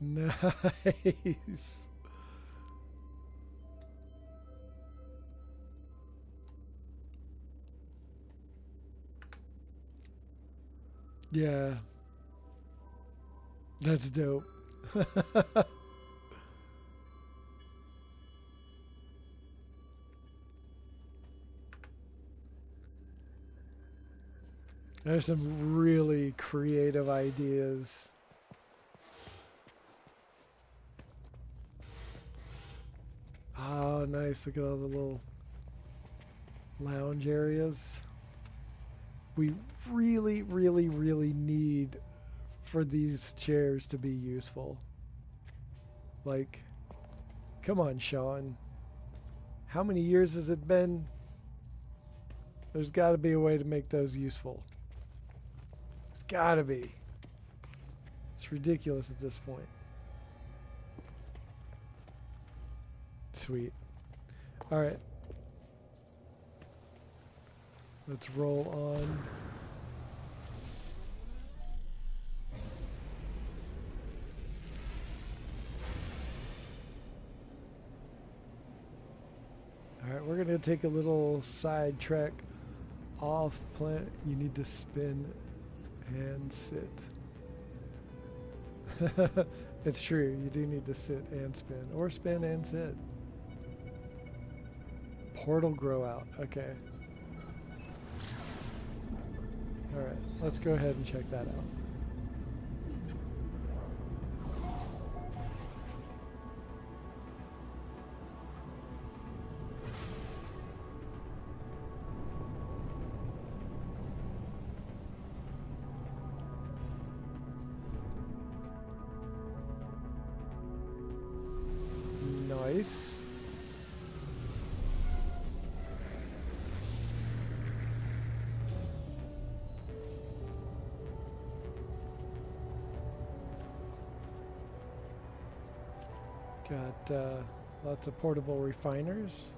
Nice. Yeah, that's dope. There's some really creative ideas. Oh, nice. Look at all the little lounge areas. We really, really, really need for these chairs to be useful. Like, come on, Sean. How many years has it been? There's got to be a way to make those useful. There's got to be. It's ridiculous at this point. Sweet. All right. Let's roll on. All right, we're going to take a little side trek off planet. You need to spin and sit. It's true. You do need to sit and spin, or spin and sit. Portal grow out. Okay. All right. Let's go ahead and check that out. Nice. Got lots of portable refiners.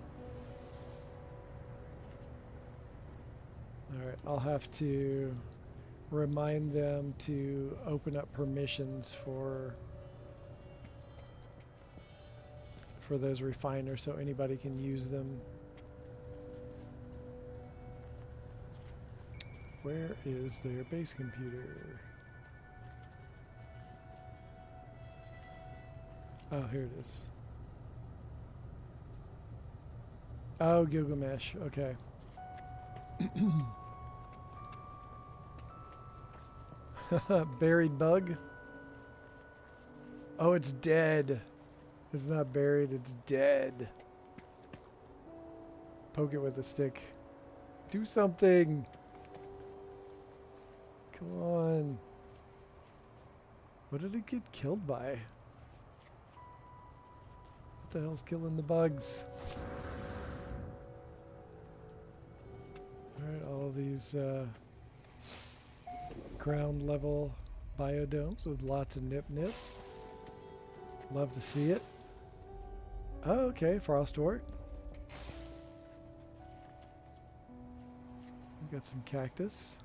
All right, I'll have to remind them to open up permissions for those refiners so anybody can use them. Where is their base computer? Oh, here it is. Oh, Gilgamesh. Okay. Buried bug. Oh, it's dead. It's not buried, it's dead. Poke it with a stick. Do something. Come on. What did it get killed by? What the hell's killing the bugs? Alright, all these ground level biodomes with lots of NipNip. Love to see it. Oh, okay, frostwort. We got some cactus.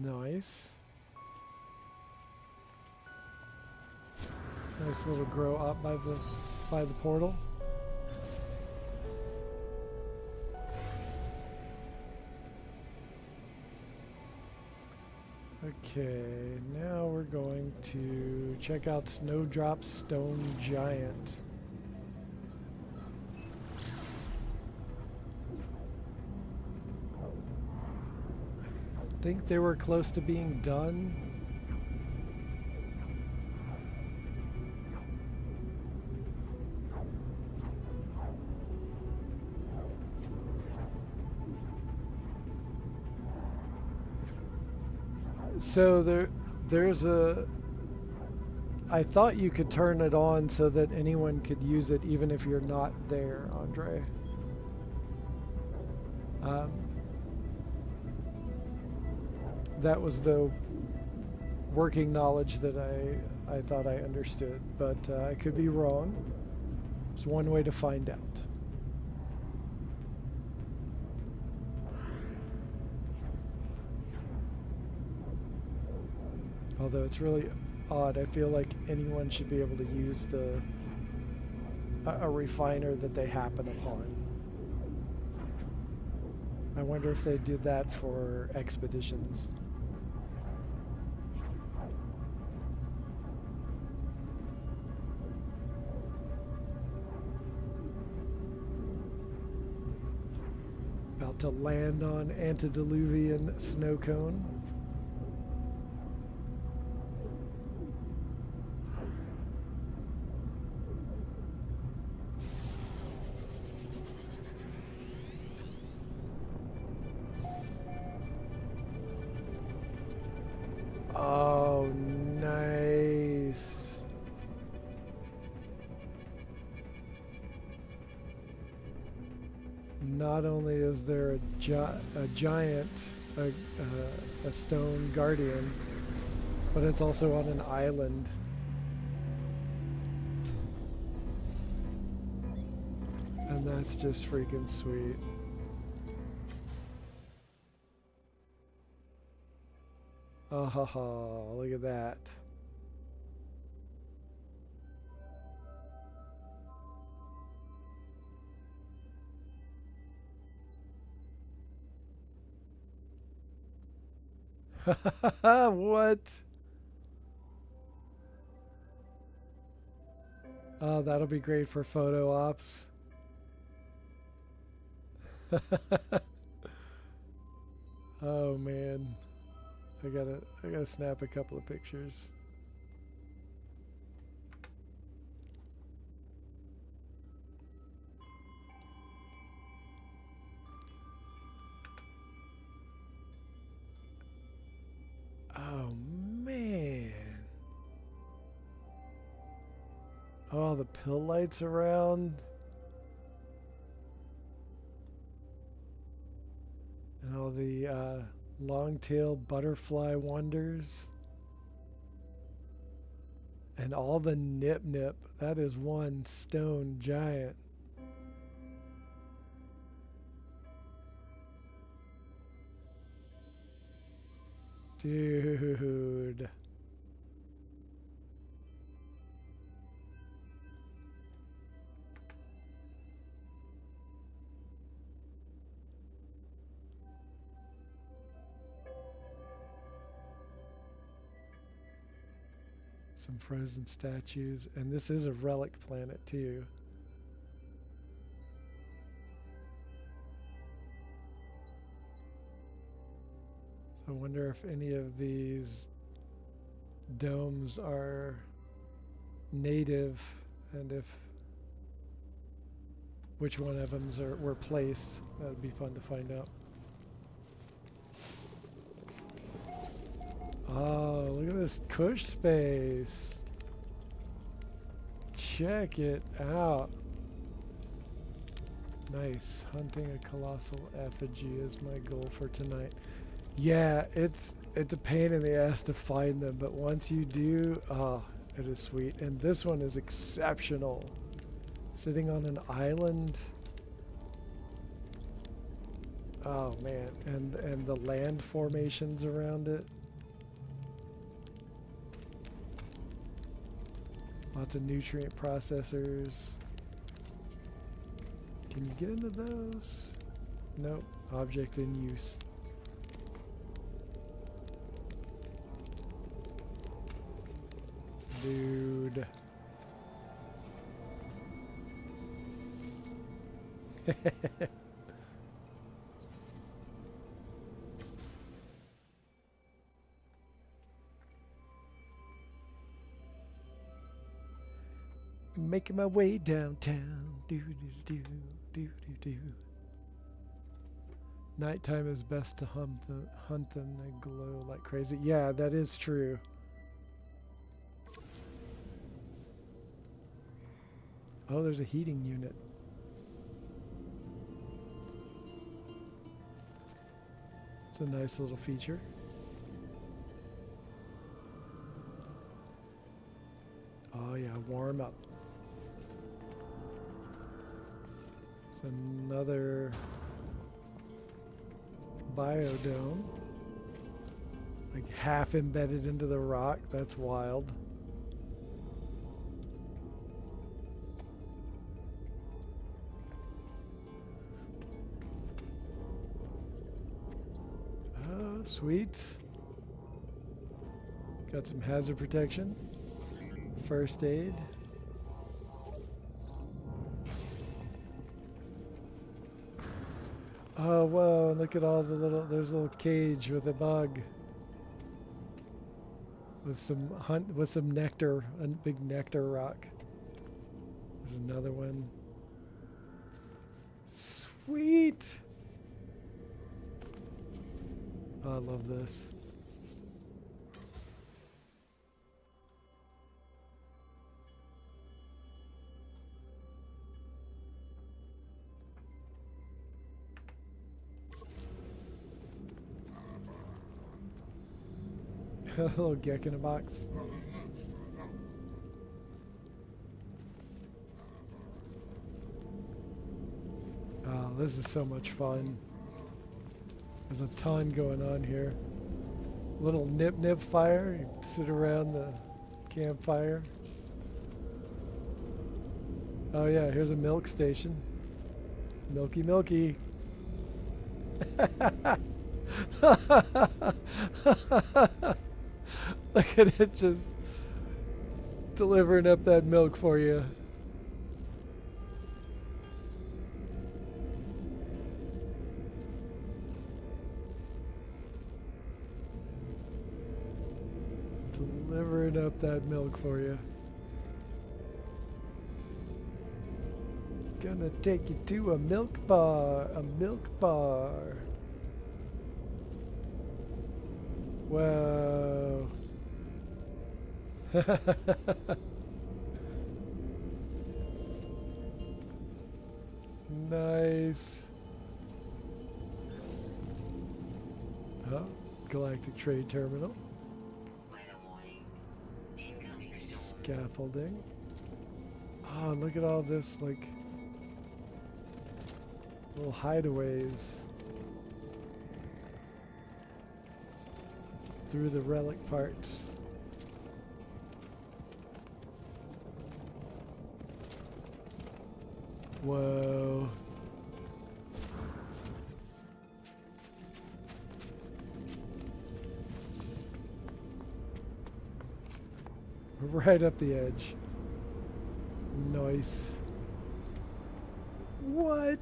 Nice. Nice little grow up by the portal. Okay, now we're going to check out Snowdrop Stone Giant. I think they were close to being done. So there's a. I thought you could turn it on so that anyone could use it even if you're not there, Andre. Um, that was the working knowledge that I thought I understood, but I could be wrong. It's one way to find out. Although it's really odd, I feel like anyone should be able to use a refiner that they happen upon. I wonder if they did that for expeditions. About to land on antediluvian snow cone. Oh, nice. Not only is there a giant, a stone guardian, but it's also on an island. And that's just freaking sweet. Oh, ha, ha, look at that. What? Oh, that'll be great for photo ops. Oh man. I gotta snap a couple of pictures. Oh man. Oh, the pill lights around. And all the long-tail butterfly wonders. And all the NipNip. That is one stone giant. Dude. Some frozen statues. And this is a relic planet too. So I wonder if any of these domes are native and if which one of them were placed. That would be fun to find out. Oh, look at this cush space. Check it out. Nice. Hunting a colossal effigy is my goal for tonight. Yeah, it's a pain in the ass to find them, but once you do, oh, it is sweet. And this one is exceptional. Sitting on an island. Oh man, and the land formations around it. Lots of nutrient processors. Can you get into those? Nope. Object in use. Dude. Making my way downtown. Do do do do do do. Nighttime is best to hunt and they glow like crazy. Yeah, that is true. Oh, there's a heating unit. It's a nice little feature. Oh yeah, warm up. It's another biodome. Like half embedded into the rock. That's wild. Oh, sweet. Got some hazard protection. First aid. Oh, whoa, look at all the little, there's a little cage with a bug. With some nectar, a big nectar rock. There's another one. Sweet! Oh, I love this. A little geck in a box. Oh, this is so much fun. There's a ton going on here. Little NipNip fire. You sit around the campfire. Oh yeah, here's a milk station. Milky Milky. Look at it just delivering up that milk for you. Delivering up that milk for you. Gonna take you to a milk bar. A milk bar. Whoa. Nice. Oh, Galactic Trade Terminal. Scaffolding. Oh, look at all this, like, little hideaways through the relic parts. Whoa. Right up the edge. Nice. What?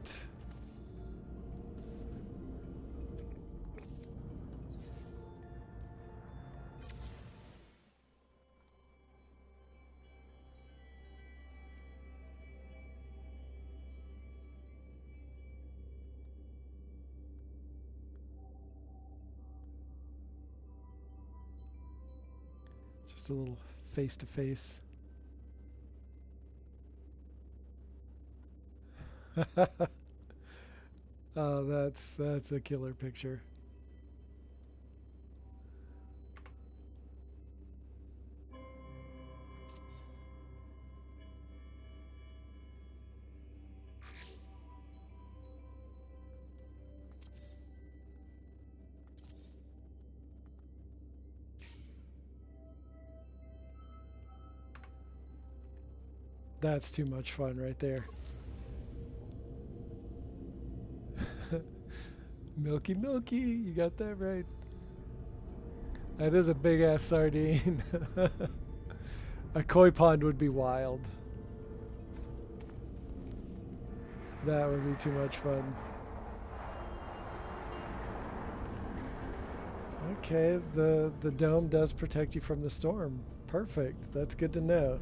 Just a little face to face. Oh, that's a killer picture. That's too much fun right there. Milky Milky, you got that right. That is a big ass sardine. A koi pond would be wild. That would be too much fun. Okay, the dome does protect you from the storm. Perfect. That's good to know.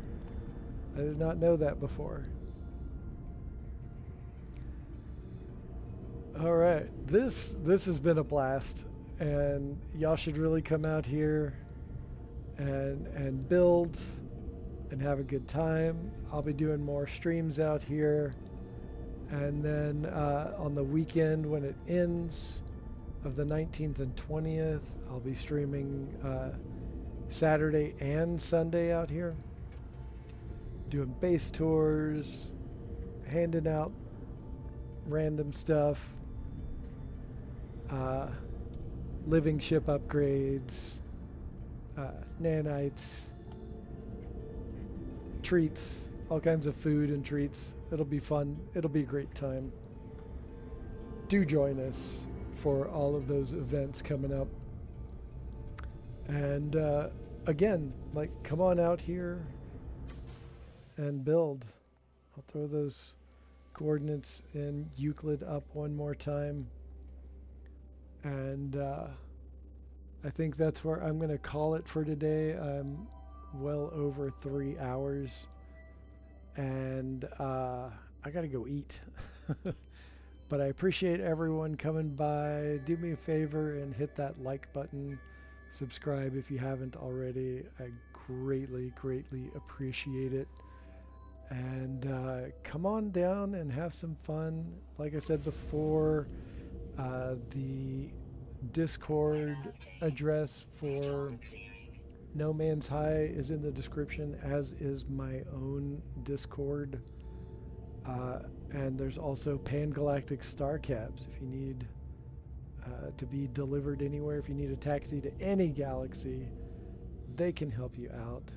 I did not know that before. All right, this has been a blast, and y'all should really come out here and build and have a good time. I'll be doing more streams out here, and then on the weekend when it ends of the 19th and 20th, I'll be streaming Saturday and Sunday out here, doing base tours, handing out random stuff, uh, living ship upgrades, nanites, treats, all kinds of food and treats. It'll be fun. It'll be a great time. Do join us for all of those events coming up. And again, like, come on out here and build. I'll throw those coordinates in Euclid up one more time. And I think that's where I'm going to call it for today. I'm well over 3 hours. And I got to go eat. But I appreciate everyone coming by. Do me a favor and hit that like button. Subscribe if you haven't already. I greatly, greatly appreciate it. And come on down and have some fun. Like I said before, the Discord address for No Man's High is in the description, as is my own Discord. And there's also Pan-Galactic Star Cabs if you need to be delivered anywhere. If you need a taxi to any galaxy, they can help you out.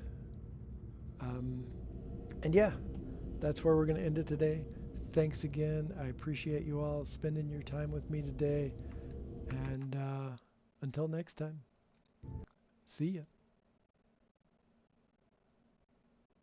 Um, and yeah, that's where we're going to end it today. Thanks again. I appreciate you all spending your time with me today. And until next time, see ya.